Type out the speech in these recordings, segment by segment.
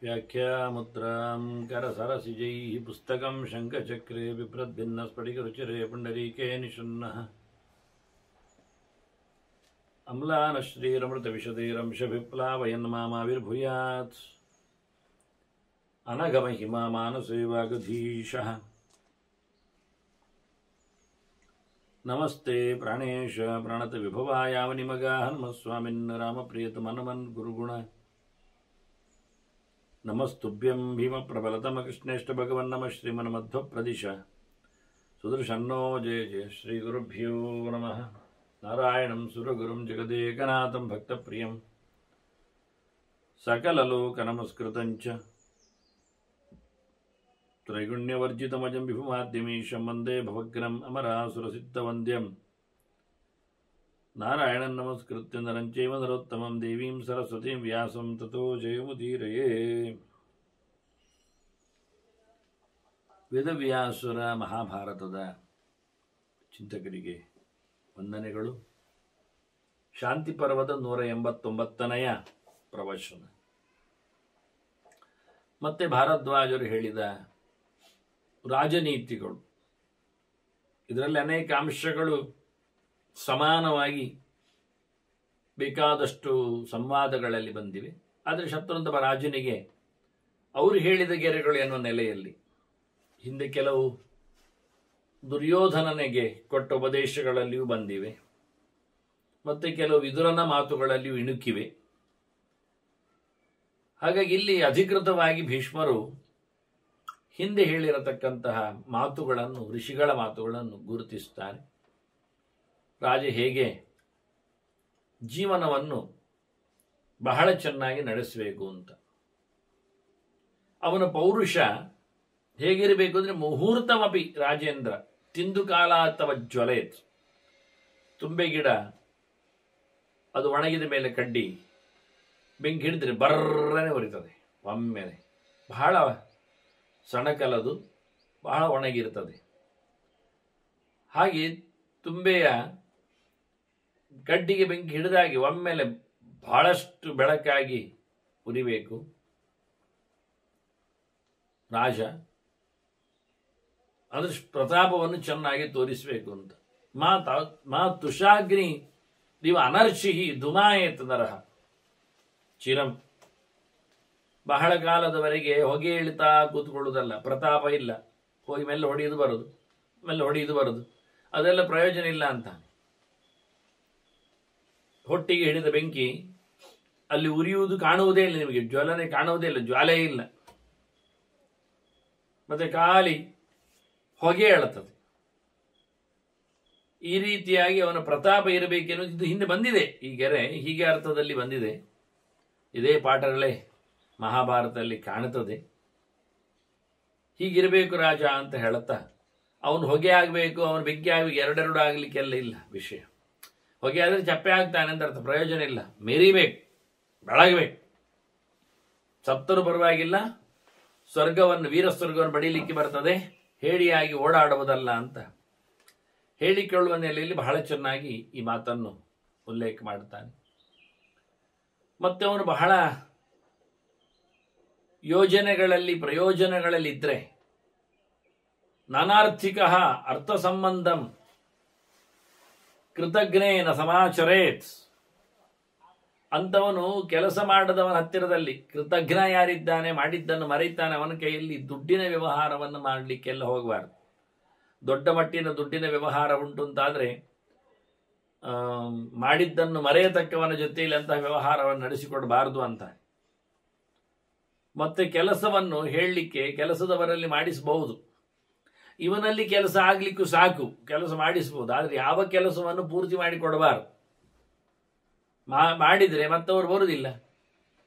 ವ್ಯಾಖ್ಯಾಮುದ್ರಾಂ ಕರಸರಸಿಜೈಃ ಪುಸ್ತಕಂ ಶಂಖಚಕ್ರೆ ಬಿಭ್ರದ್ಭಿನ್ನಸ್ಫಟಿಕರುಚಿರೆ ಪುಂಡರೀಕೆ ನಿಷನ್ನಃ ಅಮ್ಲಾನಶ್ರೀರಮೃತವಿಶದೈರಂಶಭಿಪ್ಲಾವಯನ್ ಮಾಮಾವಿರ್ಭೂಯಾತ್ ಅನಘಮಹಿಮಾ ಮಾನಸೇ ವಾಗಧೀಶಃ. ನಮಸ್ತೆ ಪ್ರಾಣೇಶ ಪ್ರಣತ ವಿಭವಾಯಾವನಿಮಗ ಹನುಮಸ್ವಾಮಿನ್ ರಾಮಪ್ರಿಯತಮನಮನ್ ಗುರುಗುಣ ನಮಸ್ತುಭ್ಯಂ ಭೀಮ ಪ್ರಬಲತಮ ಕೃಷ್ಣೇಷ್ಟ ಭಗವನ್ ನಮ ಶ್ರೀಮನ್ಮಧ್ವ ಪ್ರದಿಶ ಸುದರ್ಶನ್ನೋ ಜಯ ಜಯ ಶ್ರೀ ಗುರುಭ್ಯೋ ನಮಃ. ನಾರಾಯಣಂ ಸುರಗುರುಂ ಜಗದೇಕನಾಥಂ ಭಕ್ತಪ್ರಿಯಂ ಸಕಲಲೋಕನಮಸ್ಕೃತಂಚ ತ್ರೈಗುಣ್ಯವರ್ಜಿತಮಜಂ ವಿಭುಮಾದ್ಯಮೀಶಂ ವಂದೇ ಭವಗ್ರಂ ಅಮರಾಸುರಸಿದ್ಧವಂದ್ಯಂ ನಾರಾಯಣಂ ನಮಸ್ಕೃತ್ಯ ನರಂ ಚೈವ ನರೋತ್ತಮಂ ದೇವೀಂ ಸರಸ್ವತೀಂ ವ್ಯಾಸಂ ತತೋ ಜಯಮುದೀರಯೇ. ವೇದವ್ಯಾಸುರ ಮಹಾಭಾರತದ ಚಿಂತಕರಿಗೆ ವಂದನೆಗಳು. ಶಾಂತಿ ಪರ್ವದ 189ನೆಯ ಪ್ರವಚನ. ಮತ್ತೆ ಭಾರದ್ವಾಜರು ಹೇಳಿದ ರಾಜನೀತಿಗಳು, ಇದರಲ್ಲಿ ಅನೇಕ ಅಂಶಗಳು ಸಮಾನವಾಗಿ ಬೇಕಾದಷ್ಟು ಸಂವಾದಗಳಲ್ಲಿ ಬಂದಿವೆ. ಆದರೆ ಶತ್ರುಂತಮ ರಾಜನಿಗೆ ಅವರು ಹೇಳಿದ ಗೆರೆಗಳು ಎನ್ನುವ ನೆಲೆಯಲ್ಲಿ ಹಿಂದೆ ಕೆಲವು ದುರ್ಯೋಧನನಿಗೆ ಕೊಟ್ಟ ಉಪದೇಶಗಳಲ್ಲಿಯೂ ಬಂದಿವೆ, ಮತ್ತೆ ಕೆಲವು ವಿದುರನ ಮಾತುಗಳಲ್ಲಿಯೂ ಇಣುಕಿವೆ. ಹಾಗಾಗಿ ಇಲ್ಲಿ ಅಧಿಕೃತವಾಗಿ ಭೀಷ್ಮರು ಹಿಂದೆ ಹೇಳಿರತಕ್ಕಂತಹ ಮಾತುಗಳನ್ನು, ಋಷಿಗಳ ಮಾತುಗಳನ್ನು ಗುರುತಿಸ್ತಾರೆ. ರಾಜ ಹೇಗೆ ಜೀವನವನ್ನು ಬಹಳ ಚೆನ್ನಾಗಿ ನಡೆಸಬೇಕು ಅಂತ, ಅವನ ಪೌರುಷ ಹೇಗಿರಬೇಕು ಅಂದರೆ ಮುಹೂರ್ತಮಪಿ ರಾಜೇಂದ್ರ ತಿಂದು ಕಾಲ ಅಥವಾ ಜ್ವಲೇತ್. ತುಂಬೆ ಗಿಡ ಅದು ಒಣಗಿದ ಮೇಲೆ ಕಡ್ಡಿ ಬೆಂಕಿ ಹಿಡಿದ್ರೆ ಬರ್ರನೆ ಹೊರಿತದೆ, ಒಮ್ಮೆಲೆ ಬಹಳ ಸಣಕಲದು, ಬಹಳ ಒಣಗಿರ್ತದೆ. ಹಾಗೆ ತುಂಬೆಯ ಕಡ್ಡಿಗೆ ಬೆಂಕಿ ಹಿಡಿದಾಗಿ ಒಮ್ಮೆಲೆ ಬಹಳಷ್ಟು ಬೆಳಕಾಗಿ ಉರಿಬೇಕು ರಾಜ. ಅದ್ರ ಪ್ರತಾಪವನ್ನು ಚೆನ್ನಾಗಿ ತೋರಿಸಬೇಕು ಅಂತ. ಮಾ ತುಷಾಗ್ನಿ ದಿವ ಅನರ್ಷಿಹಿ ಧುಮಾಯೇತ್ ನರಹ ಚಿರಂ. ಬಹಳ ಕಾಲದವರೆಗೆ ಹೊಗೆ ಇಳಿತಾ ಕೂತ್ಕೊಳ್ಳುವುದಲ್ಲ, ಪ್ರತಾಪ ಇಲ್ಲ, ಹೋಗಿ ಮೆಲ್ಲ ಹೊಡೆಯುವುದು ಬರೋದು, ಮೆಲ್ಲ ಹೊಡೆಯುವುದು ಬರೋದು, ಅದೆಲ್ಲ ಪ್ರಯೋಜನ ಇಲ್ಲ ಅಂತ. ಹೊಟ್ಟಿಗೆ ಹಿಡಿದ ಬೆಂಕಿ ಅಲ್ಲಿ ಉರಿಯುವುದು ಕಾಣುವುದೇ ಇಲ್ಲ, ನಿಮಗೆ ಜ್ವಲನೆ ಕಾಣುವುದೇ ಇಲ್ಲ, ಜ್ವಾಲೆ ಇಲ್ಲ, ಮತ್ತೆ ಖಾಲಿ ಹೊಗೆ ಎಳುತ್ತದೆ. ಈ ರೀತಿಯಾಗಿ ಅವನ ಪ್ರತಾಪ ಇರಬೇಕೇನೋ ಇದು ಹಿಂದೆ ಬಂದಿದೆ. ಈ ಗೆರೆ ಹೀಗೆ ಅರ್ಥದಲ್ಲಿ ಬಂದಿದೆ. ಇದೇ ಪಾಠಗಳೇ ಮಹಾಭಾರತದಲ್ಲಿ ಕಾಣುತ್ತದೆ. ಹೀಗಿರಬೇಕು ರಾಜ ಅಂತ ಹೇಳುತ್ತಾ, ಅವನು ಹೊಗೆ ಆಗಬೇಕು, ಅವನು ಬೆಂಕಿ ಆಗಬೇಕು, ಎರಡೆರಡು ಆಗಲಿಕ್ಕೆಲ್ಲ ಇಲ್ಲ ವಿಷಯ. ಹೊಗೆ ಆದರೆ ಚಪ್ಪೆ ಆಗ್ತಾನೆ ಅಂತ ಅರ್ಥ, ಪ್ರಯೋಜನ ಇಲ್ಲ. ಮೆರಿಬೇಕು, ಬೆಳಗಬೇಕು. ಸತ್ತರೂ ಪರವಾಗಿಲ್ಲ, ಸ್ವರ್ಗವನ್ನು, ವೀರ ಸ್ವರ್ಗವನ್ನು ಬಡೀಲಿಕ್ಕೆ ಬರ್ತದೆ, ಹೇಳಿಯಾಗಿ ಓಡಾಡುವುದಲ್ಲ ಅಂತ ಹೇಳಿಕೊಳ್ಳುವ ನೆಲೆಯಲ್ಲಿ ಬಹಳ ಚೆನ್ನಾಗಿ ಈ ಮಾತನ್ನು ಉಲ್ಲೇಖ ಮಾಡ್ತಾನೆ. ಮತ್ತೆ ಅವನು ಬಹಳ ಯೋಜನೆಗಳಲ್ಲಿ, ಪ್ರಯೋಜನಗಳಲ್ಲಿ ಇದ್ರೆ ನಾನಾರ್ಥಿಕ ಅರ್ಥ ಸಂಬಂಧಂ ಕೃತಜ್ಞೇನ ಸಮಾಚರೇತ್ ಅಂತವನು ಕೆಲಸ ಮಾಡದವನ ಹತ್ತಿರದಲ್ಲಿ ಕೃತಜ್ಞ ಯಾರಿದ್ದಾನೆ, ಮಾಡಿದ್ದನ್ನು ಮರೆಯುತ್ತಾನೆ, ಅವನ ಕೈಯಲ್ಲಿ ದುಡ್ಡಿನ ವ್ಯವಹಾರವನ್ನು ಮಾಡಲಿಕ್ಕೆಲ್ಲ ಹೋಗಬಾರ್ದು. ದೊಡ್ಡ ಮಟ್ಟಿನ ದುಡ್ಡಿನ ವ್ಯವಹಾರ ಉಂಟು ಅಂತಾದರೆ ಮಾಡಿದ್ದನ್ನು ಮರೆಯತಕ್ಕವನ ಜೊತೆಯಲ್ಲಿ ಅಂತಹ ವ್ಯವಹಾರವನ್ನು ನಡೆಸಿಕೊಡಬಾರದು ಅಂತ. ಮತ್ತೆ ಕೆಲಸವನ್ನು ಹೇಳಲಿಕ್ಕೆ ಕೆಲಸದವರಲ್ಲಿ ಮಾಡಿಸಬಹುದು, ಇವನಲ್ಲಿ ಕೆಲಸ ಆಗ್ಲಿಕ್ಕೂ ಸಾಕು, ಕೆಲಸ ಮಾಡಿಸಬಹುದು. ಆದರೆ ಯಾವ ಕೆಲಸವನ್ನು ಪೂರ್ತಿ ಮಾಡಿಕೊಡಬಾರದು. ಮಾಡಿದರೆ ಮತ್ತವರು ಬರುವುದಿಲ್ಲ.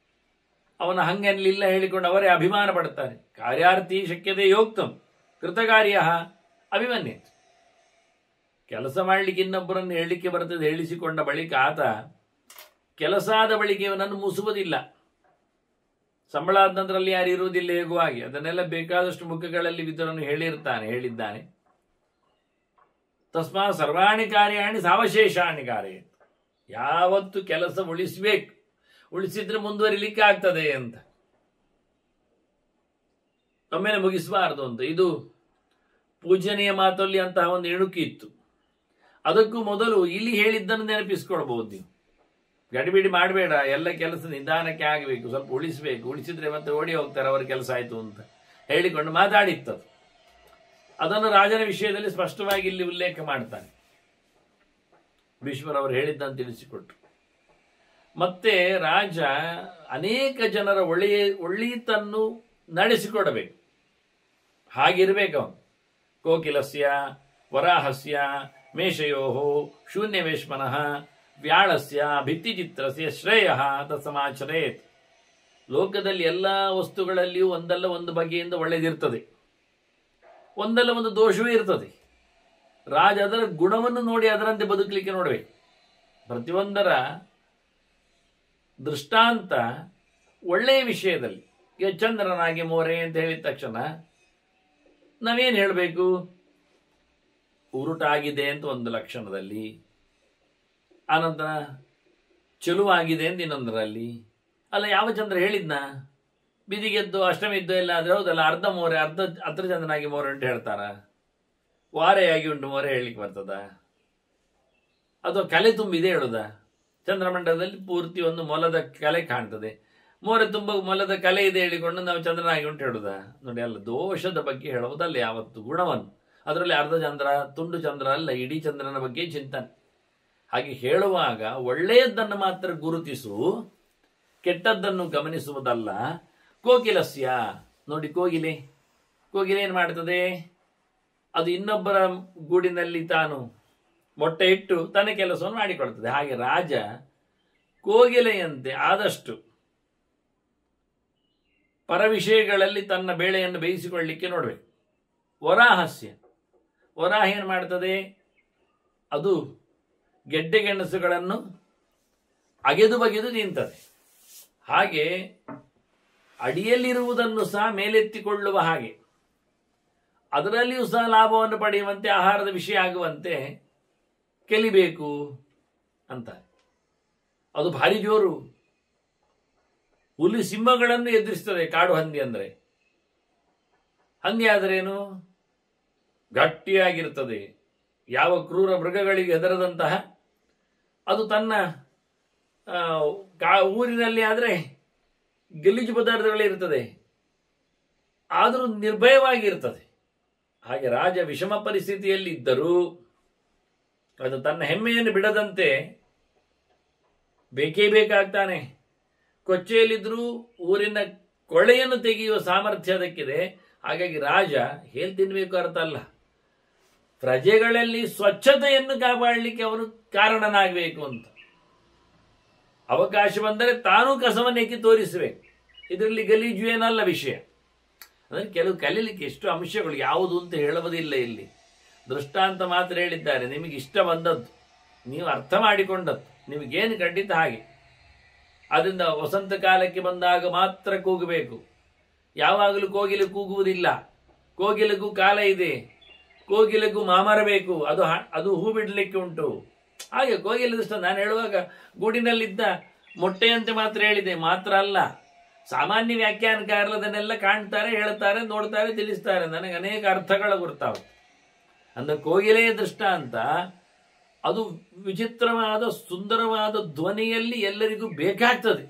ಅವನ ಹಂಗನ್ಲಿಲ್ಲ ಹೇಳಿಕೊಂಡು ಅವರೇ ಅಭಿಮಾನ ಪಡ್ತಾರೆ. ಕಾರ್ಯಾರ್ಥಿ ಶಕ್ಯತೆ ಯೋಕ್ತಂ ಕೃತಕಾರ್ಯ ಅಭಿಮನ್ಯತೆ. ಕೆಲಸ ಮಾಡಲಿಕ್ಕೆ ಇನ್ನೊಬ್ಬರನ್ನು ಹೇಳಲಿಕ್ಕೆ ಬರ್ತದೆ, ಹೇಳಿಸಿಕೊಂಡ ಬಳಿಕ ಆತ ಕೆಲಸ ಆದ ಬಳಿಕ ಇವನನ್ನು ಮುಸುವುದಿಲ್ಲ. ಸಂಬಳ ಆದ ನಂತರಲ್ಲಿ ಯಾರು ಇರುವುದಿಲ್ಲ, ಹೇಗೂ ಹಾಗೆ ಅದನ್ನೆಲ್ಲ ಬೇಕಾದಷ್ಟು ಮುಖಗಳಲ್ಲಿ ವಿದುರನು ಹೇಳಿದ್ದಾನೆ. ತಸ್ಮಾತ್ ಸರ್ವಾಣಿ ಕಾರ್ಯಾಣಿ ಸಾವಶೇಷಾಣಿ ಕಾರ್ಯ. ಯಾವತ್ತು ಕೆಲಸ ಉಳಿಸಬೇಕು, ಉಳಿಸಿದ್ರೆ ಮುಂದುವರಿಲಿಕ್ಕೆ ಆಗ್ತದೆ ಅಂತ, ಒಮ್ಮೆಲೆ ಮುಗಿಸಬಾರದು ಅಂತ. ಇದು ಪೂಜನೀಯ ಮಾತಲ್ಲಿ ಅಂತಹ ಒಂದು ಇಣುಕಿ ಇತ್ತು. ಅದಕ್ಕೂ ಮೊದಲು ಇಲ್ಲಿ ಹೇಳಿದ್ದನ್ನು ನೆನಪಿಸ್ಕೊಳ್ಬಹುದು ನೀವು. ಗಡಿಬಿಡಿ ಮಾಡಬೇಡ, ಎಲ್ಲ ಕೆಲಸ ನಿಧಾನಕ್ಕೆ ಆಗಬೇಕು, ಸ್ವಲ್ಪ ಉಳಿಸಬೇಕು, ಉಳಿಸಿದ್ರೆ ಮತ್ತೆ ಓಡಿ ಹೋಗ್ತಾರೆ ಅವರ ಕೆಲಸ ಆಯಿತು ಅಂತ ಹೇಳಿಕೊಂಡು ಮಾತಾಡಿತ್ತದು. ಅದನ್ನು ರಾಜನ ವಿಷಯದಲ್ಲಿ ಸ್ಪಷ್ಟವಾಗಿ ಇಲ್ಲಿ ಉಲ್ಲೇಖ ಮಾಡ್ತಾನೆ. ಭೀಷ್ಮರವರು ಹೇಳಿದ್ದನ್ನು ತಿಳಿಸಿಕೊಟ್ರು. ಮತ್ತೆ ರಾಜ ಅನೇಕ ಜನರ ಒಳ್ಳೆಯತನ್ನು ನಡೆಸಿಕೊಡಬೇಕು. ಹಾಗಿರ್ಬೇಕು ಅವನು. ಕೋಕಿಲಸ್ಯ ವರಾಹಸ್ಯ ಮೇಷಯೋಹೋ ಶೂನ್ಯವೇಶ್ಮನಃ ವ್ಯಾಳಸ್ಯ ಭಿತ್ತಿಚಿತ್ರಸ್ಯ ಶ್ರೇಯ ತತ್ಸಮಾಚರೇತ್. ಲೋಕದಲ್ಲಿ ಎಲ್ಲ ವಸ್ತುಗಳಲ್ಲಿಯೂ ಒಂದಲ್ಲ ಒಂದು ಬಗೆಯಿಂದ ಒಳ್ಳೆಯದಿರ್ತದೆ, ಒಂದಲ್ಲ ಒಂದು ದೋಷವೂ ಇರ್ತದೆ. ರಾಜ ಅದರ ಗುಣವನ್ನು ನೋಡಿ ಅದರಂತೆ ಬದುಕಲಿಕ್ಕೆ ನೋಡಬೇಕು. ಪ್ರತಿಯೊಂದರ ದೃಷ್ಟಾಂತ ಒಳ್ಳೆಯ ವಿಷಯದಲ್ಲಿ. ಈಗ ಚಂದ್ರನಾಗಿ ಮೋರೆ ಅಂತ ಹೇಳಿದ ತಕ್ಷಣ ನಾವೇನು ಹೇಳಬೇಕು? ಉರುಟಾಗಿದೆ ಅಂತ ಒಂದು ಲಕ್ಷಣದಲ್ಲಿ, ಆನಂತರ ಚೆಲುವಾಗಿದೆ ಅಂತ ಇನ್ನೊಂದರಲ್ಲಿ. ಅಲ್ಲ, ಯಾವ ಚಂದ್ರ ಹೇಳಿದ್ನ? ಬಿದಿಗೆದ್ದು ಅಷ್ಟಮಿ ಇದ್ದು ಎಲ್ಲ ಆದ್ರೆ ಹೌದಲ್ಲ, ಅರ್ಧ ಮೋರೆ ಅರ್ಧ ಚಂದ್ರನಾಗಿ ಮೋರೆ ಅಂತ ಹೇಳ್ತಾರ? ವಾರೆಯಾಗಿ ಉಂಟು ಮೋರೆ ಹೇಳಲಿಕ್ಕೆ ಬರ್ತದ? ಅಥವಾ ಕಲೆ ತುಂಬಿದೆ ಹೇಳುದ? ಚಂದ್ರಮಂಡಲದಲ್ಲಿ ಪೂರ್ತಿ ಒಂದು ಮೊಲದ ಕಲೆ ಕಾಣ್ತದೆ, ಮೋರೆ ತುಂಬ ಮೊಲದ ಕಲೆ ಇದೆ ಹೇಳಿಕೊಂಡು ನಾವು ಚಂದ್ರನಾಗಿ ಉಂಟು ಹೇಳುದ? ನೋಡಿ, ಅಲ್ಲ, ದೋಷದ ಬಗ್ಗೆ ಹೇಳುವುದಲ್ಲ ಯಾವತ್ತು, ಗುಣವನ್ನು. ಅದರಲ್ಲಿ ಅರ್ಧ ಚಂದ್ರ ತುಂಡು ಚಂದ್ರ ಅಲ್ಲ, ಇಡೀ ಚಂದ್ರನ ಬಗ್ಗೆ ಚಿಂತನೆ. ಹಾಗೆ ಹೇಳುವಾಗ ಒಳ್ಳೆಯದನ್ನು ಮಾತ್ರ ಗುರುತಿಸು, ಕೆಟ್ಟದ್ದನ್ನು ಗಮನಿಸುವುದಲ್ಲ. ಕೋಕಿಲಸ್ಯ, ನೋಡಿ ಕೋಗಿಲೆ ಏನ್ ಮಾಡ್ತದೆ? ಅದು ಇನ್ನೊಬ್ಬರ ಗೂಡಿನಲ್ಲಿ ತಾನು ಮೊಟ್ಟೆ ಇಟ್ಟು ತನ್ನ ಕೆಲಸವನ್ನು ಮಾಡಿಕೊಳ್ತದೆ. ಹಾಗೆ ರಾಜ ಕೋಗಿಲೆಯಂತೆ ಆದಷ್ಟು ಪರ ವಿಷಯಗಳಲ್ಲಿ ತನ್ನ ಬೇಳೆಯನ್ನು ಬೇಯಿಸಿಕೊಳ್ಳಲಿಕ್ಕೆ ನೋಡಬೇಕು. ವರಾಹಸ್ಯ, ವರಾಹ ಏನು ಮಾಡ್ತದೆ? ಅದು ಗೆಡ್ಡೆ ಗೆಣಸುಗಳನ್ನು ಅಗೆದು ಬಗೆದು ತಿಂತದೆ. ಹಾಗೆ ಅಡಿಯಲ್ಲಿರುವುದನ್ನು ಸಹ ಮೇಲೆತ್ತಿಕೊಳ್ಳುವ ಹಾಗೆ, ಅದರಲ್ಲಿಯೂ ಸಹ ಲಾಭವನ್ನು ಪಡೆಯುವಂತೆ, ಆಹಾರದ ವಿಷಯ ಆಗುವಂತೆ ಕೆಲಿಬೇಕು ಅಂತ. ಅದು ಭಾರಿ ಜೋರು. ಹುಲಿ ಸಿಂಹಗಳನ್ನು ಎದುರಿಸ್ತದೆ ಕಾಡು ಹಂದಿ ಅಂದ್ರೆ. ಹಂದಿ ಆದರೇನು? ಗಟ್ಟಿಯಾಗಿರ್ತದೆ. ಯಾವ ಕ್ರೂರ ಮೃಗಗಳಿಗೆ ಹೆದರದಂತಹ ಅದು ತನ್ನ ಊರಿನಲ್ಲಿ ಆದರೆ ಗಲೀಜು ಪದಾರ್ಥಗಳಿರ್ತದೆ, ಆದರೂ ನಿರ್ಭಯವಾಗಿರ್ತದೆ. ಹಾಗೆ ರಾಜ ವಿಷಮ ಪರಿಸ್ಥಿತಿಯಲ್ಲಿ ಇದ್ದರೂ ಅದು ತನ್ನ ಹೆಮ್ಮೆಯನ್ನು ಬಿಡದಂತೆ ಬೇಕೇ ಬೇಕಾಗ್ತಾನೆ. ಕೊಚ್ಚೆಯಲ್ಲಿದ್ದರೂ ಊರಿನ ಕೊಳೆಯನ್ನು ತೆಗೆಯುವ ಸಾಮರ್ಥ್ಯ ಅದಕ್ಕಿದೆ. ಹಾಗಾಗಿ ರಾಜ ಹೇಳಿ ತಿನ್ನಬೇಕು ಅರ್ಥ ಅಲ್ಲ, ಪ್ರಜೆಗಳಲ್ಲಿ ಸ್ವಚ್ಛತೆಯನ್ನು ಕಾಪಾಡಲಿಕ್ಕೆ ಅವನು ಕಾರಣನಾಗಬೇಕು ಅಂತ. ಅವಕಾಶ ಬಂದರೆ ತಾನೂ ಕಸವನ್ನು ಎಕ್ಕಿ ತೋರಿಸಬೇಕು. ಇದರಲ್ಲಿ ಗಲೀಜು ಏನಲ್ಲ ವಿಷಯ. ಅಂದರೆ ಕೆಲವು ಕಲೀಲಿಕ್ಕೆ ಎಷ್ಟು ಅಂಶಗಳು, ಯಾವುದು ಅಂತ ಹೇಳುವುದಿಲ್ಲ. ಇಲ್ಲಿ ದೃಷ್ಟಾಂತ ಮಾತ್ರ ಹೇಳಿದ್ದಾರೆ. ನಿಮಗೆ ಇಷ್ಟ ಬಂದದ್ದು, ನೀವು ಅರ್ಥ ಮಾಡಿಕೊಂಡದ್ದು, ನಿಮಗೇನು ಖಂಡಿತ ಹಾಗೆ. ಅದರಿಂದ ವಸಂತ ಕಾಲಕ್ಕೆ ಬಂದಾಗ ಮಾತ್ರ ಕೂಗಬೇಕು. ಯಾವಾಗಲೂ ಕೋಗಿಲೆ ಕೂಗುವುದಿಲ್ಲ. ಕೋಗಿಲೆಗೂ ಕಾಲ ಇದೆ, ಕೋಗಿಲೆಗೂ ಮಾಮರಬೇಕು. ಅದು ಹೂ ಬಿಡಲಿಕ್ಕೆ ಉಂಟು. ಹಾಗೆ ಕೋಗಿಲೆ ದೃಷ್ಟ ನಾನು ಹೇಳುವಾಗ ಗೂಡಿನಲ್ಲಿದ್ದ ಮೊಟ್ಟೆಯಂತೆ ಮಾತ್ರ ಹೇಳಿದೆ ಮಾತ್ರ ಅಲ್ಲ, ಸಾಮಾನ್ಯ ವ್ಯಾಖ್ಯಾನಕಾರರು ಅದನ್ನೆಲ್ಲ ಕಾಣ್ತಾರೆ, ಹೇಳ್ತಾರೆ, ನೋಡ್ತಾರೆ, ತಿಳಿಸ್ತಾರೆ. ನನಗೆ ಅನೇಕ ಅರ್ಥಗಳು ಗೊತ್ತಾವೆ. ಅಂದ್ರೆ ಕೋಗಿಲೆಯ ದೃಷ್ಟಾಂತ ಅದು ವಿಚಿತ್ರವಾದ ಸುಂದರವಾದ ಧ್ವನಿಯಲ್ಲಿ ಎಲ್ಲರಿಗೂ ಬೇಕಾಗ್ತದೆ.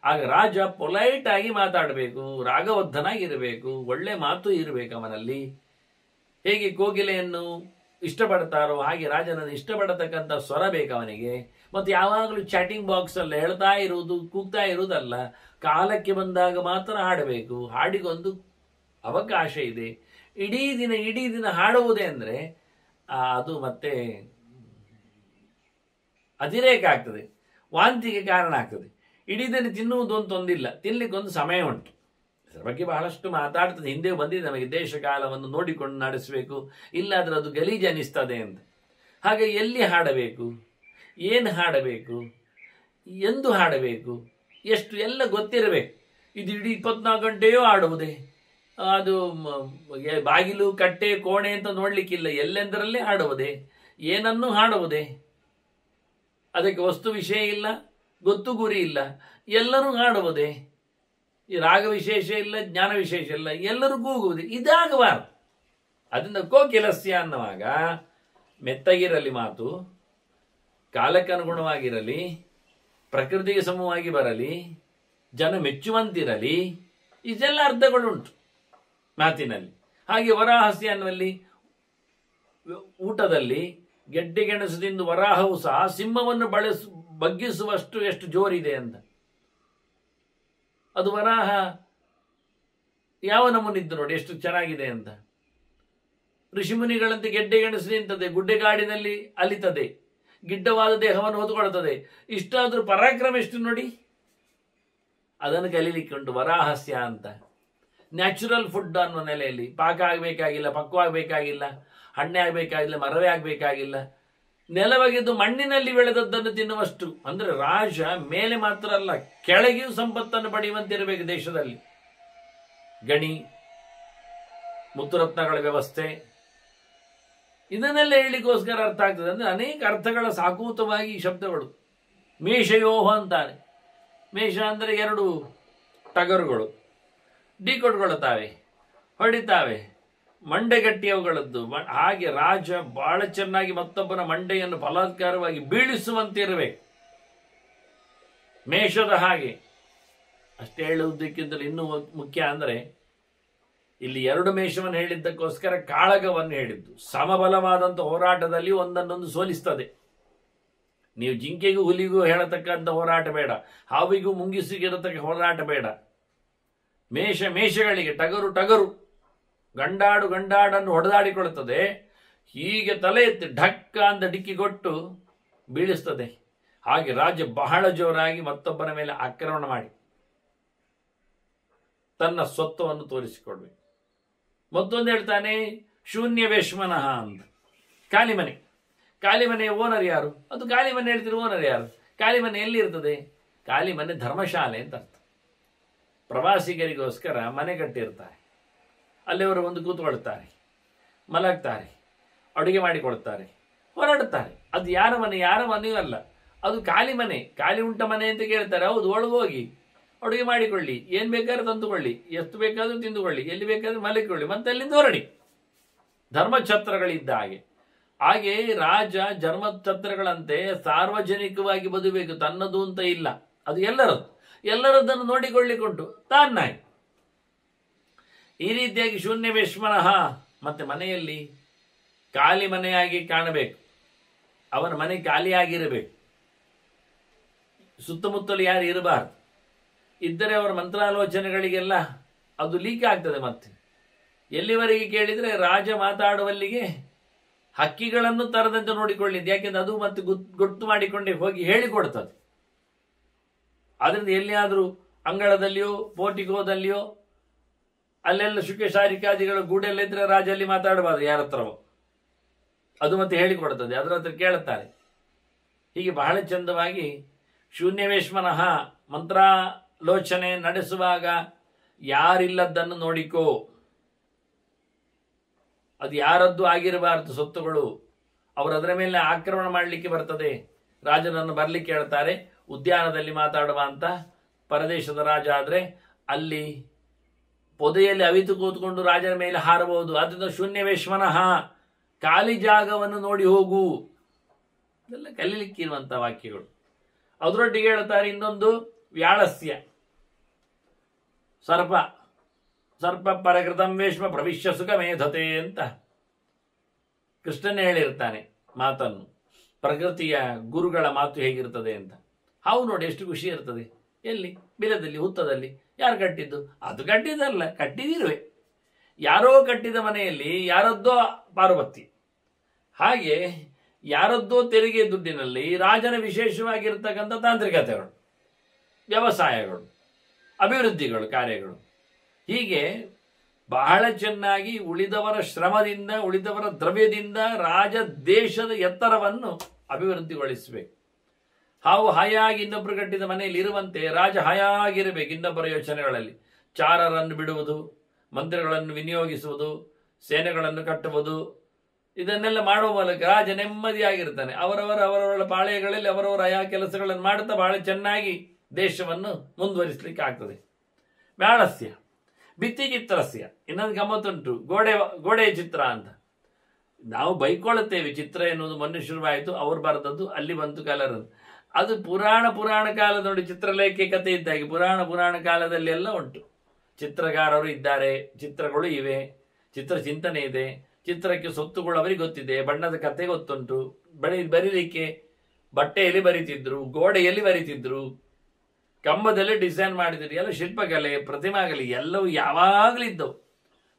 ಆಗ ರಾಜ ಪೊಲೈಟ್ ಆಗಿ ಮಾತಾಡಬೇಕು, ರಾಗವದ್ಧನಾಗಿರಬೇಕು, ಒಳ್ಳೆ ಮಾತು ಇರಬೇಕು ಅವನಲ್ಲಿ. ಹೇಗೆ ಕೋಗಿಲೆಯನ್ನು ಇಷ್ಟಪಡ್ತಾರೋ ಹಾಗೆ ರಾಜನನ್ನು ಇಷ್ಟಪಡತಕ್ಕಂಥ ಸ್ವರ ಬೇಕು ಅವನಿಗೆ. ಮತ್ತು ಯಾವಾಗಲೂ ಚಾಟಿಂಗ್ ಬಾಕ್ಸ್ ಅಲ್ಲ ಹೇಳ್ತಾ ಇರುವುದು, ಕೂಗ್ತಾ ಇರುವುದಲ್ಲ. ಕಾಲಕ್ಕೆ ಬಂದಾಗ ಮಾತ್ರ ಹಾಡಬೇಕು. ಹಾಡಿಗೊಂದು ಅವಕಾಶ ಇದೆ. ಇಡೀ ದಿನ ಹಾಡುವುದೇ ಅಂದರೆ ಅದು ಮತ್ತೆ ಅತಿರೇಕ ಆಗ್ತದೆ, ವಾಂತಿಗೆ ಕಾರಣ ಆಗ್ತದೆ. ಇಡೀ ದಿನ ತಿನ್ನುವುದು ಅಂತ ಒಂದಿಲ್ಲ, ತಿನ್ನಲಿಕ್ಕೊಂದು ಸಮಯ ಉಂಟು. ಇದರ ಬಗ್ಗೆ ಬಹಳಷ್ಟು ಮಾತಾಡ್ತದೆ. ಹಿಂದೆ ಬಂದಿದೆ ನಮಗೆ, ದೇಶ ಕಾಲವನ್ನು ನೋಡಿಕೊಂಡು ನಡೆಸಬೇಕು, ಇಲ್ಲಾದ್ರೆ ಅದು ಗಲೀಜು ಅನ್ನಿಸ್ತದೆ ಅಂತ. ಹಾಗೆ ಎಲ್ಲಿ ಹಾಡಬೇಕು, ಏನು ಹಾಡಬೇಕು, ಎಂದು ಹಾಡಬೇಕು, ಎಷ್ಟು ಎಲ್ಲ ಗೊತ್ತಿರಬೇಕು. ಇದು ಇಡೀ 24 ಗಂಟೆಯೂ ಆಡುವುದೇ? ಅದು ಬಾಗಿಲು ಕಟ್ಟೆ ಕೋಣೆ ಅಂತ ನೋಡ್ಲಿಕ್ಕಿಲ್ಲ, ಎಲ್ಲೆಂದರಲ್ಲೇ ಹಾಡುವುದೇ? ಏನನ್ನೂ ಹಾಡುವುದೇ? ಅದಕ್ಕೆ ವಸ್ತು ವಿಷಯ ಇಲ್ಲ, ಗೊತ್ತು ಗುರಿ ಇಲ್ಲ, ಎಲ್ಲರೂ ಆಡುವುದೇ. ಈ ರಾಗ ವಿಶೇಷ ಇಲ್ಲ, ಜ್ಞಾನ ವಿಶೇಷ ಇಲ್ಲ, ಎಲ್ಲರೂ ಕೂಗುವುದೇ. ಇದಾಗಬಾರದು. ಅದರಿಂದ ಕೋಕಿಲಸ್ಯ ಅನ್ನುವಾಗ ಮೆತ್ತಗಿರಲಿ ಮಾತು, ಕಾಲಕ್ಕನುಗುಣವಾಗಿರಲಿ, ಪ್ರಕೃತಿಗೆ ಸಮವಾಗಿ ಬರಲಿ, ಜನ ಮೆಚ್ಚುವಂತಿರಲಿ, ಇದೆಲ್ಲ ಅರ್ಥಗಳುಂಟು ಮಾತಿನಲ್ಲಿ. ಹಾಗೆ ವರಾಹಸ್ಯ ಅನ್ನುವಲ್ಲಿ ಊಟದಲ್ಲಿ ಗೆಡ್ಡೆ ಗೆಣಸದಿಂದ ವರಾಹವು ಸಹ ಸಿಂಹವನ್ನು ಬಗ್ಗಿಸುವಷ್ಟು ಎಷ್ಟು ಜೋರಿದೆ ಅಂತ. ಅದು ವರಾಹ ಯಾವ ನಮೂನಿದ್ದು ನೋಡಿ ಎಷ್ಟು ಚೆನ್ನಾಗಿದೆ ಅಂತ. ಋಷಿಮುನಿಗಳಂತೆ ಗೆಡ್ಡೆ ಗೆಣಸು ನಿಂತದೆ, ಗುಡ್ಡೆಗಾಡಿನಲ್ಲಿ ಅಲಿತದೆ, ಗಿಡ್ಡವಾದ ದೇಹವನ್ನು ಹೊತ್ತುಕೊಳ್ಳುತ್ತದೆ. ಇಷ್ಟಾದ್ರೂ ಪರಾಕ್ರಮ ಎಷ್ಟು ನೋಡಿ. ಅದನ್ನು ಕಲೀಲಿಕ್ಕುಂಟು ವರಾಹಸ್ಯ ಅಂತ. ನ್ಯಾಚುರಲ್ ಫುಡ್ ಅನ್ನುವ ನೆಲೆಯಲ್ಲಿ ಪಾಕ ಆಗಬೇಕಾಗಿಲ್ಲ, ಪಕ್ವಾಗಬೇಕಾಗಿಲ್ಲ, ಹಣ್ಣೆ ಆಗಬೇಕಾಗಿಲ್ಲ, ಮರವೇ ಆಗಬೇಕಾಗಿಲ್ಲ, ನೆಲವಗೆದು ಮಣ್ಣಿನಲ್ಲಿ ಬೆಳೆದದ್ದನ್ನು ತಿನ್ನುವಷ್ಟು. ಅಂದ್ರೆ ರಾಜ ಮೇಲೆ ಮಾತ್ರ ಅಲ್ಲ, ಕೆಳಗೆಯೂ ಸಂಪತ್ತನ್ನು ಪಡೆಯುವಂತಿರಬೇಕು ದೇಶದಲ್ಲಿ. ಗಣಿ, ಮುತ್ತುರತ್ನಗಳ ವ್ಯವಸ್ಥೆ, ಇದನ್ನೆಲ್ಲ ಹೇಳಿಗೋಸ್ಕರ ಅರ್ಥ ಆಗ್ತದೆ. ಅಂದ್ರೆ ಅನೇಕ ಅರ್ಥಗಳ ಸಾಕೂತವಾಗಿ ಈ ಶಬ್ದಗಳು. ಮೇಷಯೋಹ ಅಂತಾರೆ. ಮೇಷ ಅಂದರೆ ಎರಡು ಟಗರುಗಳು ಡಿಕೊಟ್ಕೊಳ್ತಾವೆ, ಹೊಡಿತಾವೆ, ಮಂಡೆಗಟ್ಟಿಯವುಗಳದ್ದು. ಹಾಗೆ ರಾಜ ಬಹಳ ಚೆನ್ನಾಗಿ ಮತ್ತೊಬ್ಬನ ಮಂಡೆಯನ್ನು ಬಲಾತ್ಕಾರವಾಗಿ ಬೀಳಿಸುವಂತಿರಬೇಕು. ಮೇಷದ ಹಾಗೆ ಅಷ್ಟೇ ಹೇಳುವುದಕ್ಕಿಂತಲೂ ಇನ್ನೂ ಮುಖ್ಯ ಅಂದರೆ ಇಲ್ಲಿ ಎರಡು ಮೇಷವನ್ನು ಹೇಳಿದ್ದಕ್ಕೋಸ್ಕರ ಕಾಳಗವನ್ನು ಹೇಳಿದ್ದು. ಸಮಬಲವಾದಂಥ ಹೋರಾಟದಲ್ಲಿ ಒಂದನ್ನೊಂದು ಸೋಲಿಸ್ತದೆ. ನೀವು ಜಿಂಕೆಗೂ ಹುಲಿಗೂ ಹೇಳತಕ್ಕಂಥ ಹೋರಾಟ ಬೇಡ, ಹಾವಿಗೂ ಮುಂಗಿಸಿಗಿರತಕ್ಕ ಹೋರಾಟ ಬೇಡ. ಮೇಷಗಳಿಗೆ ಟಗರು ಗಂಡಾಡನ್ನು ಹೊಡೆದಾಡಿಕೊಳ್ಳುತ್ತದೆ. ಹೀಗೆ ತಲೆ ಎತ್ತಿ ಢಕ್ಕ ಅಂತ ಡಿಕ್ಕಿ ಕೊಟ್ಟು ಬೀಳಿಸ್ತದೆ. ಹಾಗೆ ರಾಜ್ಯ ಬಹಳ ಜೋರಾಗಿ ಮತ್ತೊಬ್ಬನ ಮೇಲೆ ಆಕ್ರಮಣ ಮಾಡಿ ತನ್ನ ಸ್ವತ್ವವನ್ನು ತೋರಿಸಿಕೊಡ್ಬೇಕು. ಮತ್ತೊಂದು ಹೇಳ್ತಾನೆ ಶೂನ್ಯ ವೇಶ್ಮನಃ ಅಂತ. ಕಾಲಿಮನೆಯ ಓನರ್ ಯಾರು? ಅದು ಕಾಲಿಮನೆ ಹೇಳ್ತಿರೋ ಓನರ್ ಯಾರು? ಕಾಲಿಮನೆ ಎಲ್ಲಿ ಇರ್ತದೆ? ಕಾಲಿಮನೆ ಧರ್ಮಶಾಲೆ ಅಂತ ಅರ್ಥ. ಪ್ರವಾಸಿಗರಿಗೋಸ್ಕರ ಮನೆ ಕಟ್ಟಿರ್ತಾರೆ, ಅಲ್ಲಿ ಅವರು ಒಂದು ಕೂತ್ಕೊಳ್ತಾರೆ, ಮಲಗ್ತಾರೆ, ಅಡುಗೆ ಮಾಡಿಕೊಡ್ತಾರೆ, ಹೊರಡ್ತಾರೆ. ಅದು ಯಾರ ಮನೆಯೂ ಅಲ್ಲ, ಅದು ಖಾಲಿ ಮನೆ. ಖಾಲಿ ಉಂಟ ಮನೆ ಅಂತ ಕೇಳ್ತಾರೆ. ಹೌದು, ಒಳಗೋಗಿ ಅಡುಗೆ ಮಾಡಿಕೊಳ್ಳಿ, ಏನು ಬೇಕಾದ್ರೂ ತಂದುಕೊಳ್ಳಿ, ಎಷ್ಟು ಬೇಕಾದ್ರೂ ತಿಂದುಕೊಳ್ಳಿ, ಎಲ್ಲಿ ಬೇಕಾದ್ರೂ ಮಲಗಿಕೊಳ್ಳಿ, ಮತ್ತೆ ಅಲ್ಲಿಂದ ಹೊರಡಿ. ಧರ್ಮಛತ್ರಗಳಿದ್ದ ಹಾಗೆ ರಾಜ ಧರ್ಮಛತ್ರಗಳಂತೆ ಸಾರ್ವಜನಿಕವಾಗಿ ಬದುಕಬೇಕು, ತನ್ನದು ಅಂತ ಇಲ್ಲ. ಅದು ಎಲ್ಲರದ್ದನ್ನು ನೋಡಿಕೊಳ್ಳಿಕೊಂಡು ತಾನಾಗಿ ಈ ರೀತಿಯಾಗಿ ಶೂನ್ಯ ವೇಶ್ಮನಃ. ಮತ್ತೆ ಮನೆಯಲ್ಲಿ ಖಾಲಿ ಮನೆಯಾಗಿ ಕಾಣಬೇಕು, ಅವನ ಮನೆ ಖಾಲಿಯಾಗಿರಬೇಕು, ಸುತ್ತಮುತ್ತಲು ಯಾರು ಇರಬಾರ್ದು. ಇದ್ದರೆ ಅವರ ಮಂತ್ರಾಲೋಚನೆಗಳಿಗೆಲ್ಲ ಅದು ಲೀಕ್ ಆಗ್ತದೆ. ಮತ್ತೆ ಎಲ್ಲಿವರೆಗೆ ಕೇಳಿದರೆ ರಾಜ ಮಾತಾಡುವಲ್ಲಿಗೆ ಹಕ್ಕಿಗಳನ್ನು ತರದಂತೆ ನೋಡಿಕೊಳ್ಳಿದ್ದು. ಯಾಕೆಂದ್ರೆ ಅದು ಮತ್ತೆ ಗೊತ್ತು ಮಾಡಿಕೊಂಡೇ ಹೋಗಿ ಹೇಳಿಕೊಡ್ತದೆ. ಅದರಿಂದ ಎಲ್ಲಿಯಾದರೂ ಅಂಗಳದಲ್ಲಿಯೋ ಪೋರ್ಟಿಕೋದಲ್ಲಿಯೋ ಅಲ್ಲೆಲ್ಲ ಶುಕಶಾರಿಕಾದಿಗಳ ಗೂಡೆಲ್ಲ ಇದ್ರೆ ರಾಜ ಅಲ್ಲಿ ಮಾತಾಡಬಾರ್ದು ಯಾರ ಹತ್ರವೋ. ಅದು ಮತ್ತೆ ಹೇಳಿಕೊಡ್ತದೆ, ಅದರ ಹತ್ರ ಕೇಳುತ್ತಾರೆ. ಹೀಗೆ ಬಹಳ ಚಂದವಾಗಿ ಶೂನ್ಯವೇಶ್ಮನಃ ಮಂತ್ರಾಲೋಚನೆ ನಡೆಸುವಾಗ ಯಾರಿಲ್ಲದ್ದನ್ನು ನೋಡಿಕೋ. ಅದು ಯಾರದ್ದು ಆಗಿರಬಾರದು ಸೊತ್ತುಗಳು. ಅವರು ಅದರ ಮೇಲೆ ಆಕ್ರಮಣ ಮಾಡಲಿಕ್ಕೆ ಬರ್ತದೆ. ರಾಜನನ್ನು ಬರ್ಲಿಕ್ಕೆ ಹೇಳ್ತಾರೆ, ಉದ್ಯಾನದಲ್ಲಿ ಮಾತಾಡುವ ಅಂತ. ಪರದೇಶದ ರಾಜ ಆದ್ರೆ ಅಲ್ಲಿ ಪೊದೆಯಲ್ಲಿ ಅವಿತು ಕೂತ್ಕೊಂಡು ರಾಜನ ಮೇಲೆ ಹಾರಬಹುದು. ಅದರಿಂದ ಶೂನ್ಯವೇಶ್ಮನಃ, ಖಾಲಿ ಜಾಗವನ್ನು ನೋಡಿ ಹೋಗು. ಇದೆಲ್ಲ ಕಲೀಲಿಕ್ಕಿರುವಂಥ ವಾಕ್ಯಗಳು. ಅದರೊಟ್ಟಿಗೆ ಹೇಳ್ತಾರೆ ಇನ್ನೊಂದು ವ್ಯಾಳಸ್ಯ, ಸರ್ಪ ಪರಕೃತಂ ವೇಶ್ಮ ಪ್ರವಿಶ್ಯ ಸುಖ ಮೇಧತೆ ಅಂತ ಕೃಷ್ಣನೇ ಹೇಳಿರ್ತಾನೆ ಮಾತನ್ನು. ಪ್ರಕೃತಿಯ ಗುರುಗಳ ಮಾತು ಹೇಗಿರ್ತದೆ ಅಂತ. ಹಾವು ನೋಡಿ ಎಷ್ಟು ಖುಷಿ ಇರ್ತದೆ. ಎಲ್ಲಿ? ಬಿಲದಲ್ಲಿ, ಹುತ್ತದಲ್ಲಿ. ಯಾರು ಕಟ್ಟಿದ್ದು? ಅದು ಕಟ್ಟಿದ್ದಲ್ಲ, ಕಟ್ಟಿದಿರುವೆ. ಯಾರೋ ಕಟ್ಟಿದ ಮನೆಯಲ್ಲಿ ಯಾರದ್ದೋ ಪಾರುಬತ್ತಿ. ಹಾಗೆ ಯಾರದ್ದೋ ತೆರಿಗೆ ದುಡ್ಡಿನಲ್ಲಿ ರಾಜನ ವಿಶೇಷವಾಗಿರ್ತಕ್ಕಂಥ ತಾಂತ್ರಿಕತೆಗಳು, ವ್ಯವಸಾಯಗಳು, ಅಭಿವೃದ್ಧಿಗಳು, ಕಾರ್ಯಗಳು. ಹೀಗೆ ಬಹಳ ಚೆನ್ನಾಗಿ ಉಳಿದವರ ಶ್ರಮದಿಂದ, ಉಳಿದವರ ದ್ರವ್ಯದಿಂದ ರಾಜ ದೇಶದ ಎತ್ತರವನ್ನು ಅಭಿವೃದ್ಧಿಗೊಳಿಸಬೇಕು. ಹಾವು ಹಾಯಾಗಿ ಇನ್ನೊಬ್ಬರು ಕಟ್ಟಿದ ಮನೆಯಲ್ಲಿ ಇರುವಂತೆ ರಾಜ ಹಾಯಾಗಿರಬೇಕು. ಇನ್ನೊಬ್ಬರ ಯೋಚನೆಗಳಲ್ಲಿ ಚಾರರನ್ನು ಬಿಡುವುದು, ಮಂತ್ರಿಗಳನ್ನು ವಿನಿಯೋಗಿಸುವುದು, ಸೇನೆಗಳನ್ನು ಕಟ್ಟುವುದು, ಇದನ್ನೆಲ್ಲ ಮಾಡುವ ಮೂಲಕ ರಾಜ ನೆಮ್ಮದಿಯಾಗಿರ್ತಾನೆ. ಅವರವರ ಪಾಳೆಯಗಳಲ್ಲಿ ಅವರವರ ಆಯಾ ಕೆಲಸಗಳನ್ನು ಮಾಡುತ್ತಾ ಬಹಳ ಚೆನ್ನಾಗಿ ದೇಶವನ್ನು ಮುಂದುವರಿಸಲಿಕ್ಕೆ ಆಗ್ತದೆ. ಬ್ಯಾಳಸ್ಯ ಭಿತ್ತಿ ಚಿತ್ರಸ್ಯ ಇನ್ನೊಂದು ಗಮ್ಮತ್ತುಂಟು, ಗೋಡೆಯ ಚಿತ್ರ ಅಂತ. ನಾವು ಬೈಕೊಳ್ಳುತ್ತೇವೆ, ಚಿತ್ರ ಎನ್ನುವುದು ಮೊನ್ನೆ ಶುರುವಾಯಿತು, ಅವ್ರು ಬರೆದದ್ದು ಅಲ್ಲಿ ಬಂತು ಕಲರ್. ಅದು ಪುರಾಣ ಕಾಲ ನೋಡಿ, ಚಿತ್ರಲೇಖೆ ಕಥೆ ಇದ್ದಾಗೆ ಪುರಾಣ ಕಾಲದಲ್ಲಿ ಎಲ್ಲ ಉಂಟು. ಚಿತ್ರಗಾರರು ಇದ್ದಾರೆ, ಚಿತ್ರಗಳು ಇವೆ, ಚಿತ್ರ ಚಿಂತನೆ ಇದೆ, ಚಿತ್ರಕ್ಕೆ ಸೊತ್ತುಗಳು ಅವರಿಗೆ ಗೊತ್ತಿದೆ, ಬಣ್ಣದ ಕಥೆ ಗೊತ್ತುಂಟು. ಬರೀಲಿಕ್ಕೆ ಬಟ್ಟೆಯಲ್ಲಿ ಬರಿತಿದ್ರು, ಗೋಡೆಯಲ್ಲಿ ಬರಿತಿದ್ರು, ಕಂಬದಲ್ಲಿ ಡಿಸೈನ್ ಮಾಡಿದ್ರು. ಎಲ್ಲ ಶಿಲ್ಪಕಲೆ, ಪ್ರತಿಮಾಗಲಿ ಎಲ್ಲವೂ ಯಾವಾಗಲೂ ಇದ್ದವು.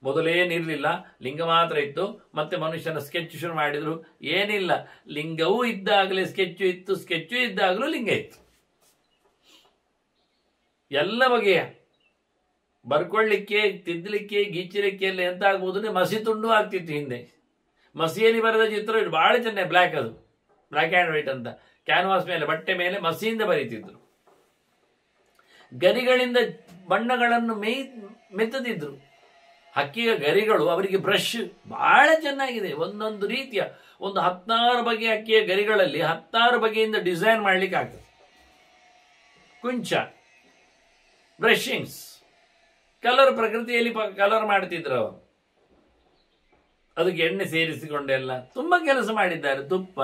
ಮೊದಲೇನಿರಲಿಲ್ಲ, ಲಿಂಗ ಮಾತ್ರ ಇತ್ತು. ಮತ್ತೆ ಮನುಷ್ಯನ ಸ್ಕೆಚ್ ಶುರು ಮಾಡಿದ್ರು. ಏನಿಲ್ಲ, ಲಿಂಗವೂ ಇದ್ದಾಗಲೇ ಸ್ಕೆಚ್ಚು ಇತ್ತು, ಸ್ಕೆಚ್ಚು ಇದ್ದಾಗಲೂ ಲಿಂಗ ಇತ್ತು. ಎಲ್ಲ ಬಗೆಯ ಬರ್ಕೊಳ್ಳಿಕ್ಕೆ, ತಿದ್ದಲಿಕ್ಕೆ, ಗೀಚಲಿಕ್ಕೆ ಎಲ್ಲ ಎಂತ ಆಗ್ಬೋದು, ಮಸಿ ತುಂಡು ಆಗ್ತಿತ್ತು ಹಿಂದೆ. ಮಸಿಯಲ್ಲಿ ಬರೆದ ಚಿತ್ರ ಬಹಳ ಚೆನ್ನಾಗಿ, ಬ್ಲ್ಯಾಕ್ ಆ್ಯಂಡ್ ವೈಟ್ ಅಂತ, ಕ್ಯಾನ್ವಾಸ್ ಮೇಲೆ ಬಟ್ಟೆ ಮೇಲೆ ಮಸಿಯಿಂದ ಬರೀತಿದ್ರು. ಗರಿಗಳಿಂದ ಬಣ್ಣಗಳನ್ನು ಮೆತ್ತದಿದ್ರು. ಹಕ್ಕಿಯ ಗರಿಗಳು ಅವರಿಗೆ ಬ್ರಷ್ ಬಹಳ ಚೆನ್ನಾಗಿದೆ. ಒಂದೊಂದು ರೀತಿಯ 16 ಬಗೆಯ ಹಕ್ಕಿಯ ಗರಿಗಳಲ್ಲಿ 16 ಬಗೆಯಿಂದ ಡಿಸೈನ್ ಮಾಡ್ಲಿಕ್ಕೆ ಆಗ್ತದೆ. ಕುಂಚ, ಬ್ರಷಿಂಗ್ಸ್, ಕಲರ್, ಪ್ರಕೃತಿಯಲ್ಲಿ ಕಲರ್ ಮಾಡ್ತಿದ್ರು ಅವರು. ಅದಕ್ಕೆ ಎಣ್ಣೆ ಸೇರಿಸಿಕೊಂಡೆಲ್ಲ ತುಂಬಾ ಕೆಲಸ ಮಾಡಿದ್ದಾರೆ. ತುಪ್ಪ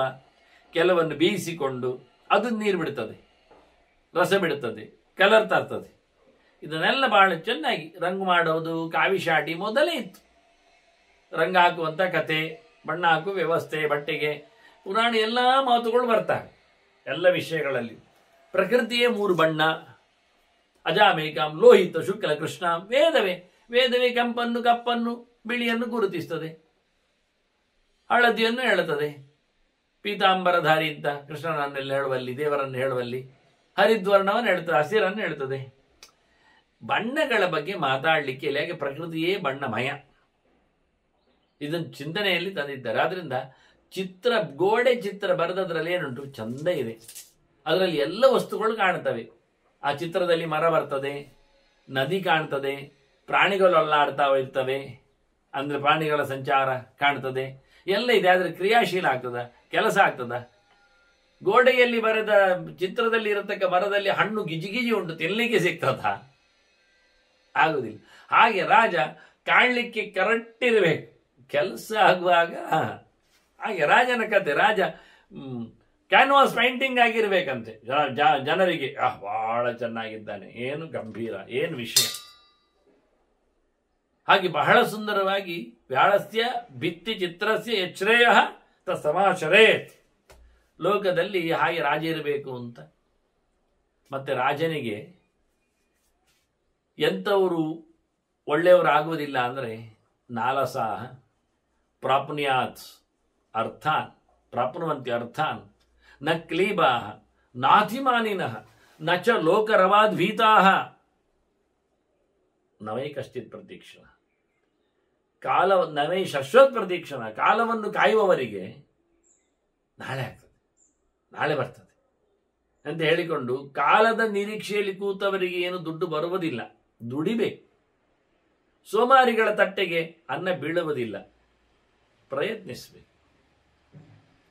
ಕೆಲವನ್ನು ಬೀಸಿಕೊಂಡು ಅದು ನೀರು ಬಿಡ್ತದೆ, ರಸ ಬಿಡುತ್ತದೆ, ಕಲರ್ ತರ್ತದೆ. ಇದನ್ನೆಲ್ಲ ಬಹಳ ಚೆನ್ನಾಗಿ ರಂಗು ಮಾಡೋದು, ಕಾವಿಶಾಟಿ ಮೊದಲೇ ಇತ್ತು. ರಂಗ ಹಾಕುವಂತ ಕತೆ, ಬಣ್ಣ ಹಾಕುವ ವ್ಯವಸ್ಥೆ, ಬಟ್ಟೆಗೆ ಪುರಾಣ ಎಲ್ಲ ಮಾತುಗಳು ಬರ್ತವೆ. ಎಲ್ಲ ವಿಷಯಗಳಲ್ಲಿ ಪ್ರಕೃತಿಯೇ 3 ಬಣ್ಣ, ಅಜಾಮೇಕಾಂ, ಲೋಹಿತ, ಶುಕ್ಲ, ಕೃಷ್ಣ. ವೇದವೇ ಕೆಂಪನ್ನು, ಕಪ್ಪನ್ನು, ಬಿಳಿಯನ್ನು ಗುರುತಿಸ್ತದೆ, ಹಳದಿಯನ್ನು ಹೇಳುತ್ತದೆ. ಪೀತಾಂಬರಧಾರಿ ಅಂತ ಕೃಷ್ಣನನ್ನೆಲ್ಲ ಹೇಳುವಲ್ಲಿ, ದೇವರನ್ನು ಹೇಳುವಲ್ಲಿ. ಹರಿದ್ವರ್ಣವನ್ನು ಹೇಳ್ತದೆ, ಹಸಿರನ್ನು ಹೇಳ್ತದೆ. ಬಣ್ಣಗಳ ಬಗ್ಗೆ ಮಾತಾಡಲಿಕ್ಕೆ ಇಲ್ಲ, ಯಾಕೆ ಪ್ರಕೃತಿಯೇ ಬಣ್ಣಮಯ. ಇದನ್ನು ಚಿಂತನೆಯಲ್ಲಿ ತಂದಿದ್ದಾರೆ. ಆದ್ರಿಂದ ಗೋಡೆ ಚಿತ್ರ ಬರೆದದ್ರಲ್ಲಿ ಏನುಂಟು, ಚಂದ ಇದೆ. ಅದರಲ್ಲಿ ಎಲ್ಲ ವಸ್ತುಗಳು ಕಾಣ್ತವೆ. ಆ ಚಿತ್ರದಲ್ಲಿ ಮರ ಬರ್ತದೆ, ನದಿ ಕಾಣ್ತದೆ, ಪ್ರಾಣಿಗಳು ಅಲ್ಲಾಡ್ತಾ ಇರ್ತವೆ, ಅಂದ್ರೆ ಪ್ರಾಣಿಗಳ ಸಂಚಾರ ಕಾಣ್ತದೆ, ಎಲ್ಲ ಇದೆ. ಆದ್ರೆ ಕ್ರಿಯಾಶೀಲ ಆಗ್ತದ, ಕೆಲಸ ಆಗ್ತದ. ಗೋಡೆಯಲ್ಲಿ ಬರೆದ ಚಿತ್ರದಲ್ಲಿ ಇರತಕ್ಕ ಮರದಲ್ಲಿ ಹಣ್ಣು ಗಿಜಿ ಉಂಟು, ತಿನ್ನಲಿಕ್ಕೆ ಸಿಗ್ತದ? ಆಗುದಿಲ್ಲ. ಹಾಗೆ ರಾಜ ಕಾಣ್ಲಿಕ್ಕೆ ಕರೆಕ್ಟ್ ಇರಬೇಕು, ಕೆಲಸ ಆಗುವಾಗ. ಹಾಗೆ ರಾಜನ ಕತೆ, ರಾಜ ಕ್ಯಾನ್ವಾಸ್ ಪೈಂಟಿಂಗ್ ಆಗಿರ್ಬೇಕಂತೆ. ಜನರಿಗೆ ಬಹಳ ಚೆನ್ನಾಗಿದ್ದಾನೆ, ಏನು ಗಂಭೀರ, ಏನು ವಿಷಯ. ಹಾಗೆ ಬಹಳ ಸುಂದರವಾಗಿ ವ್ಯಾಳಸ್ಯ ಭಿತ್ತಿ ಚಿತ್ರಸ್ಯ ಯಚ್ರೇಯ ತಸಮಾಚರೇತ್. ಲೋಕದಲ್ಲಿ ಹಾಗೆ ರಾಜ ಇರಬೇಕು ಅಂತ. ಮತ್ತೆ ರಾಜನಿಗೆ ಎಂಥವರು ಒಳ್ಳೆಯವರಾಗುವುದಿಲ್ಲ ಅಂದರೆ, ನಾಲಸಾ ಪ್ರಾಪ್ನುಯಾತ್ ಅರ್ಥಾನ್, ಪ್ರಾಪ್ನುವಂತಿ ಅರ್ಥಾನ್, ನ ಕ್ಲೀಬಾ ನಾಧಿಮಾನಿನಃ ನ ಚ ಲೋಕರವಾದ್ಭೀತಾಃ ನವೈ ಕಶ್ಚಿತ್ ಪ್ರತೀಕ್ಷಣ. ನವೈ ಶಶ್ವತ್ ಪ್ರತೀಕ್ಷಣ. ಕಾಲವನ್ನು ಕಾಯುವವರಿಗೆ ನಾಳೆ ಆಗ್ತದೆ, ನಾಳೆ ಬರ್ತದೆ ಅಂತ ಹೇಳಿಕೊಂಡು ಕಾಲದ ನಿರೀಕ್ಷೆಯಲ್ಲಿ ಕೂತವರಿಗೆ ಏನು ದುಡ್ಡು ಬರುವುದಿಲ್ಲ, ದುಡಿಬೇಕು. ಸೋಮಾರಿಗಳ ತಟ್ಟೆಗೆ ಅನ್ನ ಬೀಳುವುದಿಲ್ಲ, ಪ್ರಯತ್ನಿಸಬೇಕು.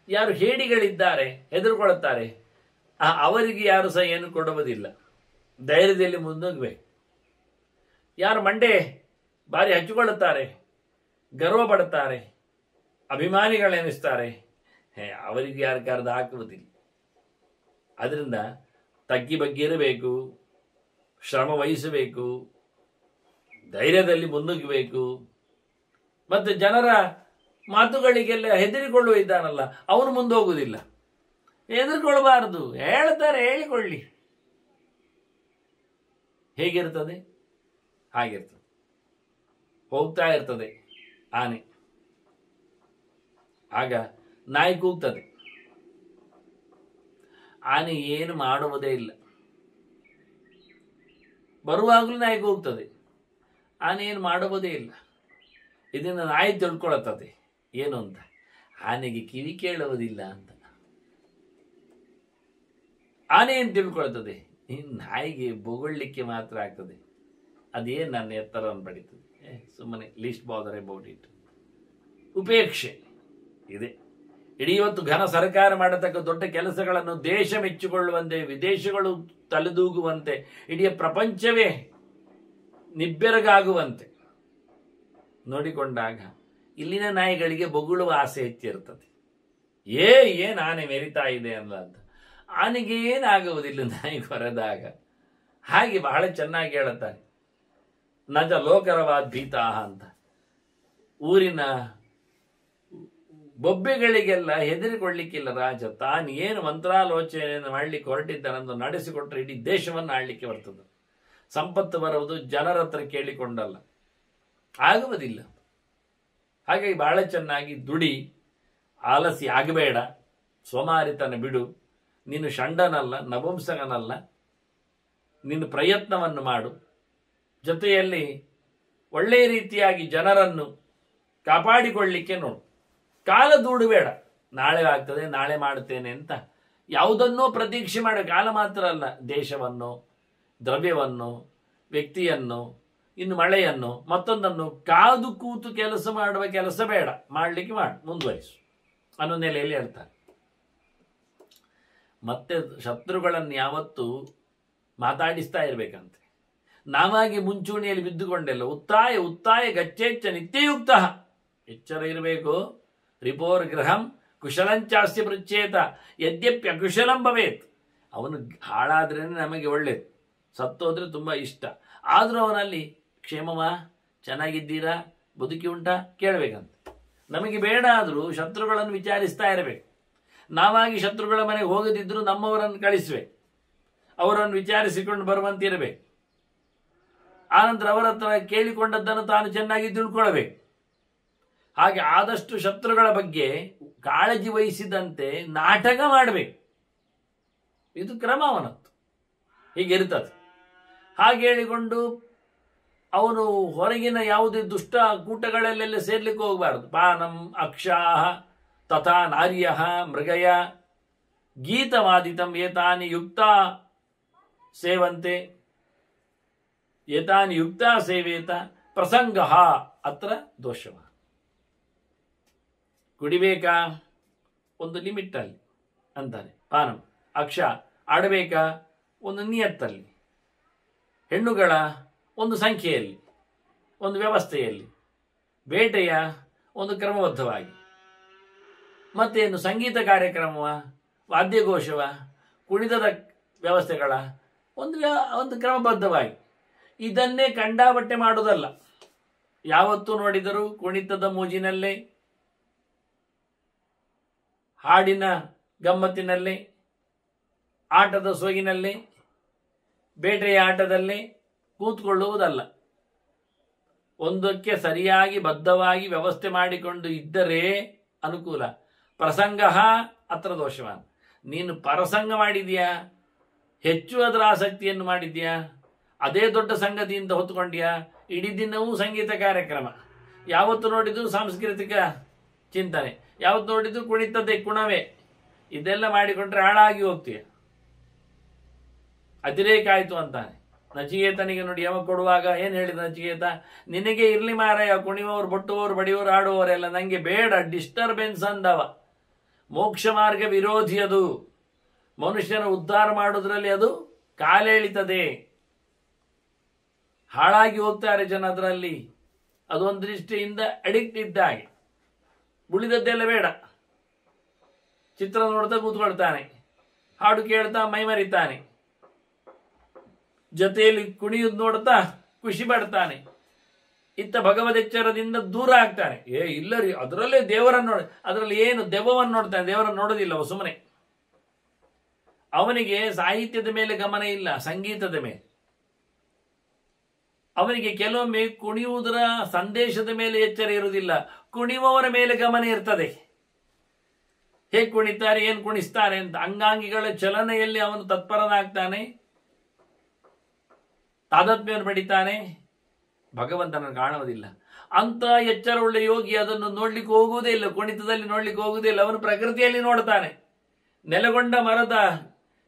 ಯಾರು ಹೇಡಿಗಳಿದ್ದಾರೆ, ಹೆದರ್ಕೊಳ್ಳುತ್ತಾರೆ, ಅವರಿಗೆ ಯಾರು ಸಹ ಏನು ಕೊಡುವುದಿಲ್ಲ, ಧೈರ್ಯದಲ್ಲಿ ಮುಂದೋಗ್ಬೇಕು. ಯಾರು ಮಂಡೆ ಬಾರಿ ಹಚ್ಚಿಕೊಳ್ಳುತ್ತಾರೆ, ಗರ್ವ ಪಡುತ್ತಾರೆ, ಅಭಿಮಾನಿಗಳೆನಿಸ್ತಾರೆ, ಅವರಿಗೆ ಯಾರು ಕರೆದು ಹಾಕುವುದಿಲ್ಲ. ಅದರಿಂದ ತಗ್ಗಿ ಬಗ್ಗೆ ಇರಬೇಕು, ಶ್ರಮ ವಹಿಸಬೇಕು, ಧೈರ್ಯದಲ್ಲಿ ಮುನ್ನುಗ್ಗಬೇಕು. ಮತ್ತೆ ಜನರ ಮಾತುಗಳಿಗೆಲ್ಲ ಹೆದರಿಕೊಳ್ಳುವ ಇದ್ದಾನಲ್ಲ, ಅವನು ಮುಂದೆ ಹೋಗುವುದಿಲ್ಲ. ಹೆದರ್ಕೊಳ್ಬಾರದು, ಹೇಳ್ತಾರೆ, ಹೇಳಿಕೊಳ್ಳಿ. ಹೇಗಿರ್ತದೆ ಹಾಗಿರ್ತದೆ. ಹೋಗ್ತಾ ಇರ್ತದೆ ಆನೆ, ಆಗ ನಾಯಿ ಕೂಗ್ತದೆ. ಆನೆ ಏನು ಮಾಡುವುದೇ ಇಲ್ಲ, ಬರುವಾಗಲೂ ನಾಯಿ ಕೂಗ್ತದೆ, ಆನೆ ಏನು ಮಾಡುವುದೇ ಇಲ್ಲ. ಇದನ್ನು ನಾಯಿ ತಿಳ್ಕೊಳ್ಳುತ್ತದೆ ಏನು ಅಂತ, ಆನೆಗೆ ಕಿವಿ ಕೇಳುವುದಿಲ್ಲ ಅಂತ. ಆನೆ ಏನು ತಿಳ್ಕೊಳ್ತದೆ, ನಾಯಿಗೆ ಬೊಗಳ್ಲಿಕ್ಕೆ ಮಾತ್ರ ಆಗ್ತದೆ. ಅದೇನು ನನ್ನ ಎತ್ತರವನ್ನು ಪಡೀತದೆ, ಸುಮ್ಮನೆ ಲೀಸ್ಟ್ ಬಾದರ್ ಅಬೌಟ್ ಇಟ್. ಉಪೇಕ್ಷೆ, ಇದೆ. ಇಡೀ ಇವತ್ತು ಘನ ಸರ್ಕಾರ ಮಾಡತಕ್ಕ ದೊಡ್ಡ ಕೆಲಸಗಳನ್ನು ದೇಶ ಮೆಚ್ಚಿಕೊಳ್ಳುವಂತೆ, ವಿದೇಶಗಳು ತಲೆದೂಗುವಂತೆ, ಇಡೀ ಪ್ರಪಂಚವೇ ನಿಬ್ಬೆರಗಾಗುವಂತೆ ನೋಡಿಕೊಂಡಾಗ ಇಲ್ಲಿನ ನಾಯಿಗಳಿಗೆ ಬೊಗಳುವ ಆಸೆ ಹೆಚ್ಚಿರ್ತದೆ. ಏನ್ ಆನೆ ಮೆರಿತಾ ಇದೆ ಅಲ್ಲ ಅಂತ. ಆನೆಗೆ ಏನಾಗುವುದಿಲ್ಲ ನಾಯಿ ಕೊರೆದಾಗ. ಹಾಗೆ ಬಹಳ ಚೆನ್ನಾಗಿ ಹೇಳುತ್ತಾರೆ, ನಜ ಲೋಕರವಾದ ಭೀತಾಹ ಅಂತ. ಊರಿನ ಬೊಬ್ಬೆಗಳಿಗೆಲ್ಲ ಹೆದರಿಕೊಳ್ಳಿಕ್ಕಿಲ್ಲ ರಾಜ. ತಾನು ಏನು ಮಂತ್ರಾಲೋಚನೆಯನ್ನು ಮಾಡಲಿಕ್ಕೆ ಹೊರಟಿದ್ದಾನಂದು ನಡೆಸಿಕೊಟ್ರೆ ಇಡೀ ದೇಶವನ್ನು ಆಳ್ಲಿಕ್ಕೆ ಬರ್ತದೆ. ಸಂಪತ್ತು ಬರುವುದು ಜನರ ಹತ್ರ ಕೇಳಿಕೊಂಡಲ್ಲ, ಆಗುವುದಿಲ್ಲ. ಹಾಗಾಗಿ ಬಹಳ ಚೆನ್ನಾಗಿ ದುಡಿ, ಆಲಸಿ ಆಗಬೇಡ, ಸೋಮಾರಿತನ ಬಿಡು. ನೀನು ಷಂಡನಲ್ಲ, ನಪುಂಸಕನಲ್ಲ. ನೀನು ಪ್ರಯತ್ನವನ್ನು ಮಾಡು. ಜೊತೆಯಲ್ಲಿ ಒಳ್ಳೆಯ ರೀತಿಯಾಗಿ ಜನರನ್ನು ಕಾಪಾಡಿಕೊಳ್ಳಿಕ್ಕೆ ನೋಡು. ಕಾಲ ದೂಡಬೇಡ. ನಾಳೆ ಆಗ್ತದೆ, ನಾಳೆ ಮಾಡುತ್ತೇನೆ ಅಂತ ಯಾವುದನ್ನೋ ಪ್ರತೀಕ್ಷೆ ಮಾಡಿ. ಕಾಲ ಮಾತ್ರ ಅಲ್ಲ, ದೇಶವನ್ನು, ದ್ರವ್ಯವನ್ನು, ವ್ಯಕ್ತಿಯನ್ನು, ಇನ್ನು ಮಳೆಯನ್ನು, ಮತ್ತೊಂದನ್ನು ಕಾದು ಕೂತು ಕೆಲಸ ಮಾಡುವ ಕೆಲಸ ಬೇಡ. ಮಾಡಲಿಕ್ಕೆ ಮಾಡು, ಮುಂದುವರಿಸು ಅನ್ನೋ ನೆಲೆಯಲ್ಲಿ ಹೇಳ್ತಾರೆ. ಮತ್ತೆ ಶತ್ರುಗಳನ್ನು ಯಾವತ್ತೂ ಮಾತಾಡಿಸ್ತಾ ಇರಬೇಕಂತೆ. ನಾವಾಗಿ ಮುಂಚೂಣಿಯಲ್ಲಿ ಬಿದ್ದುಕೊಂಡೆಲ್ಲ. ಉತ್ತಾಯ ಉತ್ತಾಯ ಗಚ್ಚೆಚ್ಚ ನಿತ್ಯಯುಕ್ತ. ಎಚ್ಚರ ಇರಬೇಕು. ರಿಪೋರ್ ಗೃಹಂ ಕುಶಲಂಚಾಸ್ಯ ಪೃಚ್ಛೇತ ಯದ್ಯಪ್ಯ ಕುಶಲಂ ಭವೇತ್. ಅವನು ಹಾಳಾದ್ರೇನೆ ನಮಗೆ ಒಳ್ಳೇದು, ಸತ್ತೋದ್ರೆ ತುಂಬಾ ಇಷ್ಟ. ಆದ್ರೂ ಅವನಲ್ಲಿ ಕ್ಷೇಮವಾ, ಚೆನ್ನಾಗಿದ್ದೀರಾ, ಬದುಕಿ ಉಂಟಾ ಕೇಳಬೇಕಂತ. ನಮಗೆ ಬೇಡ ಆದ್ರೂ ಶತ್ರುಗಳನ್ನು ವಿಚಾರಿಸ್ತಾ ಇರಬೇಕು. ನಾವಾಗಿ ಶತ್ರುಗಳ ಮನೆಗೆ ಹೋಗದಿದ್ರು ನಮ್ಮವರನ್ನು ಕಳಿಸ್ಬೇಕು, ಅವರನ್ನು ವಿಚಾರಿಸಿಕೊಂಡು ಬರುವಂತಿರಬೇಕು. ಆನಂತರ ಅವರ ಹತ್ರ ಕೇಳಿಕೊಂಡದ್ದನ್ನು ತಾನು ಚೆನ್ನಾಗಿ ತಿಳ್ಕೊಳ್ಬೇಕು. ಹಾಗೆ ಆದಷ್ಟು ಶತ್ರುಗಳ ಬಗ್ಗೆ ಕಾಳಜಿ ವಹಿಸಿದಂತೆ ನಾಟಕ ಮಾಡಬೇಕು. ಇದು ಕ್ರಮ ಅವನದ್ದು, ಹೀಗಿರ್ತದೆ. ಹಾಗೆ ಹೇಳಿಕೊಂಡು ಅವನು ಹೊರಗಿನ ಯಾವುದೇ ದುಷ್ಟ ಕೂಟಗಳಲ್ಲೆಲ್ಲ ಸೇರ್ಲಿಕ್ಕೆ ಹೋಗಬಾರದು. ಪಾನಂ ಅಕ್ಷಾಹ ತಥಾ ನಾರ್ಯ ಮೃಗಯ ಗೀತವಾದಿತಂ ಏತಾನಿ ಯುಕ್ತ ಸೇವಂತೆ ಏತಾನಿ ಯುಕ್ತ ಸೇವೇತ ಪ್ರಸಂಗ ಅತ್ರ ದೋಷವ. ಕುಡಿಬೇಕಾ ಒಂದು ಲಿಮಿಟಲ್ಲಿ ಅಂತಾನೆ. ಪಾನಂ ಅಕ್ಷ ಆಡಬೇಕಾ ಒಂದು ನಿಯತ್ತಲ್ಲಿ, ಹೆಣ್ಣುಗಳ ಒಂದು ಸಂಖ್ಯೆಯಲ್ಲಿ, ಒಂದು ವ್ಯವಸ್ಥೆಯಲ್ಲಿ, ಬೇಟೆಯ ಒಂದು ಕ್ರಮಬದ್ಧವಾಗಿ, ಮತ್ತೇನು ಸಂಗೀತ ಕಾರ್ಯಕ್ರಮವ, ವಾದ್ಯಘೋಷವ, ಕುಣಿತದ ವ್ಯವಸ್ಥೆಗಳ ಒಂದು ಕ್ರಮಬದ್ಧವಾಗಿ. ಇದನ್ನೇ ಕಂಡಾಬಟ್ಟೆ ಮಾಡುವುದಲ್ಲ. ಯಾವತ್ತೂ ನೋಡಿದರೂ ಕುಣಿತದ ಮೂಜಿನಲ್ಲೇ, ಹಾಡಿನ ಗಮ್ಮತ್ತಿನಲ್ಲಿ, ಆಟದ ಸೊಗಿನಲ್ಲಿ, ಬೇಟೆಯ ಆಟದಲ್ಲಿ ಕೂತ್ಕೊಳ್ಳುವುದಲ್ಲ. ಒಂದಕ್ಕೆ ಸರಿಯಾಗಿ ಬದ್ಧವಾಗಿ ವ್ಯವಸ್ಥೆ ಮಾಡಿಕೊಂಡು ಇದ್ದರೆ ಅನುಕೂಲ. ಪ್ರಸಂಗ ಅತ್ರ ದೋಷವಾನ್. ನೀನು ಪರಸಂಗ ಮಾಡಿದ್ಯಾ, ಹೆಚ್ಚು ಅದರ ಆಸಕ್ತಿಯನ್ನು ಮಾಡಿದ್ಯಾ, ಅದೇ ದೊಡ್ಡ ಸಂಗತಿಯಿಂದ ಹೊತ್ತುಕೊಂಡ್ಯಾ, ಇಡೀ ದಿನವೂ ಸಂಗೀತ ಕಾರ್ಯಕ್ರಮ, ಯಾವತ್ತು ನೋಡಿದ್ರು ಸಾಂಸ್ಕೃತಿಕ ಚಿಂತನೆ, ಯಾವತ್ತು ನೋಡಿದ್ರು ಕುಣಿತದೆ ಕುಣವೇ, ಇದೆಲ್ಲ ಮಾಡಿಕೊಂಡ್ರೆ ಹಾಳಾಗಿ ಹೋಗ್ತೀಯ. ಅತಿರೇಕ ಆಯ್ತು ಅಂತಾನೆ. ನಚಿಕೇತನಿಗೆ ನೋಡಿ ಯಮ ಕೊಡುವಾಗ ಏನ್ ಹೇಳಿದ ನಚಿಕೇತ, ನಿನಗೆ ಇರ್ಲಿ ಮಾರಾಯ, ಕುಣಿಯುವವರು, ಬೊಟ್ಟುವವರು, ಬಡಿಯುವವರು, ಆಡುವವರೆಲ್ಲ, ನಂಗೆ ಬೇಡ ಡಿಸ್ಟರ್ಬೆನ್ಸ್ ಅಂದವ. ಮೋಕ್ಷ ಮಾರ್ಗ ವಿರೋಧಿ ಅದು. ಮನುಷ್ಯನ ಉದ್ಧಾರ ಮಾಡೋದ್ರಲ್ಲಿ ಅದು ಕಾಲೆಳಿತದೆ. ಹಾಳಾಗಿ ಹೋಗ್ತಾರೆ ಜನ ಅದರಲ್ಲಿ. ಅದೊಂದು ದೃಷ್ಟಿಯಿಂದ ಅಡಿಕ್ಟ್ ಇದ್ದಾಗೆ. ಉಳಿದದ್ದೆಲ್ಲ ಬೇಡ. ಚಿತ್ರ ನೋಡ್ತಾ ಕೂತ್ಕೊಳ್ತಾನೆ, ಹಾಡು ಕೇಳ್ತಾ ಮೈಮರಿತಾನೆ, ಜೊತೆಯಲ್ಲಿ ಕುಣಿಯುವುದು ನೋಡ್ತಾ ಖುಷಿ ಪಡ್ತಾನೆ. ಇತ್ತ ಭಗವದೆಚ್ಚರದಿಂದ ದೂರ ಆಗ್ತಾನೆ. ಇಲ್ಲ ರೀ, ಅದರಲ್ಲೇ ದೇವರನ್ನು ನೋಡಿ, ಅದರಲ್ಲಿ ಏನು ದೆವ್ವವನ್ನು ನೋಡ್ತಾನೆ, ದೇವರನ್ನು ನೋಡೋದಿಲ್ಲ ಅವ ಸುಮ್ಮನೆ. ಅವನಿಗೆ ಸಾಹಿತ್ಯದ ಮೇಲೆ ಗಮನ ಇಲ್ಲ, ಸಂಗೀತದ ಮೇಲೆ. ಅವನಿಗೆ ಕೆಲವೊಮ್ಮೆ ಕುಣಿಯುವುದರ ಸಂದೇಶದ ಮೇಲೆ ಎಚ್ಚರ ಇರುವುದಿಲ್ಲ, ಕುಣಿಯುವವರ ಮೇಲೆ ಗಮನ ಇರ್ತದೆ. ಹೇಗೆ ಕುಣಿತಾರೆ, ಏನು ಕುಣಿಸ್ತಾರೆ ಅಂತ. ಅಂಗಾಂಗಿಗಳ ಚಲನೆಯಲ್ಲಿ ಅವನು ತತ್ಪರನಾಗ್ತಾನೆ, ತಾದಾತ್ಮ್ಯವನ್ನು ಪಡಿತಾನೆ, ಭಗವಂತನನ್ನು ಕಾಣುವುದಿಲ್ಲ. ಅಂತ ಎಚ್ಚರವುಳ್ಳ ಯೋಗಿ ಅದನ್ನು ನೋಡ್ಲಿಕ್ಕೆ ಹೋಗುವುದೇ ಇಲ್ಲ, ಕುಣಿತದಲ್ಲಿ ನೋಡ್ಲಿಕ್ಕೆ ಹೋಗುವುದೇ ಇಲ್ಲ. ಅವನು ಪ್ರಕೃತಿಯಲ್ಲಿ ನೋಡ್ತಾನೆ. ನೆಲೆಗೊಂಡ ಮರದ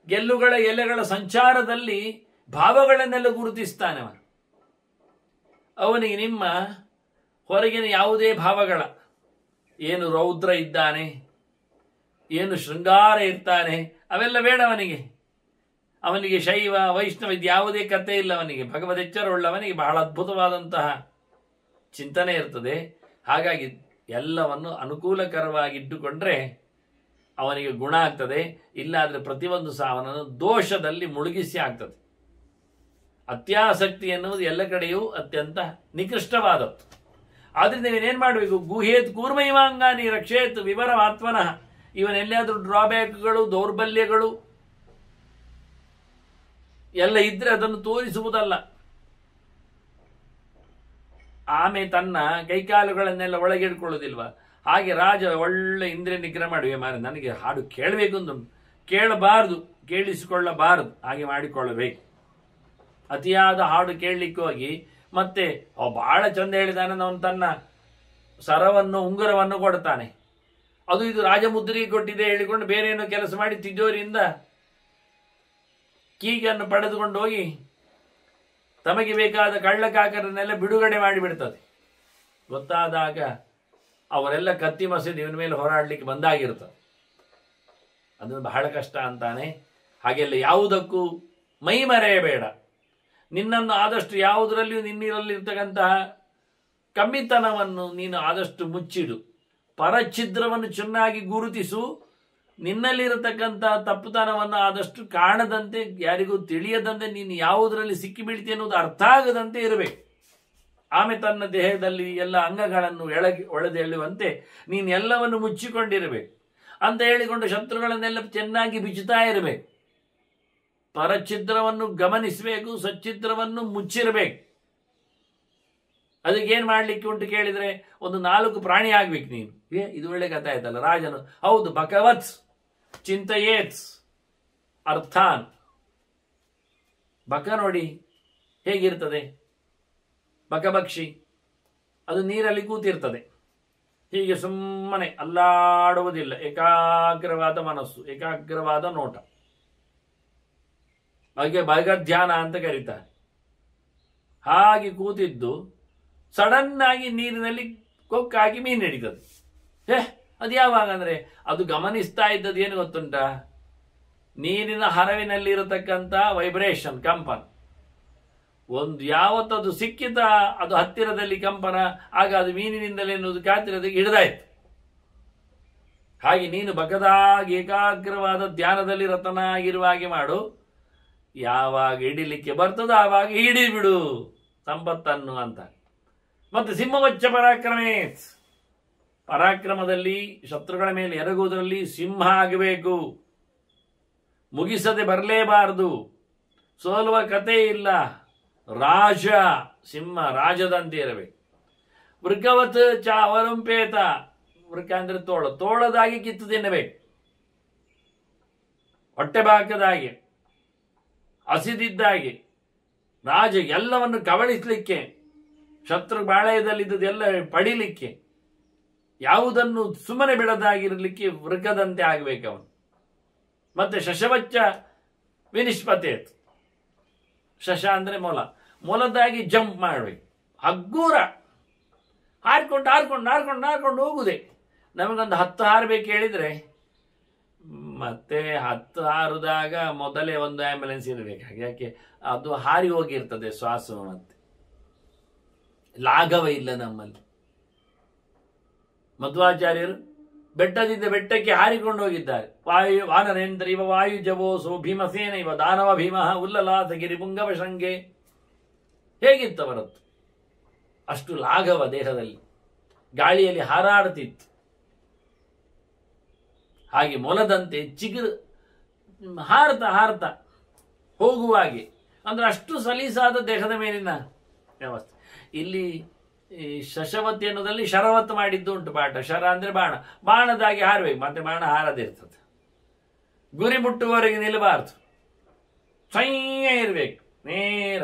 ಗೆಲ್ಲುಗಳ ಎಲೆಗಳ ಸಂಚಾರದಲ್ಲಿ ಭಾವಗಳನ್ನೆಲ್ಲ ಗುರುತಿಸ್ತಾನೆ ಅವನು. ಅವನಿಗೆ ನಿಮ್ಮ ಹೊರಗಿನ ಯಾವುದೇ ಭಾವಗಳ ಏನು ರೌದ್ರ ಇದ್ದಾನೆ, ಏನು ಶೃಂಗಾರ ಇರ್ತಾನೆ, ಅವೆಲ್ಲ ಬೇಡ ಅವನಿಗೆ. ಅವನಿಗೆ ಶೈವ ವೈಷ್ಣವ ಯಾವುದೇ ಕಥೆ ಇಲ್ಲ. ಅವನಿಗೆ ಭಗವದೆಚ್ಚರವುಳ್ಳವನಿಗೆ ಬಹಳ ಅದ್ಭುತವಾದಂತಹ ಚಿಂತನೆ ಇರ್ತದೆ. ಹಾಗಾಗಿ ಎಲ್ಲವನ್ನು ಅನುಕೂಲಕರವಾಗಿಟ್ಟುಕೊಂಡ್ರೆ ಅವನಿಗೆ ಗುಣ ಆಗ್ತದೆ. ಇಲ್ಲಾದರೆ ಪ್ರತಿಯೊಂದು ಅವನನ್ನು ದೋಷದಲ್ಲಿ ಮುಳುಗಿಸಿ ಆಗ್ತದೆ. ಅತ್ಯಾಸಕ್ತಿ ಎನ್ನುವುದು ಎಲ್ಲ ಕಡೆಯೂ ಅತ್ಯಂತ ನಿಕೃಷ್ಟವಾದದ್ದು. ಆದ್ರಿಂದ ನೀವೇನೇನು ಮಾಡಬೇಕು, ಗುಹೇತ್ ಕೂರ್ಮೈವಾಂಗಾನಿ ರಕ್ಷೇತ್ ವಿವರ ಆತ್ಮನಃ. ಇವನೆಲ್ಲಾದ್ರೂ ಡ್ರಾಬ್ಯಾಕ್ಗಳು, ದೌರ್ಬಲ್ಯಗಳು ಎಲ್ಲ ಇದ್ರೆ ಅದನ್ನು ತೋರಿಸುವುದಲ್ಲ. ಆಮೆ ತನ್ನ ಕೈಕಾಲುಗಳನ್ನೆಲ್ಲ ಒಳಗಿಡ್ಕೊಳ್ಳೋದಿಲ್ವಾ? ಹಾಗೆ ರಾಜ ಒಳ್ಳೆ ಇಂದ್ರಿಯ ನಿಗ್ರಹ ಮಾಡುವೆ. ಮಾರೆ ನನಗೆ ಹಾಡು ಕೇಳಬೇಕು ಅಂತ, ಕೇಳಬಾರದು, ಕೇಳಿಸಿಕೊಳ್ಳಬಾರದು, ಹಾಗೆ ಮಾಡಿಕೊಳ್ಳಬೇಕು. ಅತಿಯಾದ ಹಾಡು ಕೇಳಲಿಕ್ಕೆ ಹೋಗಿ ಮತ್ತೆ ಬಹಳ ಚಂದ ಹೇಳಿದಾನೆ, ಅವನು ತನ್ನ ಸರವನ್ನು ಉಂಗುರವನ್ನು ಕೊಡ್ತಾನೆ, ಅದು ಇದು ರಾಜಮುದ್ರಿಗೆ ಕೊಟ್ಟಿದೆ ಹೇಳಿಕೊಂಡು ಬೇರೆ ಏನೋ ಕೆಲಸ ಮಾಡಿ ತಿಜೋರಿಯಿಂದ ಕೀಗನ್ನು ಪಡೆದುಕೊಂಡು ಹೋಗಿ ತಮಗೆ ಬೇಕಾದ ಕಳ್ಳಕಾಕರನ್ನೆಲ್ಲ ಬಿಡುಗಡೆ ಮಾಡಿಬಿಡ್ತದೆ. ಗೊತ್ತಾದಾಗ ಅವರೆಲ್ಲ ಕತ್ತಿ ಮಸೀದಿ ಇವನ ಮೇಲೆ ಹೋರಾಡಲಿಕ್ಕೆ ಬಂದಾಗಿರ್ತದೆ. ಅದು ಬಹಳ ಕಷ್ಟ ಅಂತಾನೆ. ಹಾಗೆಲ್ಲ ಯಾವುದಕ್ಕೂ ಮೈ ಮರೆಯಬೇಡ. ನಿನ್ನನ್ನು ಆದಷ್ಟು ಯಾವುದರಲ್ಲಿಯೂ ನಿನ್ನಿರಲ್ಲಿರ್ತಕ್ಕಂತಹ ಕಮ್ಮಿತನವನ್ನು ನೀನು ಆದಷ್ಟು ಮುಚ್ಚಿಡು. ಪರಛಿದ್ರವನ್ನು ಚೆನ್ನಾಗಿ ಗುರುತಿಸು. ನಿನ್ನಲ್ಲಿರತಕ್ಕಂತಹ ತಪ್ಪುತನವನ್ನು ಆದಷ್ಟು ಕಾಣದಂತೆ, ಯಾರಿಗೂ ತಿಳಿಯದಂತೆ, ನೀನು ಯಾವುದರಲ್ಲಿ ಸಿಕ್ಕಿ ಬೀಳ್ತೀಯ ಅನ್ನೋದು ಅರ್ಥ ಆಗದಂತೆ ಇರಬೇಕು. ಆಮೆ ತನ್ನ ದೇಹದಲ್ಲಿ ಎಲ್ಲ ಅಂಗಗಳನ್ನು ಒಳೆದೆಳುವಂತೆ ನೀನು ಎಲ್ಲವನ್ನು ಮುಚ್ಚಿಕೊಂಡಿರಬೇಕು ಅಂತ ಹೇಳಿಕೊಂಡು ಶತ್ರುಗಳನ್ನೆಲ್ಲ ಚೆನ್ನಾಗಿ ಬಿಚ್ಚುತ್ತಾ ಇರಬೇಕು. ಪರಛಿದ್ರವನ್ನು ಗಮನಿಸಬೇಕು, ಸಚ್ಛಿದ್ರವನ್ನು ಮುಚ್ಚಿರಬೇಕು. ಅದಕ್ಕೇನು ಮಾಡಲಿಕ್ಕೆ ಉಂಟು ಕೇಳಿದರೆ, ಒಂದು 4 ಪ್ರಾಣಿ ಆಗ್ಬೇಕು ನೀನು. ಇದು ಒಳ್ಳೆ ಕಥೆ ಆಯ್ತಲ್ಲ. ರಾಜನು ಹೌದು ಭಗವತ್ ಚಿಂತೆಯೇತ್ ಅರ್ಥಾನ್. ಬಕ ನೋಡಿ ಹೇಗಿರ್ತದೆ, ಬಕಪಕ್ಷಿ ಅದು ನೀರಲ್ಲಿ ಕೂತಿರ್ತದೆ, ಹೀಗೆ ಸುಮ್ಮನೆ ಅಲ್ಲಾಡುವುದಿಲ್ಲ. ಏಕಾಗ್ರವಾದ ಮನಸ್ಸು, ಏಕಾಗ್ರವಾದ ನೋಟ, ಹಾಗೆ ಭಗಧ್ಯಾನ ಅಂತ ಕರೀತಾರೆ. ಹಾಗೆ ಕೂತಿದ್ದು ಸಡನ್ ಆಗಿ ನೀರಿನಲ್ಲಿ ಕೊಕ್ಕಾಗಿ ಮೀನು ಹಿಡಿತದೆ. ಅದು ಯಾವಾಗ ಅಂದ್ರೆ, ಅದು ಗಮನಿಸ್ತಾ ಇದ್ದದ್ದು ಏನು ಗೊತ್ತುಂಟ, ನೀರಿನ ಹರವಿನಲ್ಲಿ ಇರತಕ್ಕಂಥ ವೈಬ್ರೇಷನ್, ಕಂಪನ. ಒಂದು ಯಾವತ್ತದು ಸಿಕ್ಕಿತ ಅದು ಹತ್ತಿರದಲ್ಲಿ ಕಂಪನ, ಆಗ ಅದು ಮೀನಿನಿಂದಲೇ ಎನ್ನುವುದು ಖಾತಿರದಿಗೆ ಹಿಡಿದಾಯ್ತು. ಹಾಗೆ ನೀನು ಬಗದಾಗಿ ಏಕಾಗ್ರವಾದ ಧ್ಯಾನದಲ್ಲಿ ರತನಾಗಿರುವ ಹಾಗೆ ಮಾಡು. ಯಾವಾಗ ಹಿಡಿಲಿಕ್ಕೆ ಬರ್ತದೋ ಆವಾಗ ಹಿಡಿಬಿಡು ಸಂಪತ್ತನ್ನು ಅಂತ. ಮತ್ತೆ ಸಿಂಹವಚ್ಚ ಪರಾಕ್ರಮೇ, ಪರಾಕ್ರಮದಲ್ಲಿ ಶತ್ರುಗಳ ಮೇಲೆ ಎರಗುವುದರಲ್ಲಿ ಸಿಂಹ ಆಗಬೇಕು. ಮುಗಿಸದೆ ಬರಲೇಬಾರದು, ಸೋಲುವ ಕತೆ ಇಲ್ಲ. ರಾಜ ಸಿಂಹ ರಾಜದಂತೆ ಇರಬೇಕು. ವೃಕವತ್ ಚ ಅವಲಂಪೇತ, ವೃಕ ಅಂದ್ರೆ ತೋಳ, ತೋಳದಾಗಿ ಕಿತ್ತು ತಿನ್ನಬೇಕು. ಹೊಟ್ಟೆ ಬಾಕದಾಗೆ, ಹಸಿದಿದ್ದಾಗೆ. ರಾಜ ಎಲ್ಲವನ್ನು ಕಬಳಿಸಲಿಕ್ಕೆ, ಶತ್ರು ಬಾಳಯದಲ್ಲಿದ್ದುದೆಲ್ಲ ಪಡಿಲಿಕ್ಕೆ, ಯಾವುದನ್ನು ಸುಮ್ಮನೆ ಬಿಡದಾಗಿರಲಿಕ್ಕೆ ವೃಕದಂತೆ ಆಗಬೇಕು ಅವನು. ಮತ್ತೆ ಶಶವಚ್ಚ ವಿನಿಷ್ಪತೇತ್, ಶಶ ಅಂದ್ರೆ ಮೊಲ, ಮೊಲದಾಗಿ ಜಂಪ್ ಮಾಡಬೇಕು. ಹಗ್ಗೂರ ಹಾರ್ಕೊಂಡು ಹಾರ್ಕೊಂಡು ಹಾರ್ಕೊಂಡು ಹಾರ್ಕೊಂಡು ಹೋಗುದೇ. ನಮಗೊಂದು 10 ಹಾರಬೇಕು ಹೇಳಿದ್ರೆ ಮತ್ತೆ 10 ಹಾರಿದಾಗ ಮೊದಲೇ ಒಂದು ಆಂಬ್ಯುಲೆನ್ಸ್ ಇರಬೇಕು. ಯಾಕೆ ಅದು ಹಾರಿ ಹೋಗಿರ್ತದೆ ಶ್ವಾಸ. ಮತ್ತೆ ಲಾಘವ ಇಲ್ಲ ನಮ್ಮಲ್ಲಿ. ಮಧ್ವಾಚಾರ್ಯರು ಬೆಟ್ಟದಿಂದ ಬೆಟ್ಟಕ್ಕೆ ಹಾರಿಕೊಂಡು ಹೋಗಿದ್ದಾರೆ. ವಾನರೇಂದ್ರ ಇವ ವಾಯುಜವೋಸೋ ಭೀಮಸೇನ ಇವ ದಾನವ ಭೀಮ ಉಲ್ಲಲಾಸಗಿರಿ ಪುಂಗವ ಶೃಂಗೆ. ಹೇಗಿತ್ತವರದ್ದು? ಅಷ್ಟು ಲಾಘವ ದೇಹದಲ್ಲಿ, ಗಾಳಿಯಲ್ಲಿ ಹಾರಾಡುತ್ತಿತ್ತು. ಹಾಗೆ ಮೊಲದಂತೆ ಚಿಗುರು ಹಾರತ ಹಾರತ ಹೋಗುವಾಗೆ, ಅಂದ್ರೆ ಅಷ್ಟು ಸಲೀಸಾದ ದೇಹದ ಮೇಲಿನ ವ್ಯವಸ್ಥೆ. ಇಲ್ಲಿ ಈ ಶಶವತಿ ಅನ್ನೋದಲ್ಲಿ ಶರವತ್ ಮಾಡಿದ್ದು ಉಂಟು ಪಾಠ. ಶರ ಅಂದ್ರೆ ಬಾಣ, ಬಾಣದಾಗಿ ಹಾರಬೇಕು. ಮತ್ತೆ ಬಾಣ ಹಾರದಿರ್ತದೆ. ಗುರಿ ಮುಟ್ಟುವವರೆಗೆ ನಿಲ್ಲಬಾರ್ದು, ಸ್ವಯ್ಯ ಇರಬೇಕು ನೇರ.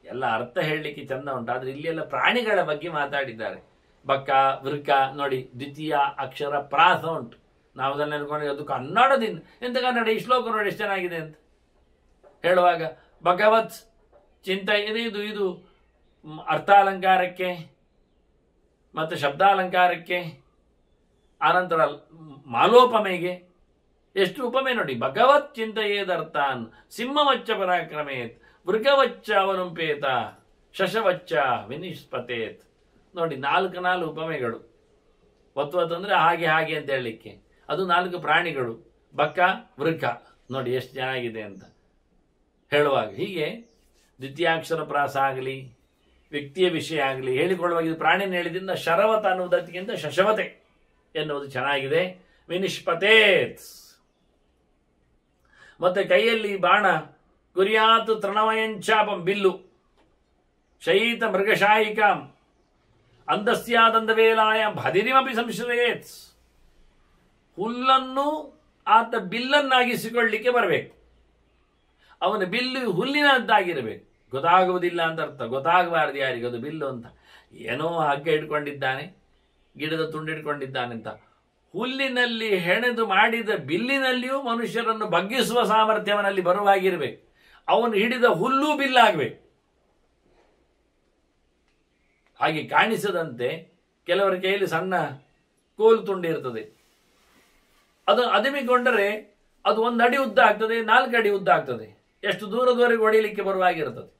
ಎಲ್ಲ ಅರ್ಥ ಹೇಳಲಿಕ್ಕೆ ಚಂದ ಉಂಟು. ಆದ್ರೆ ಇಲ್ಲಿ ಎಲ್ಲ ಪ್ರಾಣಿಗಳ ಬಗ್ಗೆ ಮಾತಾಡಿದ್ದಾರೆ. ಬಕ್ಕ, ವೃಕ ನೋಡಿ, ದ್ವಿತೀಯ ಅಕ್ಷರ ಪ್ರಾಸ ಉಂಟು. ನಾವು ಅದನ್ನ ಅನ್ಕೊಂಡು ಅದು ಕನ್ನಡದಿಂದ, ಎಂತ ಕನ್ನಡ ಈ ಶ್ಲೋಕ ನೋಡಿ ಎಷ್ಟು ಚೆನ್ನಾಗಿದೆ ಅಂತ ಹೇಳುವಾಗ, ಭಗವತ್ ಚಿಂತ ಇದು ಅರ್ಥಾಲಂಕಾರಕ್ಕೆ ಮತ್ತು ಶಬ್ದಾಲಂಕಾರಕ್ಕೆ ಆನಂತರ ಮಾಲೋಪಮೆಗೆ ಎಷ್ಟು ಉಪಮೆ ನೋಡಿ. ಭಗವತ್ ಚಿಂತೆಯೇದರ್ಥಾನ್ ಸಿಂಹವಚ್ಚ ಪರಾಕ್ರಮೇತ್ ಮೃಗವಚ್ಚ ಅವಲಂಪೇತ ಶಶವಚ್ಚ ವಿನಿಷ್ಪತೇತ್. ನೋಡಿ 4 ಉಪಮೆಗಳು. ವತ್ವತ್ ಅಂದ್ರೆ ಹಾಗೆ ಹಾಗೆ ಅಂತ ಹೇಳಲಿಕ್ಕೆ, ಅದು 4 ಪ್ರಾಣಿಗಳು, ಬಕ್ಕ ವೃಕ. ನೋಡಿ ಎಷ್ಟು ಚೆನ್ನಾಗಿದೆ ಅಂತ ಹೇಳುವಾಗ. ಹೀಗೆ ದ್ವಿತೀಯಾಕ್ಷರ ಪ್ರಾಸ ಆಗಲಿ, ವ್ಯಕ್ತಿಯ ವಿಷಯ ಆಗಲಿ ಹೇಳಿಕೊಳ್ಳುವಾಗ ಇದು ಪ್ರಾಣಿನ ಹೇಳಿದ್ರಿಂದ ಶರವತ ಅನ್ನುವುದಕ್ಕಿಂತ ಶಶವತೆ ಎನ್ನುವುದು ಚೆನ್ನಾಗಿದೆ. ವಿನಿಷ್ಪತೇತ್. ಮತ್ತೆ ಕೈಯಲ್ಲಿ ಬಾಣ, ಕುರಿಯಾತ್ ತೃಣಮಯಂಚಾಪಂ ಬಿಲ್ಲು, ಶಯೀತ ಮೃಗಶಾಯಿಕಾಂ ಅಂದಸ್ಯಾದಂದವೇಲಾಯ ಭದಿರಿಮಪಿ ಸಂಶ್ರಯೇತ್. ಹುಲ್ಲನ್ನು ಆತ ಬಿಲ್ಲನ್ನಾಗಿಸಿಕೊಳ್ಳಲಿಕ್ಕೆ ಬರಬೇಕು. ಅವನ ಬಿಲ್ಲು ಹುಲ್ಲಿನದ್ದಾಗಿರಬೇಕು. ಗೊತ್ತಾಗುವುದಿಲ್ಲ ಅಂತ ಅರ್ಥ, ಗೊತ್ತಾಗಬಾರದು ಯಾರಿಗೆ ಅದು ಬಿಲ್ಲು ಅಂತ. ಏನೋ ಹಗ್ಗ ಇಟ್ಕೊಂಡಿದ್ದಾನೆ, ಗಿಡದ ತುಂಡಿಟ್ಕೊಂಡಿದ್ದಾನೆ ಅಂತ. ಹುಲ್ಲಿನಲ್ಲಿ ಹೆಣೆದು ಮಾಡಿದ ಬಿಲ್ಲಿನಲ್ಲಿಯೂ ಮನುಷ್ಯರನ್ನು ಬಗ್ಗಿಸುವ ಸಾಮರ್ಥ್ಯವನಲ್ಲಿ ಬರುವಾಗಿರಬೇಕು. ಅವನು ಹಿಡಿದ ಹುಲ್ಲು ಬಿಲ್ಲಾಗಬೇಕು. ಹಾಗೆ ಕಾಣಿಸದಂತೆ ಕೆಲವರ ಕೈಯಲ್ಲಿ ಸಣ್ಣ ಕೋಲು ತುಂಡಿ ಇರ್ತದೆ, ಅದು ಅದಿಮಿಕೊಂಡರೆ ಅದು 1 ಅಡಿ ಉದ್ದ ಆಗ್ತದೆ, 4 ಅಡಿ ಉದ್ದ ಆಗ್ತದೆ, ಎಷ್ಟು ದೂರದವರೆಗೆ ಹೊಡೆಯಲಿಕ್ಕೆ ಬರುವಾಗಿರುತ್ತದೆ.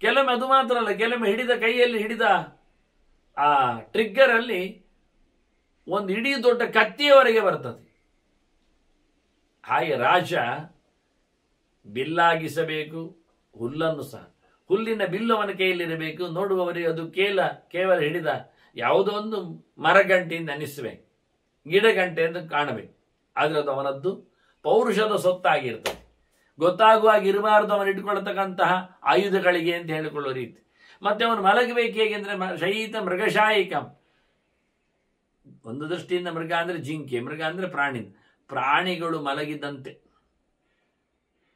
ಕೆಲವೊಮ್ಮೆ ಅದು ಮಾತ್ರ ಅಲ್ಲ, ಕೆಲವೊಮ್ಮೆ ಹಿಡಿದ ಕೈಯಲ್ಲಿ ಹಿಡಿದ ಆ ಟ್ರಿಗ್ಗರ್ ಅಲ್ಲಿ ಒಂದು ಇಡೀ ದೊಡ್ಡ ಕತ್ತಿಯವರೆಗೆ ಬರ್ತದೆ. ಹಾಗೆ ರಾಜ ಬಿಲ್ಲಾಗಿಸಬೇಕು, ಹುಲ್ಲನ್ನು ಸಹ. ಹುಲ್ಲಿನ ಬಿಲ್ಲು ಅವನ ಕೈಯಲ್ಲಿರಬೇಕು. ನೋಡುವವರಿಗೆ ಅದು ಕೇವಲ ಹಿಡಿದ ಯಾವುದೋ ಒಂದು ಮರಗಂಟೆಯಿಂದ ಅನಿಸಬೇಕು, ಗಿಡಗಂಟೆ ಎಂದು ಕಾಣಬೇಕು. ಆದರೆ ಅದು ಅವನದ್ದು ಪೌರುಷದ ಸೊತ್ತಾಗಿರ್ತದೆ. ಗೊತ್ತಾಗುವಾಗಿರಬಾರದು ಅವನು ಇಟ್ಕೊಳ್ತಕ್ಕಂತಹ ಆಯುಧಗಳಿಗೆ ಅಂತ ಹೇಳಿಕೊಳ್ಳುವ ರೀತಿ. ಮತ್ತೆ ಅವನು ಮಲಗಬೇಕು ಹೇಗೆಂದ್ರೆ ಶಯೀತ ಮೃಗಶಾಯಿಕಂ. ಒಂದು ದೃಷ್ಟಿಯಿಂದ ಮೃಗ ಅಂದ್ರೆ ಜಿಂಕೆ, ಮೃಗ ಅಂದ್ರೆ ಪ್ರಾಣಿಗಳು ಮಲಗಿದಂತೆ,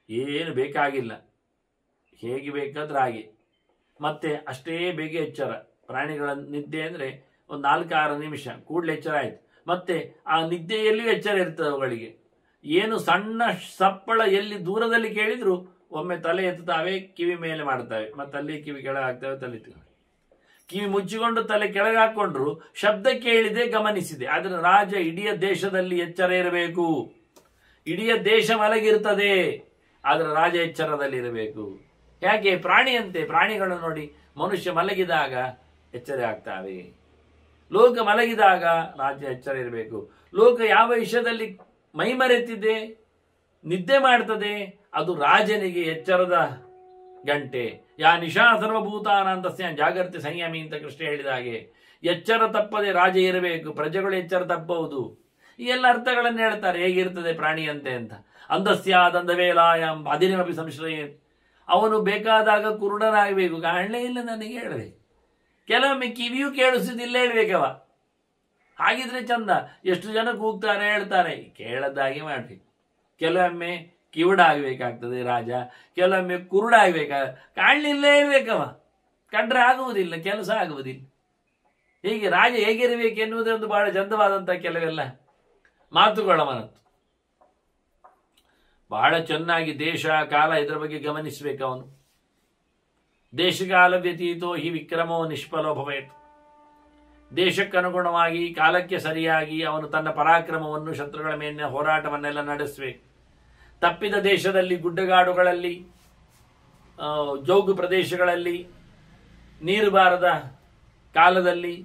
ಏನು ಬೇಕಾಗಿಲ್ಲ, ಹೇಗೆ ಬೇಕಾದ್ರೆ ಹಾಗೆ. ಮತ್ತೆ ಅಷ್ಟೇ ಬೇಗ ಎಚ್ಚರ. ಪ್ರಾಣಿಗಳ ನಿದ್ದೆ ಅಂದ್ರೆ ಒಂದು 4-6 ನಿಮಿಷ ಕೂಡಲೇ ಎಚ್ಚರ ಆಯ್ತು. ಮತ್ತೆ ಆ ನಿದ್ದೆಯಲ್ಲಿಯೂ ಎಚ್ಚರ ಇರ್ತದೆ ಅವುಗಳಿಗೆ. ಏನು ಸಣ್ಣ ಸಪ್ಪಳ ಎಲ್ಲಿ ದೂರದಲ್ಲಿ ಕೇಳಿದ್ರು ಒಮ್ಮೆ ತಲೆ ಎತ್ತುತ್ತಾವೆ, ಕಿವಿ ಮೇಲೆ ಮಾಡ್ತವೆ, ಮತ್ತೆ ಅಲ್ಲಿ ಕಿವಿ ಕೆಳಗೆ ಹಾಕ್ತವೆ, ತಲೆ ಕಿವಿ ಮುಚ್ಚಿಕೊಂಡು ತಲೆ ಕೆಳಗೆ ಹಾಕೊಂಡ್ರು ಶಬ್ದ ಕೇಳಿದೆ, ಗಮನಿಸಿದೆ. ಆದ್ರೆ ರಾಜ ಇಡೀ ದೇಶದಲ್ಲಿ ಎಚ್ಚರ ಇರಬೇಕು. ಇಡೀ ದೇಶ ಮಲಗಿರ್ತದೆ, ಆದ್ರೆ ರಾಜ ಎಚ್ಚರದಲ್ಲಿ ಇರಬೇಕು. ಯಾಕೆ? ಪ್ರಾಣಿಯಂತೆ. ಪ್ರಾಣಿಗಳು ನೋಡಿ, ಮನುಷ್ಯ ಮಲಗಿದಾಗ ಎಚ್ಚರ ಆಗ್ತಾವೆ, ಲೋಕ ಮಲಗಿದಾಗ ರಾಜ್ಯ ಎಚ್ಚರ ಇರಬೇಕು. ಲೋಕ ಯಾವ ವಿಷಯದಲ್ಲಿ ಮೈಮರೆತಿದೆ, ನಿದ್ದೆ ಮಾಡ್ತದೆ, ಅದು ರಾಜನಿಗೆ ಎಚ್ಚರದ ಗಂಟೆ. ಯಾ ನಿಶಾ ಸರ್ವಭೂತಾನಂತಸ್ಯ ಜಾಗೃತಿ ಸಂಯಮಿ ಅಂತ ಕೃಷ್ಣ ಹೇಳಿದ ಹಾಗೆ ಎಚ್ಚರ ತಪ್ಪದೆ ರಾಜ ಇರಬೇಕು, ಪ್ರಜೆಗಳು ಎಚ್ಚರ ತಪ್ಪಬಹುದು. ಈ ಎಲ್ಲ ಅರ್ಥಗಳನ್ನು ಹೇಳ್ತಾರೆ ಹೇಗಿರ್ತದೆ ಪ್ರಾಣಿಯಂತೆ ಅಂತ. ಅಂದಸ್ಯಾದಂದವೇಲಾಯಂ ಅದಿನಿಮಪಿ ಸಂಶ್ರಯ. ಅವನು ಬೇಕಾದಾಗ ಕುರುಡನಾಗಬೇಕು, ಕಾಣಲೇ ಇಲ್ಲ ನನಗೆ ಹೇಳಬೇಕು. ಕೆಲವೊಮ್ಮೆ ಕಿವಿಯೂ ಕೇಳಿಸುವುದಿಲ್ಲ ಹೇಳ್ಬೇಕವ. ಹಾಗಿದ್ರೆ ಚಂದ. ಎಷ್ಟು ಜನ ಕೂಗ್ತಾರೆ, ಹೇಳ್ತಾರೆ, ಕೇಳದ್ದಾಗೆ ಮಾಡ್ಬೇಕು. ಕೆಲವೊಮ್ಮೆ ಕಿವುಡಾಗಬೇಕಾಗ್ತದೆ ರಾಜ, ಕೆಲವೊಮ್ಮೆ ಕುರುಡಾಗಬೇಕ, ಕಾಣಲಿಲ್ಲ ಹೇಳ್ಬೇಕವ. ಕಂಡ್ರೆ ಆಗುವುದಿಲ್ಲ, ಕೆಲಸ ಆಗುವುದಿಲ್ಲ. ಹೀಗೆ ರಾಜ ಹೇಗಿರಬೇಕು ಎನ್ನುವುದೇ ಒಂದು ಬಹಳ ಚಂದವಾದಂತಹ ಕೆಲವೆಲ್ಲ ಮಾತುಗಳ ಮನತ್ತು. ಬಹಳ ಚೆನ್ನಾಗಿ ದೇಶ ಕಾಲ ಇದರ ಬಗ್ಗೆ ಗಮನಿಸಬೇಕು ಅವನು. ದೇಶಕಾಲ ವ್ಯತೀತೋ ಹಿ ವಿಕ್ರಮೋ ನಿಷ್ಫಲೋ ಭವೇತ್. ದೇಶಕ್ಕನುಗುಣವಾಗಿ ಕಾಲಕ್ಕೆ ಸರಿಯಾಗಿ ಅವನು ತನ್ನ ಪರಾಕ್ರಮವನ್ನು, ಶತ್ರುಗಳ ಮೇಲಿನ ಹೋರಾಟವನ್ನೆಲ್ಲ ನಡೆಸಬೇಕು. ತಪ್ಪಿದ ದೇಶದಲ್ಲಿ, ಗುಡ್ಡಗಾಡುಗಳಲ್ಲಿ, ಜೌಗು ಪ್ರದೇಶಗಳಲ್ಲಿ, ನೀರು ಬಾರದ ಕಾಲದಲ್ಲಿ,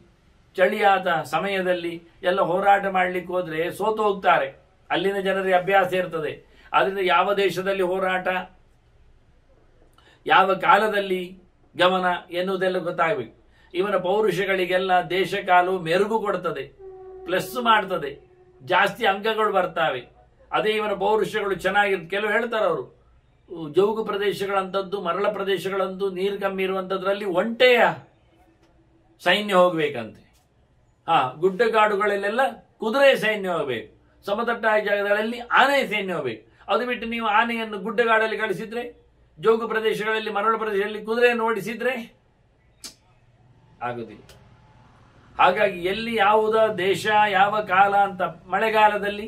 ಚಳಿಯಾದ ಸಮಯದಲ್ಲಿ ಎಲ್ಲ ಹೋರಾಟ ಮಾಡಲಿಕ್ಕೆ ಹೋದ್ರೆ ಸೋತು ಹೋಗ್ತಾರೆ. ಅಲ್ಲಿನ ಜನರಿಗೆ ಅಭ್ಯಾಸ ಇರ್ತದೆ. ಆದ್ದರಿಂದ ಯಾವ ದೇಶದಲ್ಲಿ ಹೋರಾಟ, ಯಾವ ಕಾಲದಲ್ಲಿ ಗಮನ ಎನ್ನುವುದೆಲ್ಲ ಗೊತ್ತಾಗಬೇಕು. ಇವನ ಪೌರುಷಗಳಿಗೆಲ್ಲ ದೇಶ ಕಾಲವು ಮೆರುಗು ಕೊಡ್ತದೆ, ಪ್ಲಸ್ ಮಾಡ್ತದೆ, ಜಾಸ್ತಿ ಅಂಕಗಳು ಬರ್ತಾವೆ. ಅದೇ ಇವನ ಪೌರುಷಗಳು ಚೆನ್ನಾಗಿರುತ್ತೆ. ಕೆಲವು ಹೇಳ್ತಾರೆ ಅವರು, ಜೌಗು ಪ್ರದೇಶಗಳಂಥದ್ದು, ಮರಳ ಪ್ರದೇಶಗಳಂತೂ ನೀರು ಕಮ್ಮಿ ಇರುವಂಥದ್ರಲ್ಲಿ ಒಂಟೆಯ ಸೈನ್ಯ ಹೋಗ್ಬೇಕಂತೆ. ಗುಡ್ಡಗಾಡುಗಳಲ್ಲೆಲ್ಲ ಕುದುರೆ ಸೈನ್ಯ ಹೋಗ್ಬೇಕು, ಸಮತಟ್ಟಾದ ಜಾಗಗಳಲ್ಲಿ ಆನೆ ಸೈನ್ಯ ಹೋಗ್ಬೇಕು. ಅದು ಬಿಟ್ಟು ನೀವು ಆನೆಯನ್ನು ಗುಡ್ಡಗಾಡಲ್ಲಿ ಕಳಿಸಿದ್ರೆ, ಜೋಗು ಪ್ರದೇಶಗಳಲ್ಲಿ, ಮರಳು ಪ್ರದೇಶದಲ್ಲಿ ಕುದುರೆಯನ್ನು ಓಡಿಸಿದ್ರೆ ಆಗುದಿಲ್ಲ. ಹಾಗಾಗಿ ಎಲ್ಲಿ ಯಾವುದ ದೇಶ, ಯಾವ ಕಾಲ ಅಂತ, ಮಳೆಗಾಲದಲ್ಲಿ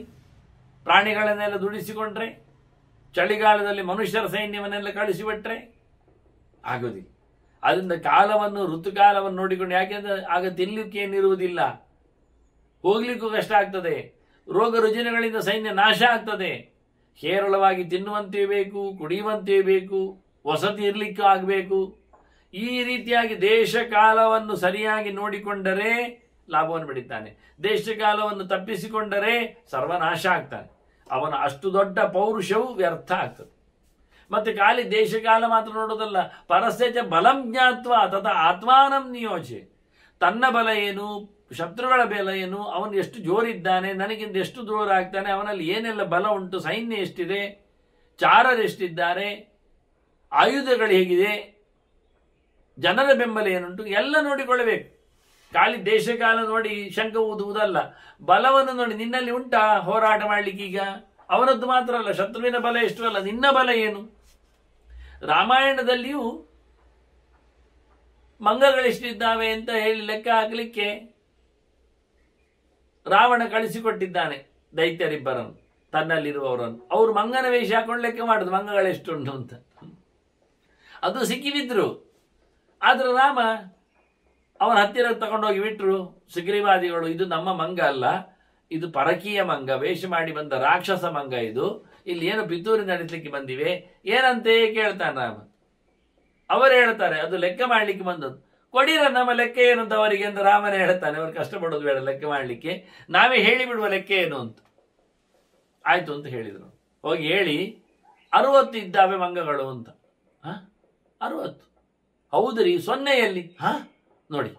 ಪ್ರಾಣಿಗಳನ್ನೆಲ್ಲ ದುಡಿಸಿಕೊಂಡ್ರೆ, ಚಳಿಗಾಲದಲ್ಲಿ ಮನುಷ್ಯರ ಸೈನ್ಯವನ್ನೆಲ್ಲ ಕಳಿಸಿಬಿಟ್ರೆ ಆಗುದಿಲ್ಲ. ಅದರಿಂದ ಕಾಲವನ್ನು, ಋತುಕಾಲವನ್ನು ನೋಡಿಕೊಂಡು, ಯಾಕೆಂದ್ರೆ ಆಗ ತಿನ್ನಲಿಕ್ಕೆ ಏನಿರುವುದಿಲ್ಲ, ಹೋಗ್ಲಿಕ್ಕೂ ಕಷ್ಟ ಆಗ್ತದೆ, ರೋಗ ರುಜಿನಗಳಿಂದ ಸೈನ್ಯ ನಾಶ ಆಗ್ತದೆ. ಹೇರಳವಾಗಿ ತಿನ್ನುವಂತೆಯೂ ಬೇಕು, ಕುಡಿಯುವಂತೆಯೂ ಬೇಕು, ವಸತಿ ಇರಲಿಕ್ಕೂ ಆಗಬೇಕು. ಈ ರೀತಿಯಾಗಿ ದೇಶ ಕಾಲವನ್ನು ಸರಿಯಾಗಿ ನೋಡಿಕೊಂಡರೆ ಲಾಭವನ್ನು ಪಡಿತಾನೆ. ದೇಶ ಕಾಲವನ್ನು ತಪ್ಪಿಸಿಕೊಂಡರೆ ಸರ್ವನಾಶ ಆಗ್ತಾನೆ. ಅವನ ಅಷ್ಟು ದೊಡ್ಡ ಪೌರುಷವು ವ್ಯರ್ಥ ಆಗ್ತದೆ. ಮತ್ತೆ ಖಾಲಿ ದೇಶಕಾಲ ಮಾತ್ರ ನೋಡೋದಲ್ಲ, ಪರಸ್ಯ ಬಲಂ ಜ್ಞಾತ್ವ ತದ ಆತ್ಮಾನಂ ನಿಯೋಜೆ. ತನ್ನ ಬಲ ಏನು, ಶತ್ರುಗಳ ಬಲ ಏನು, ಅವನು ಎಷ್ಟು ಜೋರಿದ್ದಾನೆ, ನನಗಿಂತ ಎಷ್ಟು ದೂರ ಆಗ್ತಾನೆ, ಅವನಲ್ಲಿ ಏನೆಲ್ಲ ಬಲ ಉಂಟು, ಸೈನ್ಯ ಎಷ್ಟಿದೆ, ಚಾರರೆಷ್ಟಿದ್ದಾರೆ, ಆಯುಧಗಳು ಹೇಗಿದೆ, ಜನರ ಬೆಂಬಲ ಏನುಂಟು, ಎಲ್ಲ ನೋಡಿಕೊಳ್ಳಬೇಕು. ಖಾಲಿ ದೇಶಕಾಲ ನೋಡಿ ಶಂಕ ಊದುವುದಲ್ಲ, ಬಲವನ್ನು ನೋಡಿ. ನಿನ್ನಲ್ಲಿ ಉಂಟಾ ಹೋರಾಟ ಮಾಡಲಿಕ್ಕೀಗ? ಅವನದ್ದು ಮಾತ್ರ ಅಲ್ಲ, ಶತ್ರುವಿನ ಬಲ ಎಷ್ಟು ಅಲ್ಲ, ನಿನ್ನ ಬಲ ಏನು? ರಾಮಾಯಣದಲ್ಲಿಯೂ ಮಂಗಗಳೆಷ್ಟಿದ್ದಾವೆ ಅಂತ ಹೇಳಿ ಲೆಕ್ಕ ಹಾಕಲಿಕ್ಕೆ ರಾವಣ ಕಳಿಸಿಕೊಟ್ಟಿದ್ದಾನೆ ದೈತ್ಯರಿಬ್ಬರನ್ನು, ತನ್ನಲ್ಲಿರುವವರನ್ನು. ಅವರು ಮಂಗನ ವೇಷ ಹಾಕೊಂಡು ಲೆಕ್ಕ ಮಾಡುದು ಮಂಗಗಳೆಷ್ಟುಂಟು ಅಂತ. ಅದು ಸಿಕ್ಕಿಬಿದ್ರು. ಆದ್ರೆ ರಾಮ ಅವನ ಹತ್ತಿರ ತಗೊಂಡೋಗಿ ಬಿಟ್ರು ಸುಗ್ರೀವಾದಿಗಳು. ಇದು ನಮ್ಮ ಮಂಗ ಅಲ್ಲ, ಇದು ಪರಕೀಯ ಮಂಗ, ವೇಷ ಮಾಡಿ ಬಂದ ರಾಕ್ಷಸ ಮಂಗ. ಇದು ಇಲ್ಲಿ ಏನು ಪಿತೂರಿ ನಡೆಸಲಿಕ್ಕೆ ಬಂದಿವೆ ಏನಂತೆ ಕೇಳ್ತಾನೆ ರಾಮ. ಅವರು ಹೇಳ್ತಾರೆ ಅದು ಲೆಕ್ಕ ಮಾಡ್ಲಿಕ್ಕೆ ಬಂದದ್ದು. ಕೊಡಿರ ನಮ್ಮ ಲೆಕ್ಕ ಏನು ಅಂತ ಅವರಿಗೆ ಅಂತ ರಾಮನೇ ಹೇಳ್ತಾನೆ. ಅವ್ರು ಕಷ್ಟಪಡೋದು ಬೇಡ ಲೆಕ್ಕ ಮಾಡ್ಲಿಕ್ಕೆ, ನಾವೇ ಹೇಳಿಬಿಡುವ ಲೆಕ್ಕ ಏನು ಅಂತ. ಆಯ್ತು ಅಂತ ಹೇಳಿದ್ರು. ಹೋಗಿ ಹೇಳಿ 60 ಇದ್ದಾವೆ ಮಂಗಗಳು ಅಂತ. 60? ಹೌದ್ರಿ, 0 ನೋಡಿ.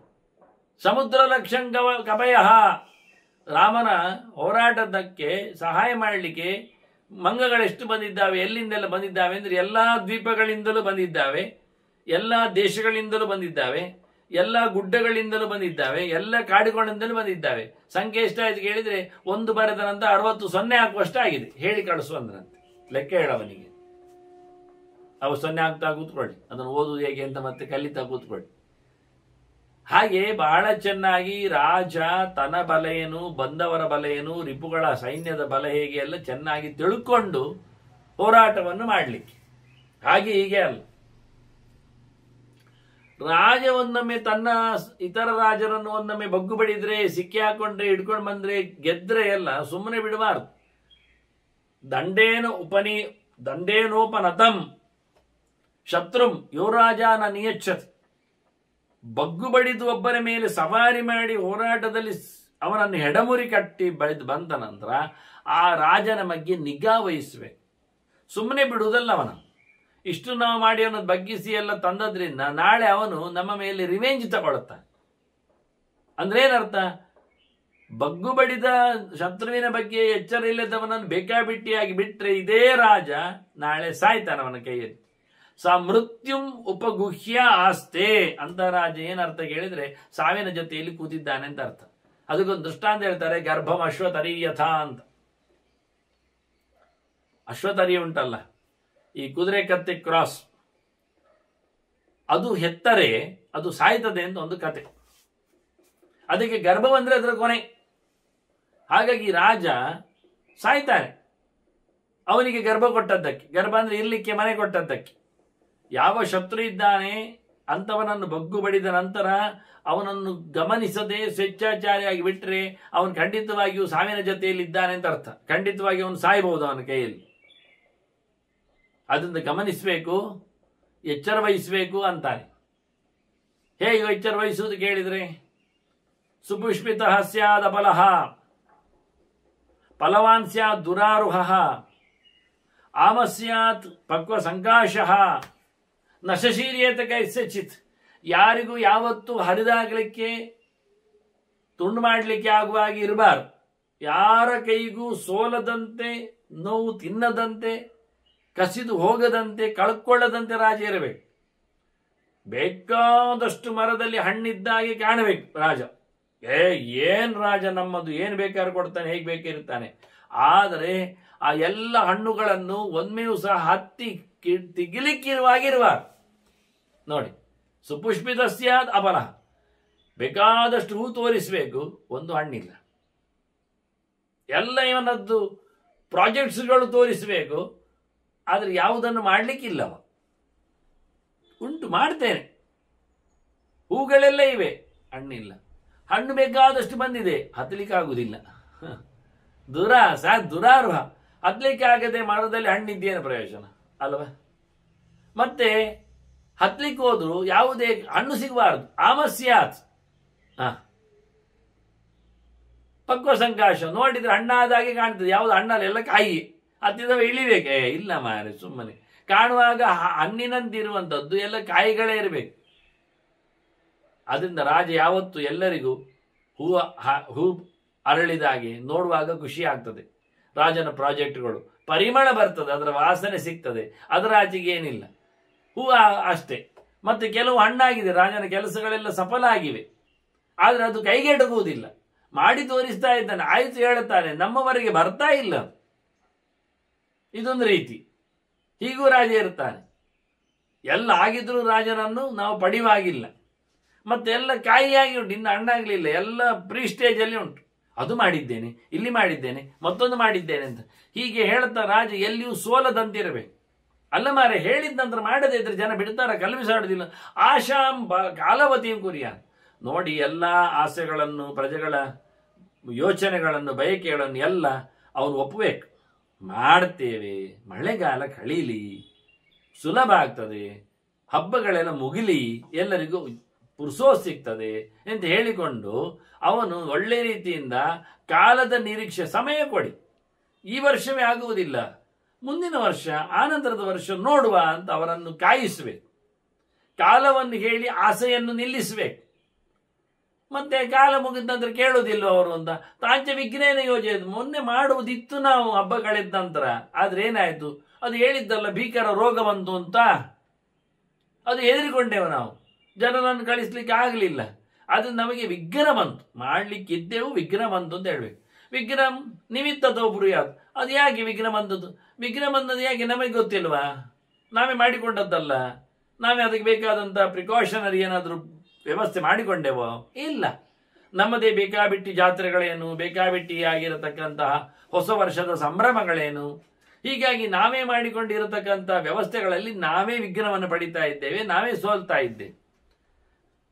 ಸಮುದ್ರ ಲಕ್ಷಂ ಕಪಯ. ರಾಮನ ಹೋರಾಟದಕ್ಕೆ ಸಹಾಯ ಮಾಡಲಿಕ್ಕೆ ಮಂಗಗಳೆಷ್ಟು ಬಂದಿದ್ದಾವೆ, ಎಲ್ಲಿಂದೆಲ್ಲ ಬಂದಿದ್ದಾವೆ ಅಂದ್ರೆ ಎಲ್ಲ ದ್ವೀಪಗಳಿಂದಲೂ ಬಂದಿದ್ದಾವೆ, ಎಲ್ಲ ದೇಶಗಳಿಂದಲೂ ಬಂದಿದ್ದಾವೆ, ಎಲ್ಲ ಗುಡ್ಡಗಳಿಂದಲೂ ಬಂದಿದ್ದಾವೆ, ಎಲ್ಲ ಕಾಡುಗಳಿಂದಲೂ ಬಂದಿದ್ದಾವೆ. ಸಂಖ್ಯೆ ಎಷ್ಟಾಯ್ತು ಕೇಳಿದ್ರೆ 1 ಬರೆದ ನಂತರ 60 0 ಹಾಕುವಷ್ಟಾಗಿದೆ. ಹೇಳಿ ಕಳಿಸು ಅಂದ್ರಂತೆ. ಲೆಕ್ಕ ಹೇಳವನಿಗೆ. ಅವು 0 ಆಗ್ತಾ ಕೂತ್ಕೊಳ್ಳಿ, ಅದನ್ನು ಓದುವುದು ಹೇಗೆ ಅಂತ ಮತ್ತೆ ಕಲಿತಾ ಕೂತ್ಕೊಳ್ಳಿ. ಹಾಗೆ ಬಹಳ ಚೆನ್ನಾಗಿ ರಾಜ ತನ್ನ ಬಲ ಏನು, ಬಂದವರ ಬಲ ಏನು, ರಿಪುಗಳ ಸೈನ್ಯದ ಬಲ ಹೇಗೆ ಎಲ್ಲ ಚೆನ್ನಾಗಿ ತಿಳ್ಕೊಂಡು ಹೋರಾಟವನ್ನು ಮಾಡಲಿಕ್ಕೆ. ಹಾಗೆ ಹೀಗೆ ಅಲ್ಲ. ರಾಜ ಒಂದೊಮ್ಮೆ ತನ್ನ ಇತರ ರಾಜರನ್ನು ಒಂದೊಮ್ಮೆ ಬಗ್ಗು ಬಡಿದ್ರೆ, ಸಿಕ್ಕಿ ಹಾಕೊಂಡ್ರೆ, ಹಿಡ್ಕೊಂಡು ಬಂದ್ರೆ, ಗೆದ್ರೆ ಎಲ್ಲ ಸುಮ್ಮನೆ ಬಿಡಬಾರ್ದು. ದಂಡೇನೋಪನತಂ ಶತ್ರುಂ ಯುವರಾಜ ನ ನಿಯಚ್ಛತಿ. ಬಗ್ಗು ಬಡಿದು ಒಬ್ಬರ ಮೇಲೆ ಸವಾರಿ ಮಾಡಿ ಹೋರಾಟದಲ್ಲಿ ಅವನನ್ನು ಹೆಡಮುರಿ ಕಟ್ಟಿ ಬಂದ ನಂತರ ಆ ರಾಜನ ಬಗ್ಗೆ ನಿಗಾ ವಹಿಸಬೇಕು. ಸುಮ್ಮನೆ ಬಿಡುವುದಲ್ಲ. ಅವನ ಇಷ್ಟು ನಾವು ಮಾಡಿ ಅವನನ್ನು ಬಗ್ಗಿಸಿ ಎಲ್ಲ ತಂದದ್ರಿಂದ ನಾಳೆ ಅವನು ನಮ್ಮ ಮೇಲೆ ರಿವೆಂಜ್ ತಗೊಳ್ತಾನೆ. ಅಂದ್ರೆ ಏನರ್ಥ? ಬಗ್ಗು ಬಡಿದ ಶತ್ರುವಿನ ಬಗ್ಗೆ ಎಚ್ಚರ ಇಲ್ಲದವನನ್ನು ಬೇಕಾಬಿಟ್ಟಿಯಾಗಿ ಬಿಟ್ರೆ ಇದೇ ರಾಜ ನಾಳೆ ಸಾಯ್ತಾನೆ ಅವನ ಕೈಯಲ್ಲಿ. ಸ ಮೃತ್ಯುಂ ಉಪಗುಹ್ಯ ಆಸ್ತೆ ಅಂತ ರಾಜ ಏನರ್ಥ ಕೇಳಿದ್ರೆ ಸಾವಿನ ಜೊತೆಯಲ್ಲಿ ಕೂತಿದ್ದಾನೆ ಅಂತ ಅರ್ಥ. ಅದಕ್ಕೊಂದು ದೃಷ್ಟಾಂತ ಹೇಳ್ತಾರೆ, ಗರ್ಭಂ ಅಶ್ವತರೀಯಥ ಅಂತ. ಅಶ್ವತರಿ ಉಂಟಲ್ಲ, ಈ ಕುದುರೆ ಕತ್ತೆ ಕ್ರಾಸ್, ಅದು ಹೆತ್ತರೆ ಅದು ಸಾಯ್ತದೆ ಅಂತ ಒಂದು ಕತೆ. ಅದಕ್ಕೆ ಗರ್ಭ ಬಂದ್ರೆ ಅದರ ಕೊನೆ. ಹಾಗಾಗಿ ರಾಜ ಸಾಯ್ತಾನೆ ಅವನಿಗೆ ಗರ್ಭ ಕೊಟ್ಟದ್ದಕ್ಕೆ. ಗರ್ಭ ಅಂದ್ರೆ ಇರ್ಲಿಕ್ಕೆ ಮನೆ ಕೊಟ್ಟದ್ದಕ್ಕೆ. ಯಾವ ಶತ್ರು ಇದ್ದಾನೆ ಅಂತವನನ್ನು ಬಗ್ಗು ಬಡಿದ ನಂತರ ಅವನನ್ನು ಗಮನಿಸದೆ ಸ್ವೇಚ್ಛಾಚಾರಿಯಾಗಿ ಬಿಟ್ಟರೆ ಅವನು ಖಂಡಿತವಾಗಿಯೂ ಸಾವಿನ ಜೊತೆಯಲ್ಲಿ ಇದ್ದಾನೆ ಅಂತ ಅರ್ಥ. ಖಂಡಿತವಾಗಿ ಅವನು ಸಾಯಬಹುದು ಅವನ ಕೈಯಲ್ಲಿ. ಅದನ್ನು ಗಮನಿಸಬೇಕು, ಎಚ್ಚರ ವಹಿಸಬೇಕು ಅಂತಾನೆ. ಹೇಗೆ ಎಚ್ಚರ ವಹಿಸುವುದು ಕೇಳಿದ್ರೆ, ಸುಪುಷ್ಪಿತ ಸ್ಯಾದ ಬಲಃ ಫಲವಾನ್ ಸ್ಯಾತ್ ದುರಾರುಹ ಆಮಸ್ಯಾತ್ ಪಕ್ವ ಸಂಕಾಶಃ ನಶಶೀರ್ಯೇತ ಕೈಸ್ಯಚಿತ್. ಯಾರಿಗೂ ಯಾವತ್ತೂ ಹರಿದಾಗಲಿಕ್ಕೆ ತುಂಡು ಮಾಡಲಿಕ್ಕೆ ಆಗುವಾಗಿ ಇರಬಾರ್ದು. ಯಾರ ಕೈಗೂ ಸೋಲದಂತೆ, ನೋವು ತಿನ್ನದಂತೆ, ಕಸಿದು ಹೋಗದಂತೆ, ಕಳ್ಕೊಳ್ಳದಂತೆ ರಾಜ ಇರಬೇಕು. ಬೇಕಾದಷ್ಟು ಮರದಲ್ಲಿ ಹಣ್ಣಿದ್ದಾಗೆ ಕಾಣಬೇಕು ರಾಜ. ಏನ್ ರಾಜ ನಮ್ಮದು, ಏನ್ ಬೇಕಾದ್ರೂ ಕೊಡ್ತಾನೆ, ಹೇಗೆ ಬೇಕಿರ್ತಾನೆ. ಆದರೆ ಆ ಎಲ್ಲ ಹಣ್ಣುಗಳನ್ನು ಒಮ್ಮೆಯೂ ಸಹ ಹತ್ತಿ ತೆಗಿಲಿಕ್ಕಿರುವಾಗಿರುವಾಗ ನೋಡಿ. ಸುಪುಷ್ಪಿತ ಸ್ಯಾದ್ ಅಬಲ. ಬೇಕಾದಷ್ಟು ಹೂ ತೋರಿಸಬೇಕು, ಒಂದು ಹಣ್ಣಿಲ್ಲ. ಎಲ್ಲ ಇವನದ್ದು ಪ್ರಾಜೆಕ್ಟ್ಸ್ಗಳು ತೋರಿಸಬೇಕು, ಆದರೆ ಯಾವುದನ್ನು ಮಾಡಲಿಕ್ಕಿಲ್ಲವ. ಉಂಟು, ಮಾಡ್ತೇನೆ, ಹೂಗಳೆಲ್ಲ ಇವೆ, ಹಣ್ಣಿಲ್ಲ. ಹಣ್ಣು ಬೇಕಾದಷ್ಟು ಬಂದಿದೆ, ಹತ್ತಲಿಕ್ಕಾಗುವುದಿಲ್ಲ. ದುರಾರ್ಹ. ಹತ್ತಲಿಕ್ಕೆ ಆಗದೆ ಮರದಲ್ಲಿ ಹಣ್ಣಿದ್ದೇನು ಪ್ರಯೋಜನ ಅಲ್ವಾ? ಮತ್ತೆ ಹತ್ತಲಿಕ್ಕೆ ಹೋದ್ರು ಯಾವುದೇ ಹಣ್ಣು ಸಿಗಬಾರದು. ಆಮಸ್ಯಾತ್. ಪಕ್ವ ಸಂಕಾಶ ನೋಡಿದ್ರೆ ಹಣ್ಣಾದಾಗೆ ಕಾಣ್ತದೆ, ಯಾವುದು ಹಣ್ಣಲ್ಲ, ಎಲ್ಲ ಕಾಯಿ. ಹತ್ತಿದವ ಇಳಿಬೇಕೆ? ಇಲ್ಲ ಮಾರೆ, ಸುಮ್ಮನೆ ಕಾಣುವಾಗ ಹಣ್ಣಿನಂತಿರುವಂಥದ್ದು ಎಲ್ಲ ಕಾಯಿಗಳೇ ಇರಬೇಕು. ಅದರಿಂದ ರಾಜ ಯಾವತ್ತು ಎಲ್ಲರಿಗೂ ಹೂ ಅರಳಿದಾಗೆ ನೋಡುವಾಗ ಖುಷಿ ಆಗ್ತದೆ. ರಾಜನ ಪ್ರಾಜೆಕ್ಟ್ಗಳು ಪರಿಮಳ ಬರ್ತದೆ, ಅದರ ವಾಸನೆ ಸಿಗ್ತದೆ, ಅದರ ಆಚೆಗೆ ಏನಿಲ್ಲ, ಹೂವು ಅಷ್ಟೇ. ಮತ್ತೆ ಕೆಲವು ಹಣ್ಣಾಗಿದೆ, ರಾಜನ ಕೆಲಸಗಳೆಲ್ಲ ಸಫಲ ಆಗಿವೆ, ಆದರೆ ಅದು ಕೈಗೆಟಕುವುದಿಲ್ಲ. ಮಾಡಿ ತೋರಿಸ್ತಾ ಇದ್ದಾನೆ, ಆಯ್ತು ಹೇಳುತ್ತಾನೆ, ನಮ್ಮವರೆಗೆ ಬರ್ತಾ ಇಲ್ಲ. ಇದೊಂದು ರೀತಿ. ಹೀಗೂ ರಾಜ ಇರ್ತಾನೆ. ಎಲ್ಲ ಆಗಿದ್ರೂ ರಾಜನನ್ನು ನಾವು ಪಡೆಯುವಾಗಿಲ್ಲ. ಮತ್ತೆ ಎಲ್ಲ ಕಾಯಿಯಾಗಿ ಉಂಟು, ಇನ್ನು ಹಣ್ಣಾಗಲಿಲ್ಲ, ಎಲ್ಲ ಪ್ರೀ ಸ್ಟೇಜಲ್ಲಿ ಉಂಟು. ಅದು ಮಾಡಿದ್ದೇನೆ, ಇಲ್ಲಿ ಮಾಡಿದ್ದೇನೆ, ಮತ್ತೊಂದು ಮಾಡಿದ್ದೇನೆ ಅಂತ ಹೀಗೆ ಹೇಳ್ತಾ ರಾಜ ಎಲ್ಲಿಯೂ ಸೋಲದಂತಿರಬೇಕು. ಅಲ್ಲ ಮಾರೆ, ಹೇಳಿದ ನಂತರ ಮಾಡದೇ ಇದ್ರೆ ಜನ ಬಿಡ್ತಾರ? ಕಲ್ವಿಸಾಡುದಿಲ್ಲ. ಆಶಾಂ ಕಾಲವತಿಯಂ ಕುರಿಯ. ನೋಡಿ, ಎಲ್ಲ ಆಸೆಗಳನ್ನು, ಪ್ರಜೆಗಳ ಯೋಚನೆಗಳನ್ನು, ಬಯಕೆಗಳನ್ನು ಎಲ್ಲ ಅವನು ಒಪ್ಪಬೇಕು. ಮಾಡ್ತೇವೆ, ಮಳೆಗಾಲ ಕಳೀಲಿ, ಸುಲಭ ಆಗ್ತದೆ, ಹಬ್ಬಗಳೆಲ್ಲ ಮುಗಿಲಿ, ಎಲ್ಲರಿಗೂ ಪುರ್ಸೋ ಸಿಗ್ತದೆ ಅಂತ ಹೇಳಿಕೊಂಡು ಅವನು ಒಳ್ಳೆ ರೀತಿಯಿಂದ ಕಾಲದ ನಿರೀಕ್ಷೆ, ಸಮಯ ಕೊಡಿ, ಈ ವರ್ಷವೇ ಆಗುವುದಿಲ್ಲ, ಮುಂದಿನ ವರ್ಷ, ಆನಂತರದ ವರ್ಷ ನೋಡುವ ಅಂತ ಅವರನ್ನು ಕಾಯಿಸಬೇಕು. ಕಾಲವನ್ನು ಹೇಳಿ ಆಸೆಯನ್ನು ನಿಲ್ಲಿಸಬೇಕು. ಮತ್ತೆ ಕಾಲ ಮುಗಿದ ನಂತರ ಕೇಳುವುದಿಲ್ಲ ಅವರು ಅಂತ. ತಾಂಚ ವಿಜ್ಞಾನ ಯೋಜನೆ ಮೊನ್ನೆ ಮಾಡುವುದಿತ್ತು ನಾವು ಹಬ್ಬ ಕಳೆದ ನಂತರ, ಆದ್ರೆ ಏನಾಯ್ತು? ಅದು ಹೇಳಿದ್ದಲ್ಲ, ಭೀಕರ ರೋಗ ಬಂತು ಅಂತ, ಅದು ಹೆದರಿಕೊಂಡೆವು ನಾವು, ಜನರನ್ನು ಕಳಿಸ್ಲಿಕ್ಕೆ ಆಗಲಿಲ್ಲ. ಅದು ನಮಗೆ ವಿಘ್ನ ಬಂತು, ಮಾಡ್ಲಿಕ್ಕಿದ್ದೆವು, ವಿಘ್ನ ಬಂತು ಅಂತ ಹೇಳ್ಬೇಕು. ವಿಘ್ನ ನಿಮಿತ್ತದ ಒಬ್ರು ಯಾವ್ದು? ಅದು ಯಾಕೆ ವಿಘ್ನ ಬಂದದ್ದು? ವಿಘ್ನ ಬಂದದ್ದು ಯಾಕೆ ನಮಗೆ ಗೊತ್ತಿಲ್ವಾ? ನಾವೇ ಮಾಡಿಕೊಂಡದ್ದಲ್ಲ. ನಾವೇ ಅದಕ್ಕೆ ಬೇಕಾದಂಥ ಪ್ರಿಕಾಷನರಿ ಏನಾದರೂ ವ್ಯವಸ್ಥೆ ಮಾಡಿಕೊಂಡೆವೋ? ಇಲ್ಲ. ನಮ್ಮದೇ ಬೇಕಾಬಿಟ್ಟಿ ಜಾತ್ರೆಗಳೇನು, ಬೇಕಾಬಿಟ್ಟಿ ಆಗಿರತಕ್ಕಂತಹ ಹೊಸ ವರ್ಷದ ಸಂಭ್ರಮಗಳೇನು, ಹೀಗಾಗಿ ನಾವೇ ಮಾಡಿಕೊಂಡಿರತಕ್ಕಂಥ ವ್ಯವಸ್ಥೆಗಳಲ್ಲಿ ನಾವೇ ವಿಘ್ನವನ್ನು ಪಡಿತಾ ಇದ್ದೇವೆ, ನಾವೇ ಸೋಲ್ತಾ ಇದ್ದೇವೆ.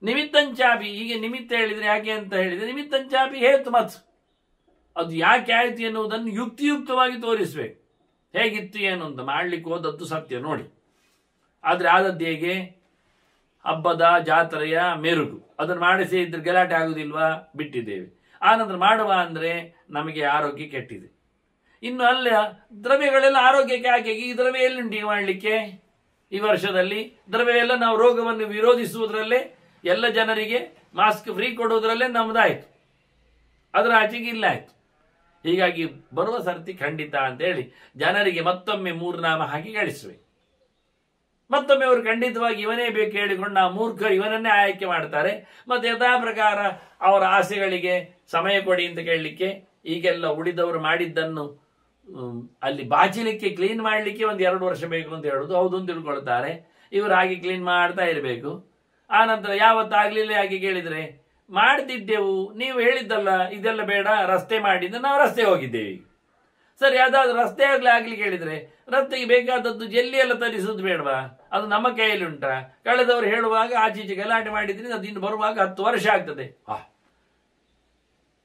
ನಿಮಿತ್ತಂಚಾಪಿ, ಹೀಗೆ ನಿಮಿತ್ತ ಹೇಳಿದ್ರೆ ಯಾಕೆ ಅಂತ ಹೇಳಿದ್ರೆ, ನಿಮಿತ್ತಂಚಾಪಿ ಹೇತು ಮತ್, ಅದು ಯಾಕೆ ಆಯ್ತು ಎನ್ನುವುದನ್ನು ಯುಕ್ತಿಯುಕ್ತವಾಗಿ ತೋರಿಸ್ಬೇಕು. ಹೇಗಿತ್ತು ಏನು ಅಂತ ಮಾಡ್ಲಿಕ್ಕೆ ಹೋದದ್ದು ಸತ್ಯ ನೋಡಿ. ಆದರೆ ಆದದ್ದು ಹೇಗೆ? ಹಬ್ಬದ ಜಾತ್ರೆಯ ಮೆರುಗು, ಅದನ್ನು ಮಾಡಿಸಿ ಇದ್ರೆ ಗಲಾಟೆ ಆಗುದಿಲ್ವಾ? ಬಿಟ್ಟಿದ್ದೇವೆ. ಆನಂತರ ಮಾಡುವ ಅಂದ್ರೆ ನಮಗೆ ಆರೋಗ್ಯ ಕೆಟ್ಟಿದೆ. ಇನ್ನು ಅಲ್ಲ, ದ್ರವ್ಯಗಳೆಲ್ಲ ಆರೋಗ್ಯಕ್ಕೆ ಹಾಕಿ, ಈ ದ್ರವ್ಯ ಎಲ್ಲಿಂಟಿ ಮಾಡಲಿಕ್ಕೆ? ಈ ವರ್ಷದಲ್ಲಿ ದ್ರವ್ಯ ನಾವು ರೋಗವನ್ನು ವಿರೋಧಿಸುವುದರಲ್ಲೇ, ಎಲ್ಲ ಜನರಿಗೆ ಮಾಸ್ಕ್ ಫ್ರೀ ಕೊಡುವುದರಲ್ಲೇ ನಮ್ದಾಯ್ತು, ಅದರ ಆಚೆಗೆ ಇಲ್ಲ ಆಯ್ತು. ಹೀಗಾಗಿ ಬರುವ ಸರ್ತಿ ಖಂಡಿತ ಅಂತೇಳಿ ಜನರಿಗೆ ಮತ್ತೊಮ್ಮೆ 3 ನಾಮ ಹಾಕಿ ಗಳಿಸುವೆ. ಮತ್ತೊಮ್ಮೆ ಅವರು ಖಂಡಿತವಾಗಿ ಇವನೇ ಬೇಕು ಹೇಳಿಕೊಂಡು ಆ ಮೂರ್ಖರು ಇವನನ್ನೇ ಆಯ್ಕೆ ಮಾಡ್ತಾರೆ. ಮತ್ತೆ ಯಥಾ ಪ್ರಕಾರ ಅವರ ಆಸೆಗಳಿಗೆ ಸಮಯ ಕೊಡಿ ಅಂತ ಕೇಳಲಿಕ್ಕೆ, ಈಗೆಲ್ಲ ಉಳಿದವರು ಮಾಡಿದ್ದನ್ನು ಅಲ್ಲಿ ಬಾಚಲಿಕ್ಕೆ, ಕ್ಲೀನ್ ಮಾಡಲಿಕ್ಕೆ 1-2 ವರ್ಷ ಬೇಕು ಅಂತ ಹೇಳುದು, ಹೌದು ಅಂತ ತಿಳ್ಕೊಳ್ತಾರೆ. ಇವರು ಹಾಗೆ ಕ್ಲೀನ್ ಮಾಡ್ತಾ ಇರಬೇಕು. ಆ ನಂತರ ಯಾವತ್ತಾಗ್ಲಿಲ್ಲ ಯಾಕೆ ಕೇಳಿದ್ರೆ, ಮಾಡ್ತಿದ್ದೆವು, ನೀವು ಹೇಳಿದ್ದಲ್ಲ ಇದೆಲ್ಲ ಬೇಡ, ರಸ್ತೆ ಮಾಡಿದ್ದು, ನಾವು ರಸ್ತೆ ಹೋಗಿದ್ದೇವೆ. ಸರಿ, ಅದಾದ್ರೂ ರಸ್ತೆ ಆಗ್ಲಿಕ್ಕೆ ಹೇಳಿದ್ರೆ, ರಸ್ತೆಗೆ ಬೇಕಾದದ್ದು ಜಲ್ಲಿ ಎಲ್ಲ ತರಿಸುದು ಬೇಡವಾ? ಅದು ನಮ್ಮ ಕೈಯಲ್ಲಿ ಉಂಟಾ? ಕಳೆದವರು ಹೇಳುವಾಗ ಆಚೀಚೆ ಗಲಾಟೆ ಮಾಡಿದ್ರಿ, ಅದು ಇನ್ನು ಬರುವಾಗ 10 ವರ್ಷ ಆಗ್ತದೆ.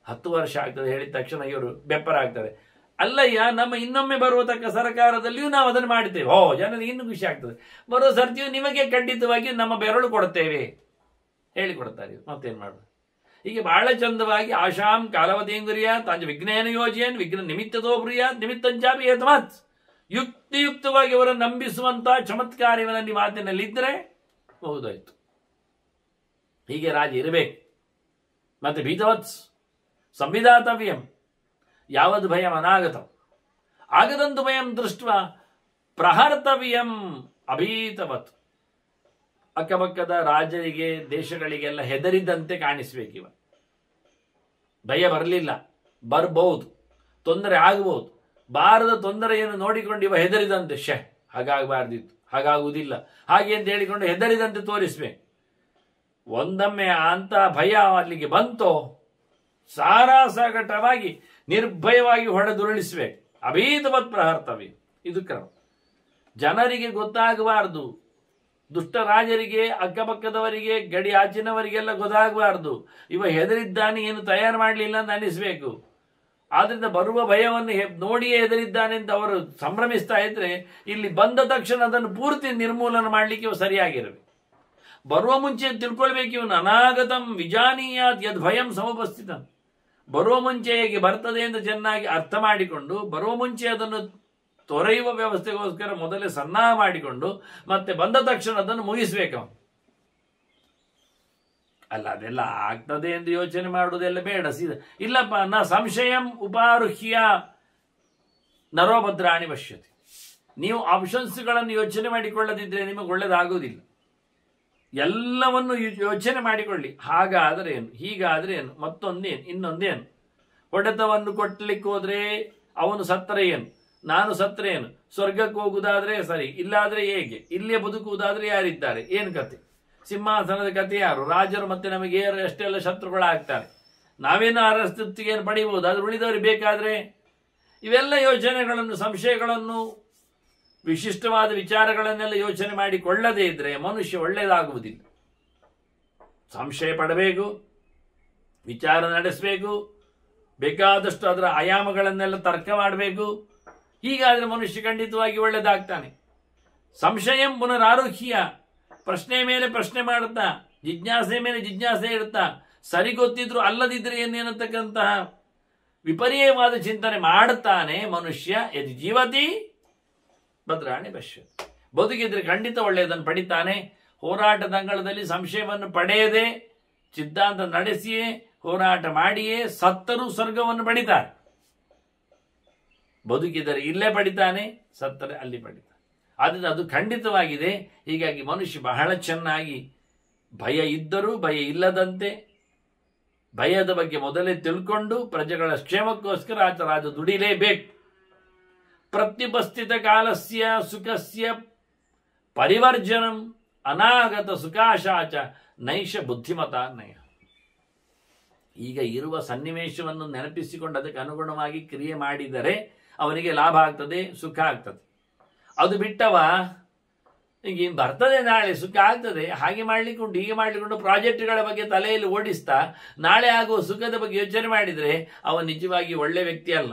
10 ವರ್ಷ ಆಗ್ತದೆ ಹೇಳಿದ ತಕ್ಷಣ ಇವರು ಬೆಪ್ಪರ ಆಗ್ತಾರೆ. ಅಲ್ಲಯ್ಯ, ನಮ್ಮ ಇನ್ನೊಮ್ಮೆ ಬರುವತಕ್ಕ ಸರ್ಕಾರದಲ್ಲಿಯೂ ನಾವು ಅದನ್ನು ಮಾಡ್ತೇವೆ. ಜನರಿಗೆ ಇನ್ನೂ ಖುಷಿ ಆಗ್ತದೆ. ಬರುವ ಸರ್ತಿಯು ನಿಮಗೆ ಖಂಡಿತವಾಗಿಯೂ ನಮ್ಮ ಬೆರಳು ಕೊಡ್ತೇವೆ ಹೇಳಿಕೊಡ್ತಾರೆ. ಮತ್ತೇನು ಮಾಡುದು? ಹೀಗೆ ಬಹಳ ಚಂದವಾಗಿ ಆಶಾಂ ಕಾಲವತಿಯಂಗುರಿಯ ತಾಂಜ ವಿಜ್ಞಾನ ಯೋಜೆಯನ್ ವಿಘ್ನ ನಿಮಿತ್ತದೋ ಬ್ರಿಯಾತ್ ನಿಮಿತ್ತಂಚಾಪಿ ಏತಮತ್. ಯುಕ್ತಿಯುಕ್ತವಾಗಿ ಅವರನ್ನು ನಂಬಿಸುವಂತ ಚಮತ್ಕಾರ ಇವನಲ್ಲಿ ಮಾತಿನಲ್ಲಿದ್ದರೆ ಹೌದಾಯ್ತು. ಹೀಗೆ ರಾಜ ಇರಬೇಕು. ಮತ್ತೆ ಭೀತವತ್ಸ್ ಸಂವಿಧಾತವ್ಯಂ, ಯಾವದು ಭಯಂ ಅನಾಗತಂ ಆಗದಂತು ಭಯಂ ದೃಷ್ಟ ಪ್ರಹರ್ತವ್ಯಂ ಅಭೀತವತ್. ಅಕ್ಕಪಕ್ಕದ ರಾಜರಿಗೆ, ದೇಶಗಳಿಗೆಲ್ಲ ಹೆದರಿದಂತೆ ಕಾಣಿಸ್ಬೇಕಿವ. ಭಯ ಬರಲಿಲ್ಲ, ಬರ್ಬಹುದು, ತೊಂದರೆ ಆಗಬಹುದು, ಬಾರದ ತೊಂದರೆಯನ್ನು ನೋಡಿಕೊಂಡು ಇವ ಹೆದರಿದಂತೆ, ಹಾಗಾಗಬಾರ್ದಿತ್ತು, ಹಾಗಾಗುವುದಿಲ್ಲ, ಹಾಗೆ ಅಂತ ಹೇಳಿಕೊಂಡು ಹೆದರಿದಂತೆ ತೋರಿಸ್ಬೇಕು. ಒಂದೊಮ್ಮೆ ಅಂತ ಭಯ ಅಲ್ಲಿಗೆ ಬಂತೋ ಸಾರಾಸಗಟವಾಗಿ ನಿರ್ಭಯವಾಗಿ ಹೊಡೆದುರುಳಿಸ್ಬೇಕು. ಅಭೀತವತ್ ಪ್ರಹರ್ತವ್ಯ, ಇದು ಕ್ರಮ. ಜನರಿಗೆ ಗೊತ್ತಾಗಬಾರದು ದುಷ್ಟ ರಾಜರಿಗೆ, ಅಕ್ಕಪಕ್ಕದವರಿಗೆ, ಗಡಿ ಆಚಿನವರಿಗೆಲ್ಲ ಗೊತ್ತಾಗಬಾರ್ದು. ಇವ ಹೆದರಿದ್ದಾನೆ, ಏನು ತಯಾರು ಮಾಡಲಿಲ್ಲ ಅಂತ ಅನಿಸ್ಬೇಕು. ಆದ್ರಿಂದ ಬರುವ ಭಯವನ್ನು ನೋಡಿಯೇ ಹೆದರಿದ್ದಾನೆ ಅಂತ ಅವರು ಸಂಭ್ರಮಿಸ್ತಾ ಇದ್ರೆ, ಇಲ್ಲಿ ಬಂದ ತಕ್ಷಣ ಅದನ್ನು ಪೂರ್ತಿ ನಿರ್ಮೂಲನ ಮಾಡಲಿಕ್ಕೆ ಇವು ಸರಿಯಾಗಿರಬೇಕು. ಬರುವ ಮುಂಚೆ ತಿಳ್ಕೊಳ್ಬೇಕು, ಇವನು ಅನಾಗತಂ ವಿಜಾನೀಯಾತ್ ಯದ್ ಭಯಂ ಸಮುಪಸ್ಥಿತ. ಬರುವ ಮುಂಚೆ ಹೇಗೆ ಬರ್ತದೆ ಅಂತ ಚೆನ್ನಾಗಿ ಅರ್ಥ ಮಾಡಿಕೊಂಡು, ಬರುವ ಮುಂಚೆ ಅದನ್ನು ತೊರೆಯುವ ವ್ಯವಸ್ಥೆಗೋಸ್ಕರ ಮೊದಲೇ ಸನ್ನಾಹ ಮಾಡಿಕೊಂಡು ಮತ್ತೆ ಬಂದ ತಕ್ಷಣ ಅದನ್ನು ಮುಗಿಸ್ಬೇಕು. ಅಲ್ಲ ಅದೆಲ್ಲ ಆಗ್ತದೆ ಎಂದು ಯೋಚನೆ ಮಾಡುವುದೆಲ್ಲ ಬೇಡ. ಇಲ್ಲಪ್ಪ, ನ ಸಂಶಯಂ ಉಪಾರುಹ್ಯ ನರೋಭದ್ರಾಣಿ ಪಶ್ಯತಿ. ನೀವು ಆಪ್ಷನ್ಸ್ಗಳನ್ನು ಯೋಚನೆ ಮಾಡಿಕೊಳ್ಳದಿದ್ರೆ ನಿಮಗೆ ಒಳ್ಳೆಯದಾಗುವುದಿಲ್ಲ. ಎಲ್ಲವನ್ನು ಯೋಚನೆ ಮಾಡಿಕೊಳ್ಳಿ. ಹಾಗಾದರೆ ಏನು, ಹೀಗಾದ್ರೆ ಏನು, ಮತ್ತೊಂದೇನು, ಇನ್ನೊಂದೇನು. ಹೊಡೆತವನ್ನು ಕೊಟ್ಟಲಿಕ್ಕೆ ಹೋದ್ರೆ ಅವನು ಸತ್ತರೆ ಏನು, ನಾನು ಸತ್ತರೆ ಏನು, ಸ್ವರ್ಗಕ್ಕೆ ಹೋಗುವುದಾದ್ರೆ ಸರಿ, ಇಲ್ಲಾದ್ರೆ ಹೇಗೆ, ಇಲ್ಲೇ ಬದುಕುವುದಾದ್ರೆ ಯಾರಿದ್ದಾರೆ, ಏನು ಕತೆ, ಸಿಂಹಾಸನದ ಕತೆ ಯಾರು, ರಾಜರು ಮತ್ತೆ ನಮಗೆ ಎಷ್ಟೆಲ್ಲ ಶತ್ರುಗಳಾಗ್ತಾರೆ, ನಾವೇನು ಅರಸ್ತುತ್ತಿಗೇನು ಪಡಿಬಹುದು, ಅದು ಉಳಿದವರು ಬೇಕಾದ್ರೆ. ಇವೆಲ್ಲ ಯೋಚನೆಗಳನ್ನು, ಸಂಶಯಗಳನ್ನು, ವಿಶಿಷ್ಟವಾದ ವಿಚಾರಗಳನ್ನೆಲ್ಲ ಯೋಚನೆ ಮಾಡಿಕೊಳ್ಳದೇ ಇದ್ರೆ ಮನುಷ್ಯ ಒಳ್ಳೆಯದಾಗುವುದಿಲ್ಲ. ಸಂಶಯ ಪಡಬೇಕು, ವಿಚಾರ ನಡೆಸಬೇಕು, ಬೇಕಾದಷ್ಟು ಅದರ ಆಯಾಮಗಳನ್ನೆಲ್ಲ ತರ್ಕ ಮಾಡಬೇಕು. ಹೀಗಾದ್ರೆ ಮನುಷ್ಯ ಖಂಡಿತವಾಗಿ ಒಳ್ಳೆಯದಾಗ್ತಾನೆ. ಸಂಶಯಂ ಪುನರಾರುಹ್ಯ, ಪ್ರಶ್ನೆ ಮೇಲೆ ಪ್ರಶ್ನೆ ಮಾಡುತ್ತಾ, ಜಿಜ್ಞಾಸೆ ಮೇಲೆ ಜಿಜ್ಞಾಸೆ ಇಡುತ್ತಾ, ಸರಿ ಗೊತ್ತಿದ್ರು ಅಲ್ಲದಿದ್ರೆ ಏನೇನತಕ್ಕಂತಹ ವಿಪರ್ಯಯವಾದ ಚಿಂತನೆ ಮಾಡುತ್ತಾನೆ ಮನುಷ್ಯ. ಯದಿ ಜೀವತಿ ಭದ್ರಾಣಿ ಪಶ್ಯತಿ. ಬದುಕಿದ್ರೆ ಖಂಡಿತ ಒಳ್ಳೆಯದನ್ನು ಪಡಿತಾನೆ. ಹೋರಾಟದ ಅಂಗಳದಲ್ಲಿ ಸಂಶಯವನ್ನು ಪಡೆಯದೆ ಸಿದ್ಧಾಂತ ನಡೆಸಿಯೇ ಹೋರಾಟ ಮಾಡಿಯೇ ಸತ್ತರೂ ಸ್ವರ್ಗವನ್ನು ಪಡಿತಾರೆ. ಬದುಕಿದರೆ ಇಲ್ಲೇ ಪಡಿತಾನೆ, ಸತ್ತರೆ ಅಲ್ಲಿ ಪಡಿತಾನೆ. ಆದ್ದರಿಂದ ಅದು ಖಂಡಿತವಾಗಿದೆ. ಹೀಗಾಗಿ ಮನುಷ್ಯ ಬಹಳ ಚೆನ್ನಾಗಿ ಭಯ ಇದ್ದರೂ ಭಯ ಇಲ್ಲದಂತೆ ಭಯದ ಬಗ್ಗೆ ಮೊದಲೇ ತಿಳ್ಕೊಂಡು ಪ್ರಜೆಗಳ ಕ್ಷೇಮಕ್ಕೋಸ್ಕರ ರಾಜ ದುಡಿಲೇಬೇಕು. ಪ್ರತ್ಯುಪಸ್ಥಿತ ಕಾಲಸ್ಯ ಸುಖಸ್ಯ ಪರಿವರ್ಜನಂ ಅನಾಗತ ಸುಖಾಶಾಚ ನೈಷ ಬುದ್ಧಿಮತಾನ್ವಯ. ಈಗ ಇರುವ ಸನ್ನಿವೇಶವನ್ನು ನೆನಪಿಸಿಕೊಂಡು ಅದಕ್ಕೆ ಅನುಗುಣವಾಗಿ ಕ್ರಿಯೆ ಮಾಡಿದರೆ ಅವನಿಗೆ ಲಾಭ ಆಗ್ತದೆ, ಸುಖ ಆಗ್ತದೆ. ಅದು ಬಿಟ್ಟವ ಈಗ ಬರ್ತದೆ, ನಾಳೆ ಸುಖ ಆಗ್ತದೆ, ಹಾಗೆ ಮಾಡ್ಲಿಕ್ಕೊಂಡು ಹೀಗೆ ಮಾಡ್ಲಿಕ್ಕೊಂಡು ಪ್ರಾಜೆಕ್ಟ್ಗಳ ಬಗ್ಗೆ ತಲೆಯಲ್ಲಿ ಓಡಿಸ್ತಾ ನಾಳೆ ಆಗುವ ಸುಖದ ಬಗ್ಗೆ ಯೋಚನೆ ಮಾಡಿದರೆ ಅವನು ನಿಜವಾಗಿ ಒಳ್ಳೆ ವ್ಯಕ್ತಿ ಅಲ್ಲ.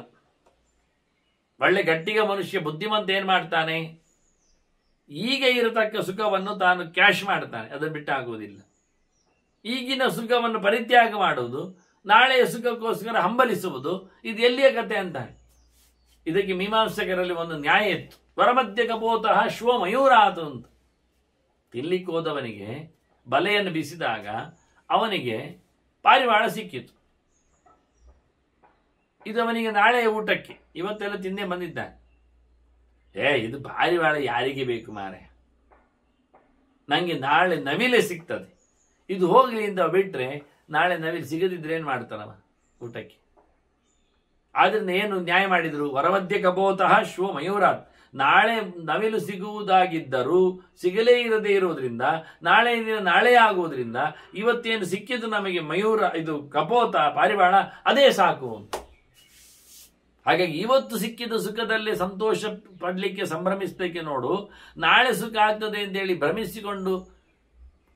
ಒಳ್ಳೆ ಗಟ್ಟಿಗ ಮನುಷ್ಯ, ಬುದ್ಧಿಮಂತ ಏನ್ ಮಾಡ್ತಾನೆ, ಈಗ ಇರತಕ್ಕ ಸುಖವನ್ನು ತಾನು ಕ್ಯಾಶ್ ಮಾಡ್ತಾನೆ, ಅದನ್ನು ಬಿಟ್ಟಾಗುವುದಿಲ್ಲ. ಈಗಿನ ಸುಖವನ್ನು ಪರಿತ್ಯಾಗ ಮಾಡುವುದು, ನಾಳೆಯ ಸುಖಕ್ಕೋಸ್ಕರ ಹಂಬಲಿಸುವುದು, ಇದು ಎಲ್ಲಿಯ ಕತೆ ಅಂತಾನೆ. ಇದಕ್ಕೆ ಮೀಮಾಂಸಕರಲ್ಲಿ ಒಂದು ನ್ಯಾಯ ಇತ್ತು. ವರಮಧ್ಯ ಕಪೋತಃ ಶ್ವ ಮಯೂರಾತು ಅಂತ. ತಿನ್ಲಿಕ್ಕೆ ಹೋದವನಿಗೆ ಬಲೆಯನ್ನು ಬೀಸಿದಾಗ ಅವನಿಗೆ ಪಾರಿವಾಳ ಸಿಕ್ಕಿತು. ಇದು ಅವನಿಗೆ ನಾಳೆಯ ಊಟಕ್ಕೆ, ಇವತ್ತೆಲ್ಲ ತಿಂದೇ ಬಂದಿದ್ದಾನೆ. ಇದು ಪಾರಿವಾಳ ಯಾರಿಗೆ ಬೇಕು ಮಾರೆ, ನಂಗೆ ನಾಳೆ ನವಿಲೆ ಸಿಗ್ತದೆ, ಇದು ಹೋಗ್ಲಿ ಅಂತ ಬಿಟ್ರೆ ನಾಳೆ ನವಿಲು ಸಿಗದಿದ್ರೆ ಏನ್ ಮಾಡ್ತಾನವ ಊಟಕ್ಕೆ. ಆದ್ರಿಂದ ಏನು ನ್ಯಾಯ ಮಾಡಿದ್ರು, ವರಮಧ್ಯ ಕಪೋತಃ ಶ್ವ ಮಯೂರಾತ್. ನಾಳೆ ನವಿಲು ಸಿಗುವುದಾಗಿದ್ದರೂ ಸಿಗಲೇ ಇರದೇ ಇರೋದ್ರಿಂದ, ನಾಳೆ ದಿನ ನಾಳೆ ಆಗುವುದರಿಂದ ಇವತ್ತೇನು ಸಿಕ್ಕಿದ್ದು ನಮಗೆ ಮಯೂರ, ಇದು ಕಪೋತ ಪಾರಿವಾಳ, ಅದೇ ಸಾಕು ಅಂತ. ಹಾಗಾಗಿ ಇವತ್ತು ಸಿಕ್ಕಿದ ಸುಖದಲ್ಲಿ ಸಂತೋಷ ಪಡ್ಲಿಕ್ಕೆ, ಸಂಭ್ರಮಿಸಲಿಕ್ಕೆ ನೋಡು. ನಾಳೆ ಸುಖ ಆಗ್ತದೆ ಅಂತೇಳಿ ಭ್ರಮಿಸಿಕೊಂಡು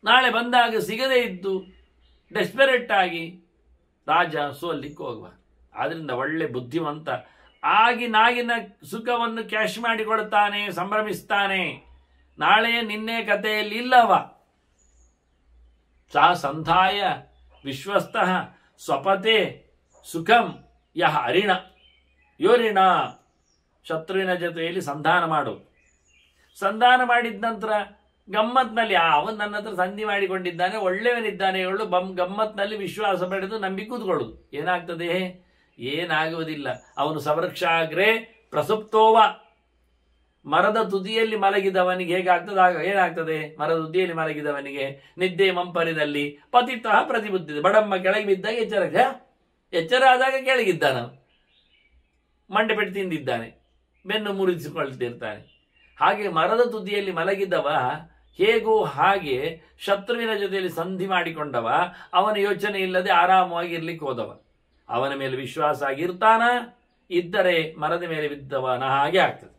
ನಾಳೆ ಬಂದಾಗ ಸಿಗದೇ ಇದ್ದು ಡೆಸ್ಪೆರೇಟ್ ಆಗಿ ರಾಜ ಸೋಲಿಕ್ಕೆ ಹೋಗುವ. ಆದ್ರಿಂದ ಒಳ್ಳೆ ಬುದ್ಧಿವಂತ ಆಗಿ ನಾಗಿನ ಸುಖವನ್ನು ಕ್ಯಾಶ್ ಮಾಡಿಕೊಳ್ತಾನೆ, ಸಂಭ್ರಮಿಸ್ತಾನೆ. ನಾಳೆ ನಿನ್ನೆ ಕಥೆಯಲ್ಲಿ ಇಲ್ಲವ. ಸಾ ಸಂಧಾಯ ವಿಶ್ವಸ್ತಃ ಸ್ವಪತೆ ಸುಖಂ ಯಹ ಅರಿಣ ಯೋರಿಣ. ಶತ್ರುವಿನ ಜೊತೆಯಲ್ಲಿ ಸಂಧಾನ ಮಾಡು. ಸಂಧಾನ ಮಾಡಿದ ನಂತರ ಗಮ್ಮತ್ನಲ್ಲಿ ಅವನು ನನ್ನ ಹತ್ರ ಸಂಧಿ ಮಾಡಿಕೊಂಡಿದ್ದಾನೆ, ಒಳ್ಳೆಯವನಿದ್ದಾನೆ ಹೇಳು, ಗಮ್ಮತ್ನಲ್ಲಿ ವಿಶ್ವಾಸ ಪಡೆದು ನಂಬಿ ಕೂತ್ಕೊಳ್ಳುದು. ಏನಾಗ್ತದೆ? ಏನಾಗುವುದಿಲ್ಲ. ಅವನು ಸವೃಕ್ಷಾಗ್ರೆ ಪ್ರಸುಪ್ತೋವ. ಮರದ ತುದಿಯಲ್ಲಿ ಮಲಗಿದವನಿಗೆ ಹೇಗಾಗ್ತದೆ, ಆಗ ಏನಾಗ್ತದೆ? ಮರದ ತುದಿಯಲ್ಲಿ ಮಲಗಿದವನಿಗೆ ನಿದ್ದೆ ಮಂಪರಿನಲ್ಲಿ ಪತಿತಃ ಪ್ರತಿಬುದ್ಧಿದೆ. ಬಡಮ್ಮ ಕೆಳಗೆ ಬಿದ್ದಾಗ ಎಚ್ಚರ ಆದಾಗ ಕೆಳಗಿದ್ದಾನ, ಮಂಡೆ ಪೆಟ್ಟು ತಿಂದಿದ್ದಾನೆ, ಬೆನ್ನು ಮುರಿಸಿಕೊಳ್ತಿರ್ತಾನೆ. ಹಾಗೆ ಮರದ ತುದಿಯಲ್ಲಿ ಮಲಗಿದವ ಹೇಗೋ ಹಾಗೆ ಶತ್ರುವಿನ ಜೊತೆಯಲ್ಲಿ ಸಂಧಿ ಮಾಡಿಕೊಂಡವ ಅವನ ಯೋಚನೆ ಇಲ್ಲದೆ ಆರಾಮವಾಗಿ ಇರ್ಲಿಕ್ಕೆ ಹೋದವ. ಅವನ ಮೇಲೆ ವಿಶ್ವಾಸ ಆಗಿರ್ತಾನ, ಇದ್ದರೆ ಮರದ ಮೇಲೆ ಬಿದ್ದವನ ಹಾಗೆ ಆಗ್ತದೆ.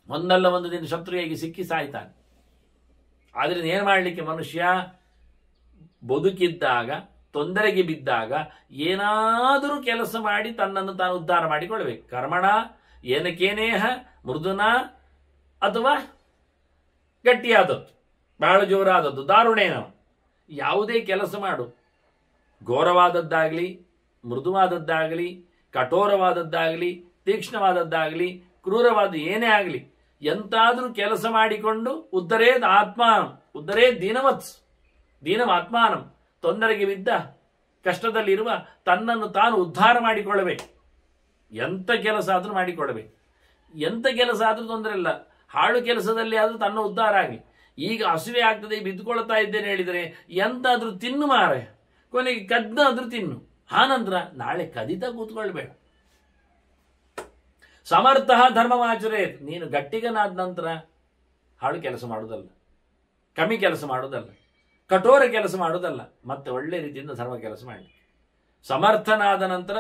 ಒಂದಲ್ಲ ಒಂದು ದಿನ ಶತ್ರು ಹೇಗೆ ಸಿಕ್ಕಿ ಸಾಯ್ತಾನೆ. ಆದ್ರಿಂದ ಏನು ಮಾಡಲಿಕ್ಕೆ ಮನುಷ್ಯ ಬದುಕಿದ್ದಾಗ ತೊಂದರೆಗೆ ಬಿದ್ದಾಗ ಏನಾದರೂ ಕೆಲಸ ಮಾಡಿ ತನ್ನನ್ನು ತಾನು ಉದ್ಧಾರ ಮಾಡಿಕೊಳ್ಬೇಕು. ಕರ್ಮಣ ಏನಕ್ಕೇನೇಹ ಮೃದುನ ಅಥವಾ ಗಟ್ಟಿಯಾದದ್ದು, ಬಹಳ ಜೋರಾದದ್ದು, ದಾರುಣೇನ. ಯಾವುದೇ ಕೆಲಸ ಮಾಡು, ಘೋರವಾದದ್ದಾಗಲಿ, ಮೃದುವಾದದ್ದಾಗಲಿ, ಕಠೋರವಾದದ್ದಾಗಲಿ, ತೀಕ್ಷ್ಣವಾದದ್ದಾಗಲಿ, ಕ್ರೂರವಾದ ಏನೇ ಆಗಲಿ, ಎಂತಾದರೂ ಕೆಲಸ ಮಾಡಿಕೊಂಡು ಉದ್ಧರೇದ್ ಆತ್ಮಾನಂ, ಉದ್ಧರೇದ್ ದೀನಮಾತ್ಮಾನಂ, ತೊಂದರೆಗೆ ಬಿದ್ದ ಕಷ್ಟದಲ್ಲಿರುವ ತನ್ನನ್ನು ತಾನು ಉದ್ಧಾರ ಮಾಡಿಕೊಳ್ಳಬೇಕು. ಎಂಥ ಕೆಲಸ ಆದರೂ ಮಾಡಿಕೊಳ್ಳಬೇಕು. ಎಂಥ ಕೆಲಸ ಆದರೂ ತೊಂದರೆ ಇಲ್ಲ, ಹಾಳು ಕೆಲಸದಲ್ಲಿ ಆದರೂ ತನ್ನ ಉದ್ಧಾರ ಆಗಲಿ. ಈಗ ಹಸಿವೆ ಆಗ್ತದೆ, ಬಿದ್ದುಕೊಳ್ತಾ ಇದ್ದೇನೆ ಹೇಳಿದರೆ ಎಂತಾದ್ರೂ ತಿನ್ನು ಮಾರೆ, ಕೊನೆಗೆ ಕದ್ದಾದ್ರೂ ತಿನ್ನು, ಆನಂತರ ನಾಳೆ ಕದಿತಾ ಕೂತ್ಕೊಳ್ಬೇಡ. ಸಮರ್ಥ ಧರ್ಮವಾಚರೇತ್, ನೀನು ಗಟ್ಟಿಗನಾದ ನಂತರ ಹಾಳು ಕೆಲಸ ಮಾಡುವುದಲ್ಲ, ಕಮ್ಮಿ ಕೆಲಸ ಮಾಡುವುದಲ್ಲ, ಕಠೋರ ಕೆಲಸ ಮಾಡುವುದಲ್ಲ, ಮತ್ತೆ ಒಳ್ಳೆ ರೀತಿಯಿಂದ ಧರ್ಮ ಕೆಲಸ ಮಾಡಿ. ಸಮರ್ಥನಾದ ನಂತರ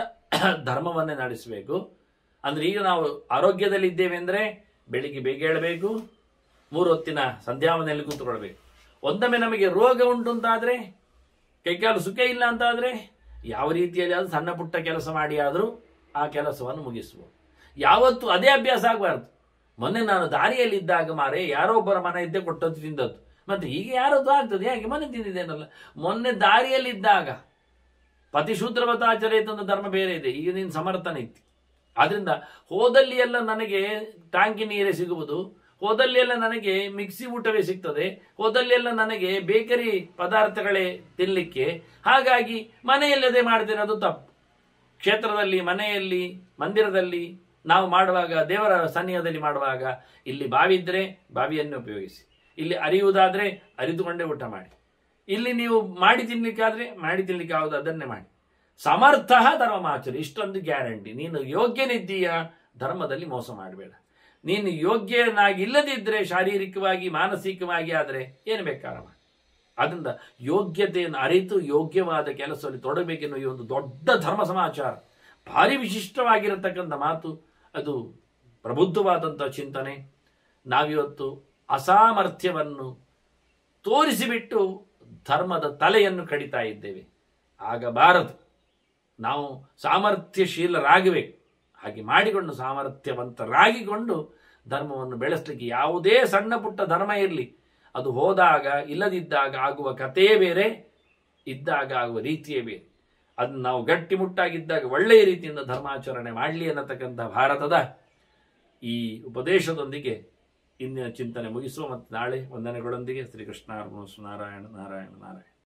ಧರ್ಮವನ್ನೇ ನಡೆಸಬೇಕು. ಅಂದ್ರೆ ಈಗ ನಾವು ಆರೋಗ್ಯದಲ್ಲಿ ಇದ್ದೇವೆ ಅಂದರೆ ಬೆಳಿಗ್ಗೆ ಬೇಗ ಹೇಳಬೇಕು, 3 ಹೊತ್ತಿನ ಸಂಧ್ಯಾವನೆಯಲ್ಲಿ ಕೂತ್ಕೊಳ್ಬೇಕು. ಒಂದೊಮ್ಮೆ ನಮಗೆ ರೋಗ ಉಂಟು ಅಂತಾದರೆ, ಕೈಕಾಲು ಸುಖ ಇಲ್ಲ ಅಂತಾದರೆ, ಯಾವ ರೀತಿಯಲ್ಲಿ ಆದರೂ ಸಣ್ಣ ಪುಟ್ಟ ಕೆಲಸ ಮಾಡಿ ಆದರೂ ಆ ಕೆಲಸವನ್ನು ಮುಗಿಸುವುದು. ಯಾವತ್ತೂ ಅದೇ ಅಭ್ಯಾಸ ಆಗಬಾರ್ದು. ಮೊನ್ನೆ ನಾನು ದಾರಿಯಲ್ಲಿದ್ದಾಗ ಮಾರೆ ಯಾರೋ ಒಬ್ಬರ ಮನೆ ಇದ್ದೆ ಕೊಟ್ಟದ್ದು ತಿಂದದ್ದು, ಮತ್ತೆ ಈಗ ಯಾರದ್ದು ಆಗ್ತದೆ, ಯಾಕೆ ಮನೆ ತಿಂದಿದ್ದೇನಲ್ಲ. ಮೊನ್ನೆ ದಾರಿಯಲ್ಲಿದ್ದಾಗ ಪತಿಶೂದ್ರವತಾಚರೇತ ಅಂತ ಧರ್ಮ ಬೇರೆ ಇದೆ, ಈಗ ನೀನು ಸಮರ್ಥನೆ ಇತ್ತು. ಆದ್ರಿಂದ ಹೋದಲ್ಲಿ ಎಲ್ಲ ನನಗೆ ಟ್ಯಾಂಕಿ ನೀರೇ ಸಿಗುವುದು, ಹೋದಲ್ಲಿ ಎಲ್ಲ ನನಗೆ ಮಿಕ್ಸಿ ಊಟವೇ ಸಿಗ್ತದೆ, ಹೋದಲ್ಲಿ ಎಲ್ಲ ನನಗೆ ಬೇಕರಿ ಪದಾರ್ಥಗಳೇ ತಿನ್ನಲಿಕ್ಕೆ, ಹಾಗಾಗಿ ಮನೆಯಲ್ಲದೆ ಮಾಡ್ತೇನೆ, ಅದು ತಪ್ಪು. ಕ್ಷೇತ್ರದಲ್ಲಿ, ಮನೆಯಲ್ಲಿ, ಮಂದಿರದಲ್ಲಿ ನಾವು ಮಾಡುವಾಗ, ದೇವರ ಸನ್ನಿಹದಲ್ಲಿ ಮಾಡುವಾಗ, ಇಲ್ಲಿ ಬಾವಿ ಇದ್ದರೆ ಬಾವಿಯನ್ನು ಉಪಯೋಗಿಸಿ, ಇಲ್ಲಿ ಅರಿಯುವುದಾದ್ರೆ ಅರಿದುಕೊಂಡೇ ಊಟ ಮಾಡಿ, ಇಲ್ಲಿ ನೀವು ಮಾಡಿ ತಿನ್ಲಿಕ್ಕಾದ್ರೆ ಮಾಡಿ ತಿನ್ಲಿಕ್ಕೆ ಆಗುದು ಅದನ್ನೇ ಮಾಡಿ. ಸಮರ್ಥ ಧರ್ಮಮಾಚರಿ, ಇಷ್ಟೊಂದು ಗ್ಯಾರಂಟಿ. ನೀನು ಯೋಗ್ಯನಿದ್ದೀಯ, ಧರ್ಮದಲ್ಲಿ ಮೋಸ ಮಾಡಬೇಡ. ನೀನು ಯೋಗ್ಯನಾಗಿ ಇಲ್ಲದಿದ್ದರೆ ಶಾರೀರಿಕವಾಗಿ ಮಾನಸಿಕವಾಗಿ ಆದರೆ ಏನು ಬೇಕಾದ ಮಾಡಿ. ಅದರಿಂದ ಯೋಗ್ಯತೆಯನ್ನು ಅರಿತು ಯೋಗ್ಯವಾದ ಕೆಲಸದಲ್ಲಿ ತೊಡಬೇಕೆನ್ನುವ ಈ ಒಂದು ದೊಡ್ಡ ಧರ್ಮ ಸಮಾಚಾರ, ಭಾರಿ ವಿಶಿಷ್ಟವಾಗಿರತಕ್ಕಂಥ ಮಾತು, ಅದು ಪ್ರಬುದ್ಧವಾದಂಥ ಚಿಂತನೆ. ನಾವಿವತ್ತು ಅಸಾಮರ್ಥ್ಯವನ್ನು ತೋರಿಸಿಬಿಟ್ಟು ಧರ್ಮದ ತಲೆಯನ್ನು ಕಡಿತಾ ಇದ್ದೇವೆ. ಆಗಬಾರದು. ನಾವು ಸಾಮರ್ಥ್ಯಶೀಲರಾಗಬೇಕು. ಹಾಗೆ ಮಾಡಿಕೊಂಡು ಸಾಮರ್ಥ್ಯವಂತರಾಗಿಕೊಂಡು ಧರ್ಮವನ್ನು ಬೆಳೆಸಲಿಕ್ಕೆ, ಯಾವುದೇ ಸಣ್ಣ ಪುಟ್ಟ ಧರ್ಮ ಇರಲಿ, ಅದು ಹೋದಾಗ ಇಲ್ಲದಿದ್ದಾಗ ಆಗುವ ಕಥೆಯೇ ಬೇರೆ, ಇದ್ದಾಗ ಆಗುವ ರೀತಿಯೇ ಬೇರೆ. ಅದನ್ನು ನಾವು ಗಟ್ಟಿಮುಟ್ಟಾಗಿದ್ದಾಗ ಒಳ್ಳೆಯ ರೀತಿಯಿಂದ ಧರ್ಮಾಚರಣೆ ಮಾಡಲಿ ಅನ್ನತಕ್ಕಂಥ ಭಾರತದ ಈ ಉಪದೇಶದೊಂದಿಗೆ ಇಂದಿನ ಚಿಂತನೆ ಮುಗಿಸುವ. ಮತ್ತು ನಾಳೆ ವಂದನೆಗಳೊಂದಿಗೆ ಶ್ರೀಕೃಷ್ಣ ಅರ್ಪಣಮಸ್ತು. ನಾರಾಯಣ ನಾರಾಯಣ ನಾರಾಯಣ.